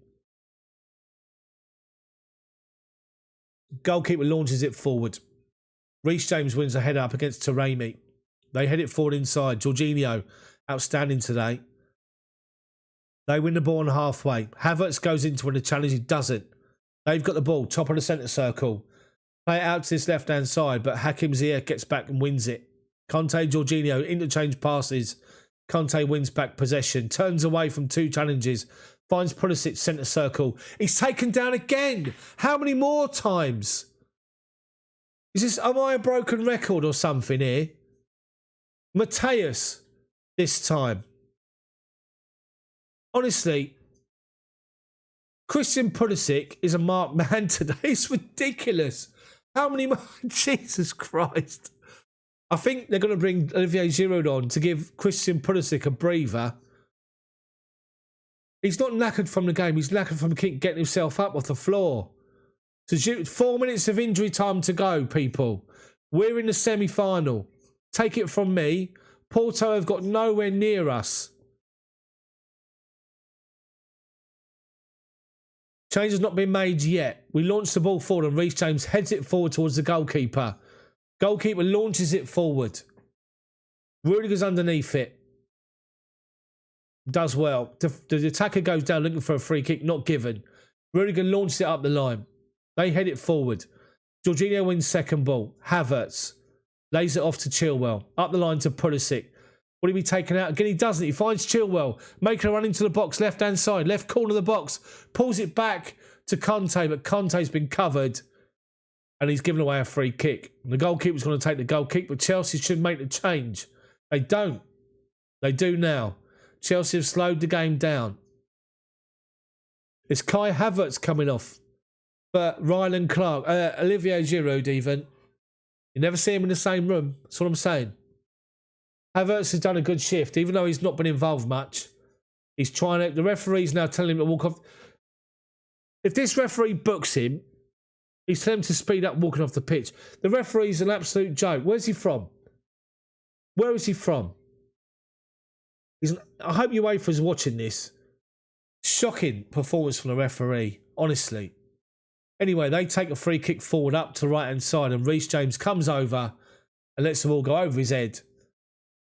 Goalkeeper launches it forward. Reece James wins a header up against Taremi. They head it forward inside. Jorginho, outstanding today. They win the ball on halfway. Havertz goes into the challenge. He doesn't. They've got the ball, top of the centre circle. Play it out to this left-hand side, but Hakim Ziyech gets back and wins it. Conte, Jorginho, interchange passes. Conte wins back possession. Turns away from 2 challenges. Finds Pulisic centre circle. He's taken down again. How many more times? Am I a broken record or something here? Mateus this time. Honestly, Christian Pulisic is a marked man today. It's ridiculous. How many more? Jesus Christ. I think they're going to bring Olivier Giroud on to give Christian Pulisic a breather. He's not knackered from the game. He's knackered from getting himself up off the floor. So 4 minutes of injury time to go, people. We're in the semi-final. Take it from me. Porto have got nowhere near us. Change has not been made yet. We launch the ball forward and Reece James heads it forward towards the goalkeeper. Goalkeeper launches it forward. Rudiger's underneath it. Does well. The attacker goes down looking for a free kick, not given. Rudiger launches it up the line. They head it forward. Jorginho wins second ball. Havertz lays it off to Chilwell. Up the line to Pulisic. Will he be taken out? Again, he doesn't. He finds Chilwell. Making a run into the box, left-hand side. Left corner of the box. Pulls it back to Conte, but Conte's been covered. And he's given away a free kick. The goalkeeper's going to take the goal kick, but Chelsea should make the change. They don't. They do now. Chelsea have slowed the game down. It's Kai Havertz coming off. But Ryland Clark, Olivier Giroud even. You never see him in the same room. That's what I'm saying. Havertz has done a good shift, even though he's not been involved much. He's trying to... The referee's now telling him to walk off. If this referee books him, he's telling him to speed up walking off the pitch. The referee's an absolute joke. Where's he from? Where is he from? I hope UEFA's watching this. Shocking performance from the referee, honestly. Anyway, they take a free kick forward up to right-hand side and Reece James comes over and lets the ball go over his head.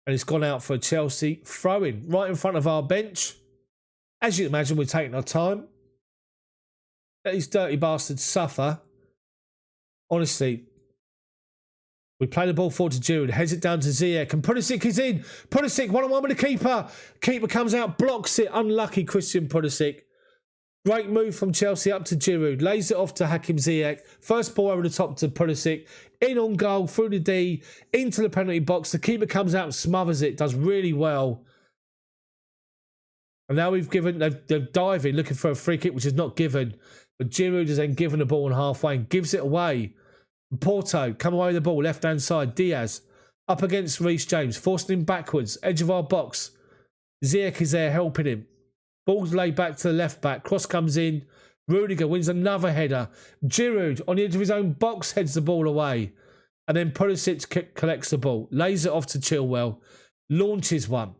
And it's gone out for a Chelsea throw-in right in front of our bench. As you can imagine, we're taking our time. Let these dirty bastards suffer. Honestly, we play the ball forward to Giroud, heads it down to Ziyech, and Pulisic is in. Pulisic, one-on-one with the keeper. Keeper comes out, blocks it. Unlucky Christian Pulisic. Great move from Chelsea up to Giroud. Lays it off to Hakim Ziyech. First ball over the top to Pulisic. In on goal, through the D, into the penalty box. The keeper comes out and smothers it. Does really well. And now they're diving, looking for a free kick, which is not given. But Giroud is then given the ball on halfway and gives it away. Porto, come away with the ball, left-hand side. Diaz, up against Reece James, forcing him backwards. Edge of our box. Ziyech is there helping him. Ball's laid back to the left back. Cross comes in. Rudiger wins another header. Giroud, on the edge of his own box, heads the ball away. And then Pulisic collects the ball. Lays it off to Chilwell. Launches one.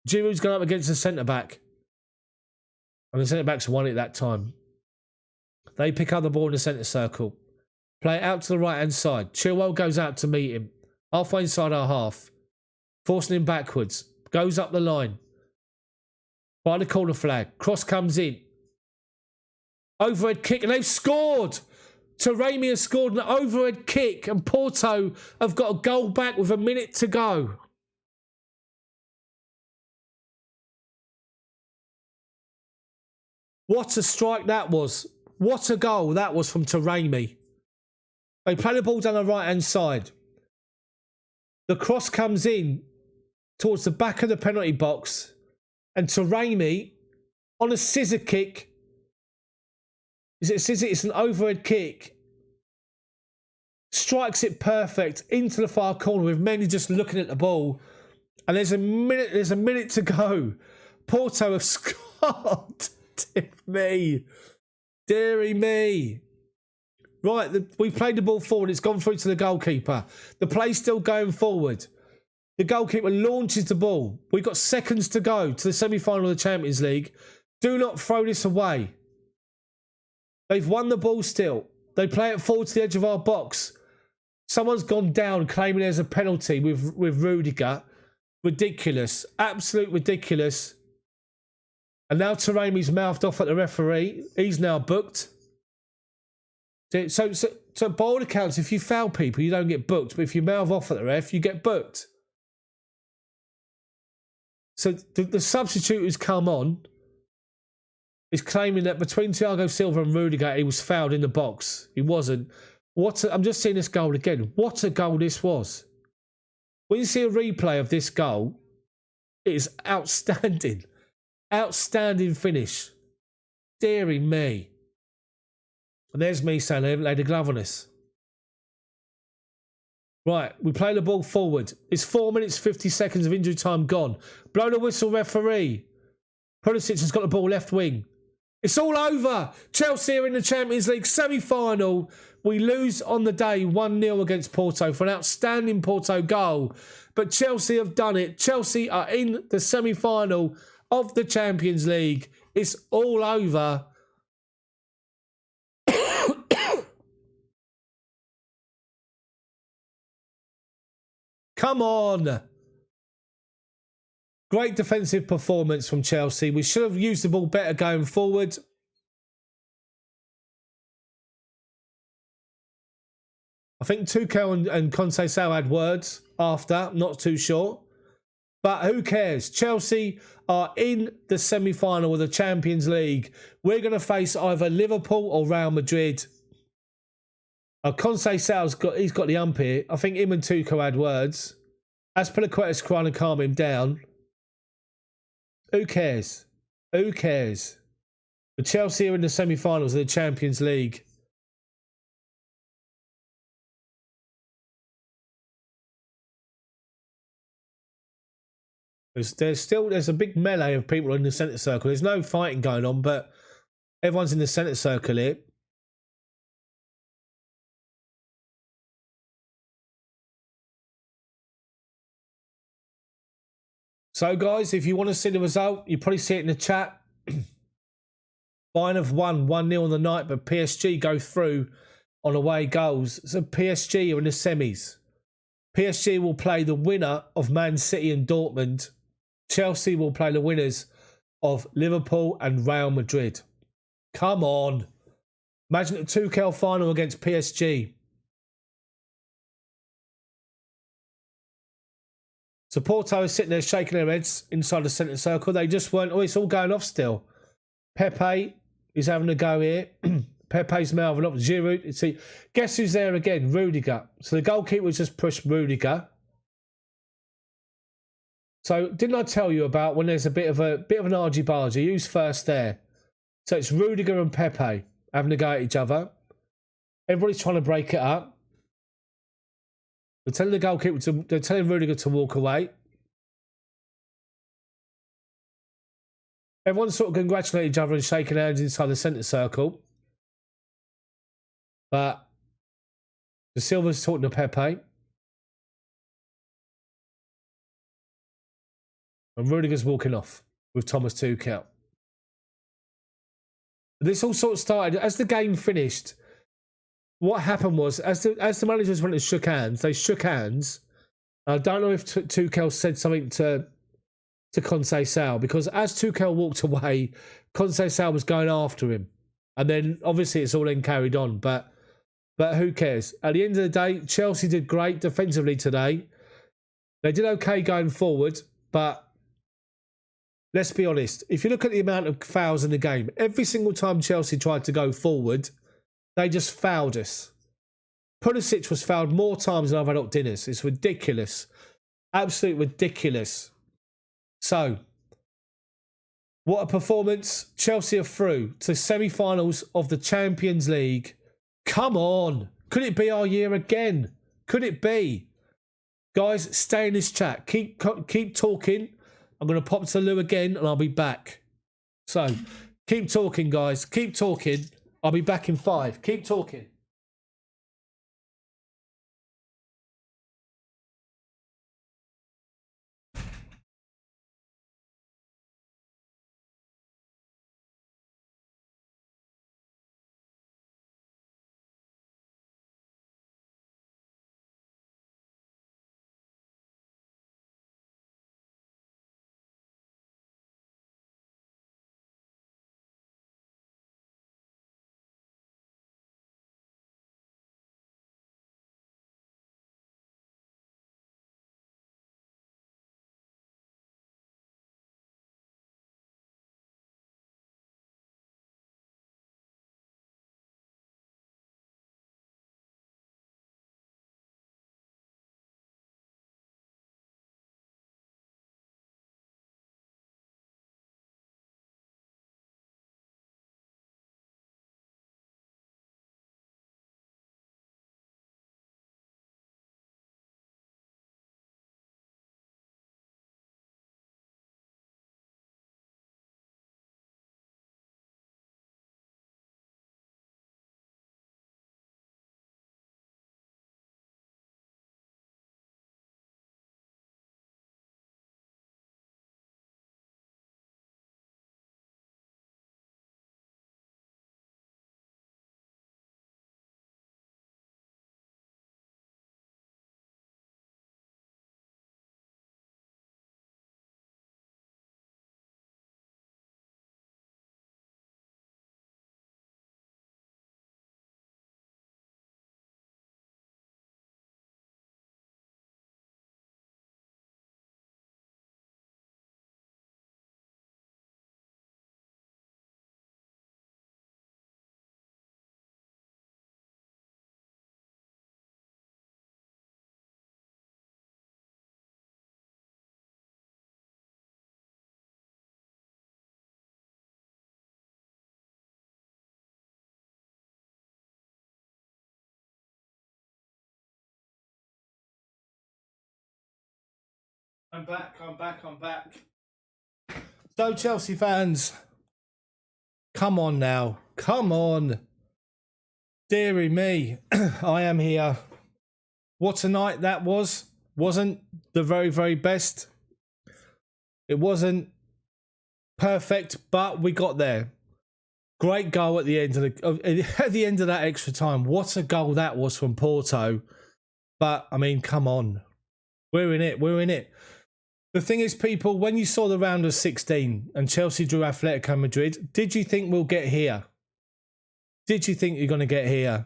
Giroud's gone up against the centre-back. And the centre-backs won it that time. They pick up the ball in the centre circle. Play it out to the right-hand side. Chilwell goes out to meet him. Halfway inside our half. Forcing him backwards. Goes up the line. By the corner flag. Cross comes in. Overhead kick. And they've scored. Taremi has scored an overhead kick. And Porto have got a goal back with a minute to go. What a strike that was. What a goal that was from Taremi. They play the ball down the right-hand side. The cross comes in towards the back of the penalty box. And Taremi, on a scissor kick. Is it a scissor? It's an overhead kick. Strikes it perfect into the far corner with many just looking at the ball. And there's a minute to go. Porto have scored. Deary me. Right, we've played the ball forward. It's gone through to the goalkeeper. The play's still going forward. The goalkeeper launches the ball. We've got seconds to go to the semi-final of the Champions League. Do not throw this away. They've won the ball still. They play it forward to the edge of our box. Someone's gone down claiming there's a penalty with Rudiger. Ridiculous. Absolute ridiculous. And now Taremi's mouthed off at the referee. He's now booked. So by all accounts, if you foul people, you don't get booked. But if you mouth off at the ref, you get booked. So the substitute who's come on is claiming that between Thiago Silva and Rudiger, he was fouled in the box. He wasn't. I'm just seeing this goal again. What a goal this was. When you see a replay of this goal, it is outstanding. Outstanding finish. Deary me. And there's me saying they haven't laid a glove on us. Right, we play the ball forward. It's 4 minutes, 50 seconds of injury time gone. Blow the whistle, referee. Pulisic has got the ball left wing. It's all over. Chelsea are in the Champions League semi-final. We lose on the day 1-0 against Porto for an outstanding Porto goal. But Chelsea have done it. Chelsea are in the semi-final of the Champions League. It's all over. Come on. Great defensive performance from Chelsea. We should have used the ball better going forward. I think Tuchel and Conceição had words after. Not too sure. But who cares? Chelsea are in the semi-final of the Champions League. We're going to face either Liverpool or Real Madrid. Conceição's got the ump here. I think him and Tuchel had words. Azpilicueta's trying to calm him down. Who cares? Who cares? But Chelsea are in the semi-finals of the Champions League. There's a big melee of people in the centre circle. There's no fighting going on, but everyone's in the centre circle here. So, guys, if you want to see the result, you probably see it in the chat. Bayern have won 1-0 on the night, but PSG go through on away goals. So PSG are in the semis. PSG will play the winner of Man City and Dortmund. Chelsea will play the winners of Liverpool and Real Madrid. Come on. Imagine the Tuchel final against PSG. So Porto is sitting there shaking their heads inside the centre circle. They just weren't... Oh, it's all going off still. Pepe is having a go here. Pepe's mouthing up. Giroud. See, guess who's there again? Rudiger. So the goalkeeper just pushed Rudiger. So didn't I tell you about when there's a bit of an argy-bargy? Who's first there? So it's Rudiger and Pepe having a go at each other. Everybody's trying to break it up. They're telling the goalkeeper they're telling Rudiger to walk away. Everyone's sort of congratulating each other and shaking hands inside the centre circle. But the Silva's talking to Pepe. And Rudiger's walking off with Thomas Tuchel. This all sort of started as the game finished. What happened was, as the managers went and shook hands, they shook hands. I don't know if Tuchel said something to Conceição, because as Tuchel walked away, Conceição was going after him. And then, obviously, it's all then carried on. But who cares? At the end of the day, Chelsea did great defensively today. They did okay going forward, but let's be honest. If you look at the amount of fouls in the game, every single time Chelsea tried to go forward, they just fouled us. Pulisic was fouled more times than I've had at dinners. It's ridiculous. Absolutely ridiculous. So, what a performance. Chelsea are through to semi-finals of the Champions League. Come on. Could it be our year again? Could it be? Guys, stay in this chat. Keep talking. I'm going to pop to Lou again and I'll be back. So, keep talking, guys. Keep talking. I'll be back in 5. Keep talking. I'm back. So, Chelsea fans, come on now. Come on. Deary me, I am here. What a night that was. Wasn't the very, very best. It wasn't perfect, but we got there. Great goal at the end of that extra time. What a goal that was from Porto. But, I mean, come on. We're in it. We're in it. The thing is, people, when you saw the round of 16 and Chelsea drew Atletico Madrid, did you think we'll get here? Did you think you're going to get here?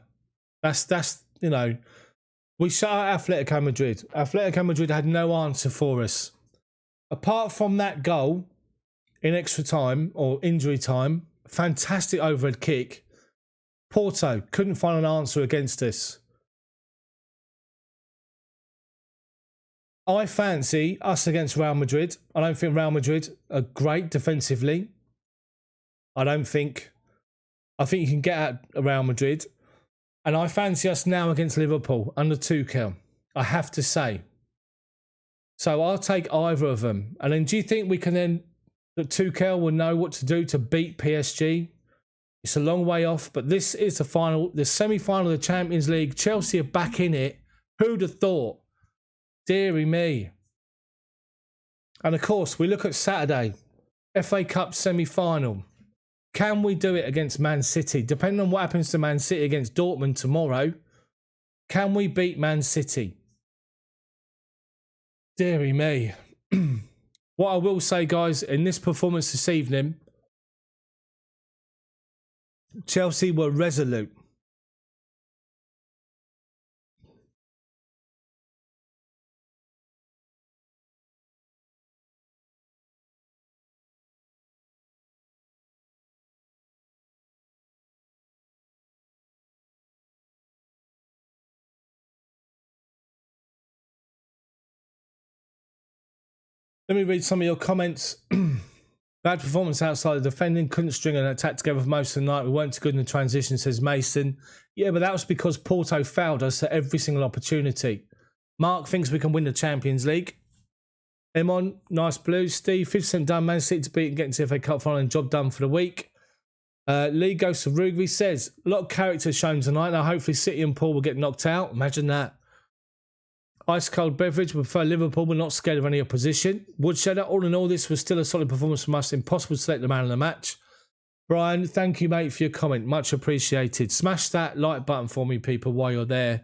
That's you know, we shut out Atletico Madrid. Atletico Madrid had no answer for us. Apart from that goal in extra time or injury time, fantastic overhead kick. Porto couldn't find an answer against us. I fancy us against Real Madrid. I don't think Real Madrid are great defensively. I think you can get at Real Madrid. And I fancy us now against Liverpool under Tuchel. I have to say. So I'll take either of them. And then do you think we can then, that Tuchel will know what to do to beat PSG? It's a long way off, but this is the final, the semi-final of the Champions League. Chelsea are back in it. Who'd have thought? Deary me. And of course, we look at Saturday. FA Cup semi-final. Can we do it against Man City? Depending on what happens to Man City against Dortmund tomorrow, can we beat Man City? Deary me. What I will say, guys, in this performance this evening, Chelsea were resolute. Let me read some of your comments. Bad performance outside the defending. Couldn't string an attack together for most of the night. We weren't too good in the transition, says Mason. Yeah, but that was because Porto failed us at every single opportunity. Mark thinks we can win the Champions League. Emon, nice blue. Steve, 50% done. Man City to beat and get into the FA Cup final and job done for the week. Lee goes to Rugby, says, a lot of character shown tonight. Now hopefully City and Paul will get knocked out. Imagine that. Ice cold beverage. We prefer Liverpool. We're not scared of any opposition. Woodshedder. All in all, this was still a solid performance from us. Impossible to select the man of the match. Brian, thank you, mate, for your comment. Much appreciated. Smash that like button for me, people, while you're there.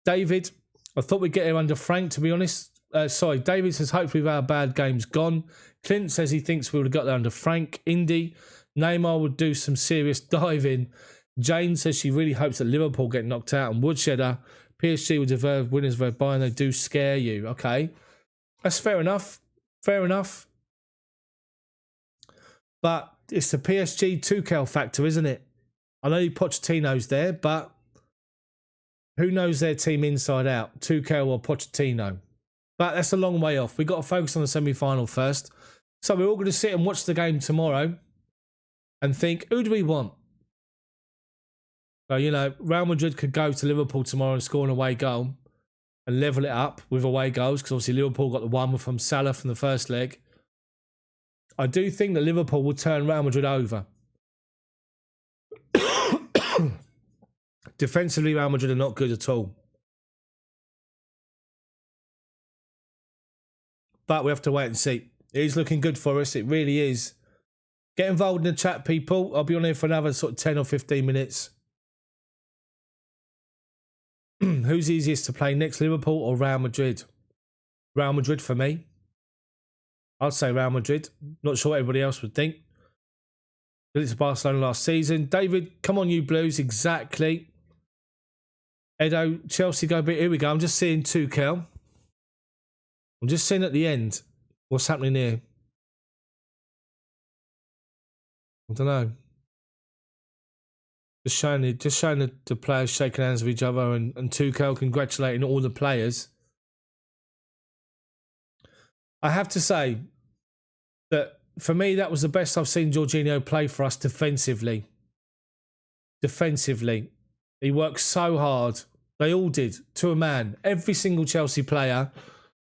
David, I thought we'd get here under Frank, to be honest. David says, hopefully our bad game's gone. Clint says he thinks we would have got there under Frank. Indy, Neymar would do some serious diving. Jane says she really hopes that Liverpool get knocked out. And Woodshedder, PSG will deserve winners of Bayern. They do scare you. Okay. That's fair enough. Fair enough. But it's the PSG Tuchel factor, isn't it? I know Pochettino's there, but who knows their team inside out? Tuchel or Pochettino? But that's a long way off. We've got to focus on the semi-final first. So we're all going to sit and watch the game tomorrow and think, who do we want? So, you know, Real Madrid could go to Liverpool tomorrow and score an away goal and level it up with away goals, because obviously Liverpool got the one from Salah from the first leg. I do think that Liverpool will turn Real Madrid over. Defensively, Real Madrid are not good at all. But we have to wait and see. It is looking good for us. It really is. Get involved in the chat, people. I'll be on here for another sort of 10 or 15 minutes. Who's easiest to play next, Liverpool or Real Madrid? Real Madrid for me. I'd say Real Madrid. Not sure what everybody else would think. Did it to Barcelona last season. David, come on, you Blues. Exactly. Edo, Chelsea go bit. Here we go. I'm just seeing Tuchel. I'm just seeing at the end what's happening here. I don't know. Just showing the players shaking hands with each other and Tuchel congratulating all the players. I have to say that for me, that was the best I've seen Jorginho play for us defensively. Defensively. He worked so hard. They all did, to a man. Every single Chelsea player,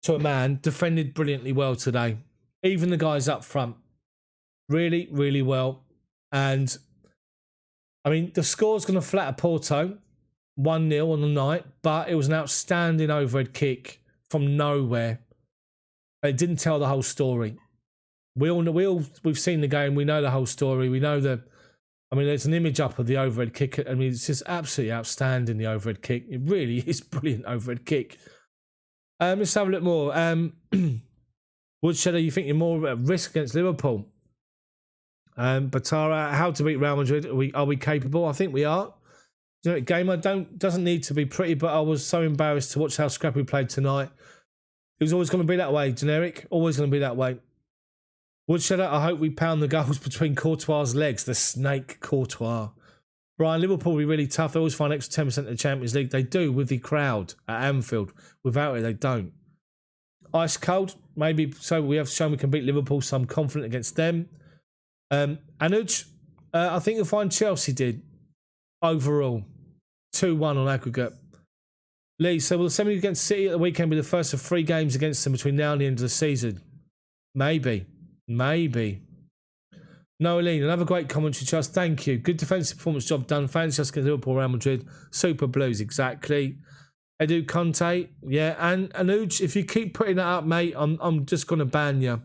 to a man, defended brilliantly well today. Even the guys up front. Really, really well. And I mean, the score's going to flatter Porto, 1-0 on the night, but it was an outstanding overhead kick from nowhere. It didn't tell the whole story. We've seen the game. We know the whole story. We know I mean, there's an image up of the overhead kick. I mean, it's just absolutely outstanding, the overhead kick. It really is brilliant overhead kick. Let's have a look more. Woodsheller, you think you're more at risk against Liverpool? Batara, how to beat Real Madrid? Are we capable? I think we are. You know, game doesn't need to be pretty, but I was so embarrassed to watch how scrappy we played tonight. It was always going to be that way, generic. Always going to be that way. Woodsheller, I hope we pound the goals between Courtois' legs. The snake Courtois. Brian, Liverpool will be really tough. They always find extra 10% of the Champions League. They do with the crowd at Anfield. Without it, they don't. Ice cold, maybe. So we have shown we can beat Liverpool, so I'm confident against them. Anuj, I think you'll find Chelsea did. Overall, 2-1 on aggregate. Lee, so will the semi against City at the weekend be the first of 3 games against them between now and the end of the season? Maybe. Maybe. Noeline, another great commentary, Chels. Thank you. Good defensive performance, job done. Fancy us against Liverpool, Real Madrid. Super Blues, exactly. Edu Conte, yeah. And Anuj, if you keep putting that up, mate, I'm just going to ban you.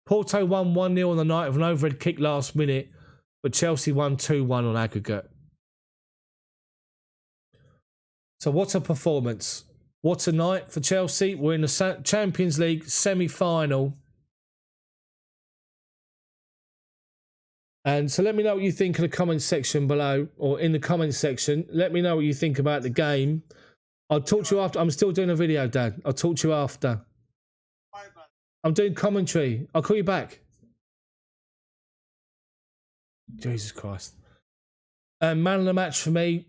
Porto won 1-0 on the night of an overhead kick last minute, but Chelsea won 2-1 on aggregate. So what a performance. What a night for Chelsea. We're in the Champions League semi-final. And so let me know what you think in the comments section below, or in the comments section. Let me know what you think about the game. I'll talk to you after. I'm still doing a video, Dad. I'll talk to you after. I'm doing commentary. I'll call you back. Jesus Christ. Man of the match for me,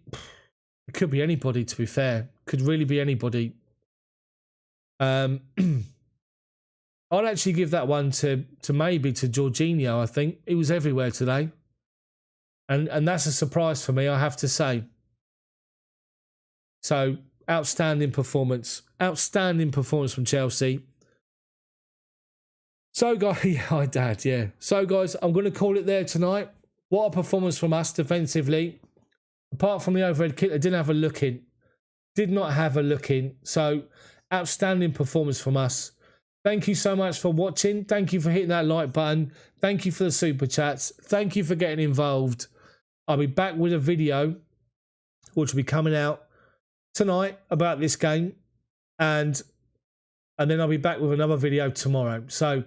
it could be anybody, to be fair. Could really be anybody. I'd actually give that one to maybe to Jorginho, I think. He was everywhere today. And that's a surprise for me, I have to say. So, outstanding performance. Outstanding performance from Chelsea. So, guys, yeah, hi, Dad, yeah. So, guys, I'm going to call it there tonight. What a performance from us defensively. Apart from the overhead kick, they didn't have a look in. Did not have a look in. So, outstanding performance from us. Thank you so much for watching. Thank you for hitting that like button. Thank you for the super chats. Thank you for getting involved. I'll be back with a video, which will be coming out tonight about this game. And then I'll be back with another video tomorrow. So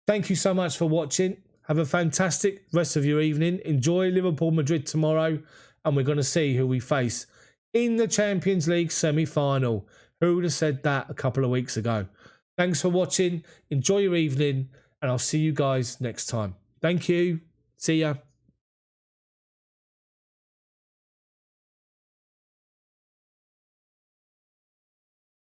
thank you so much for watching. Have a fantastic rest of your evening. Enjoy Liverpool Madrid tomorrow. And we're going to see who we face in the Champions League semi-final. Who would have said that a couple of weeks ago? Thanks for watching. Enjoy your evening. And I'll see you guys next time. Thank you. See ya.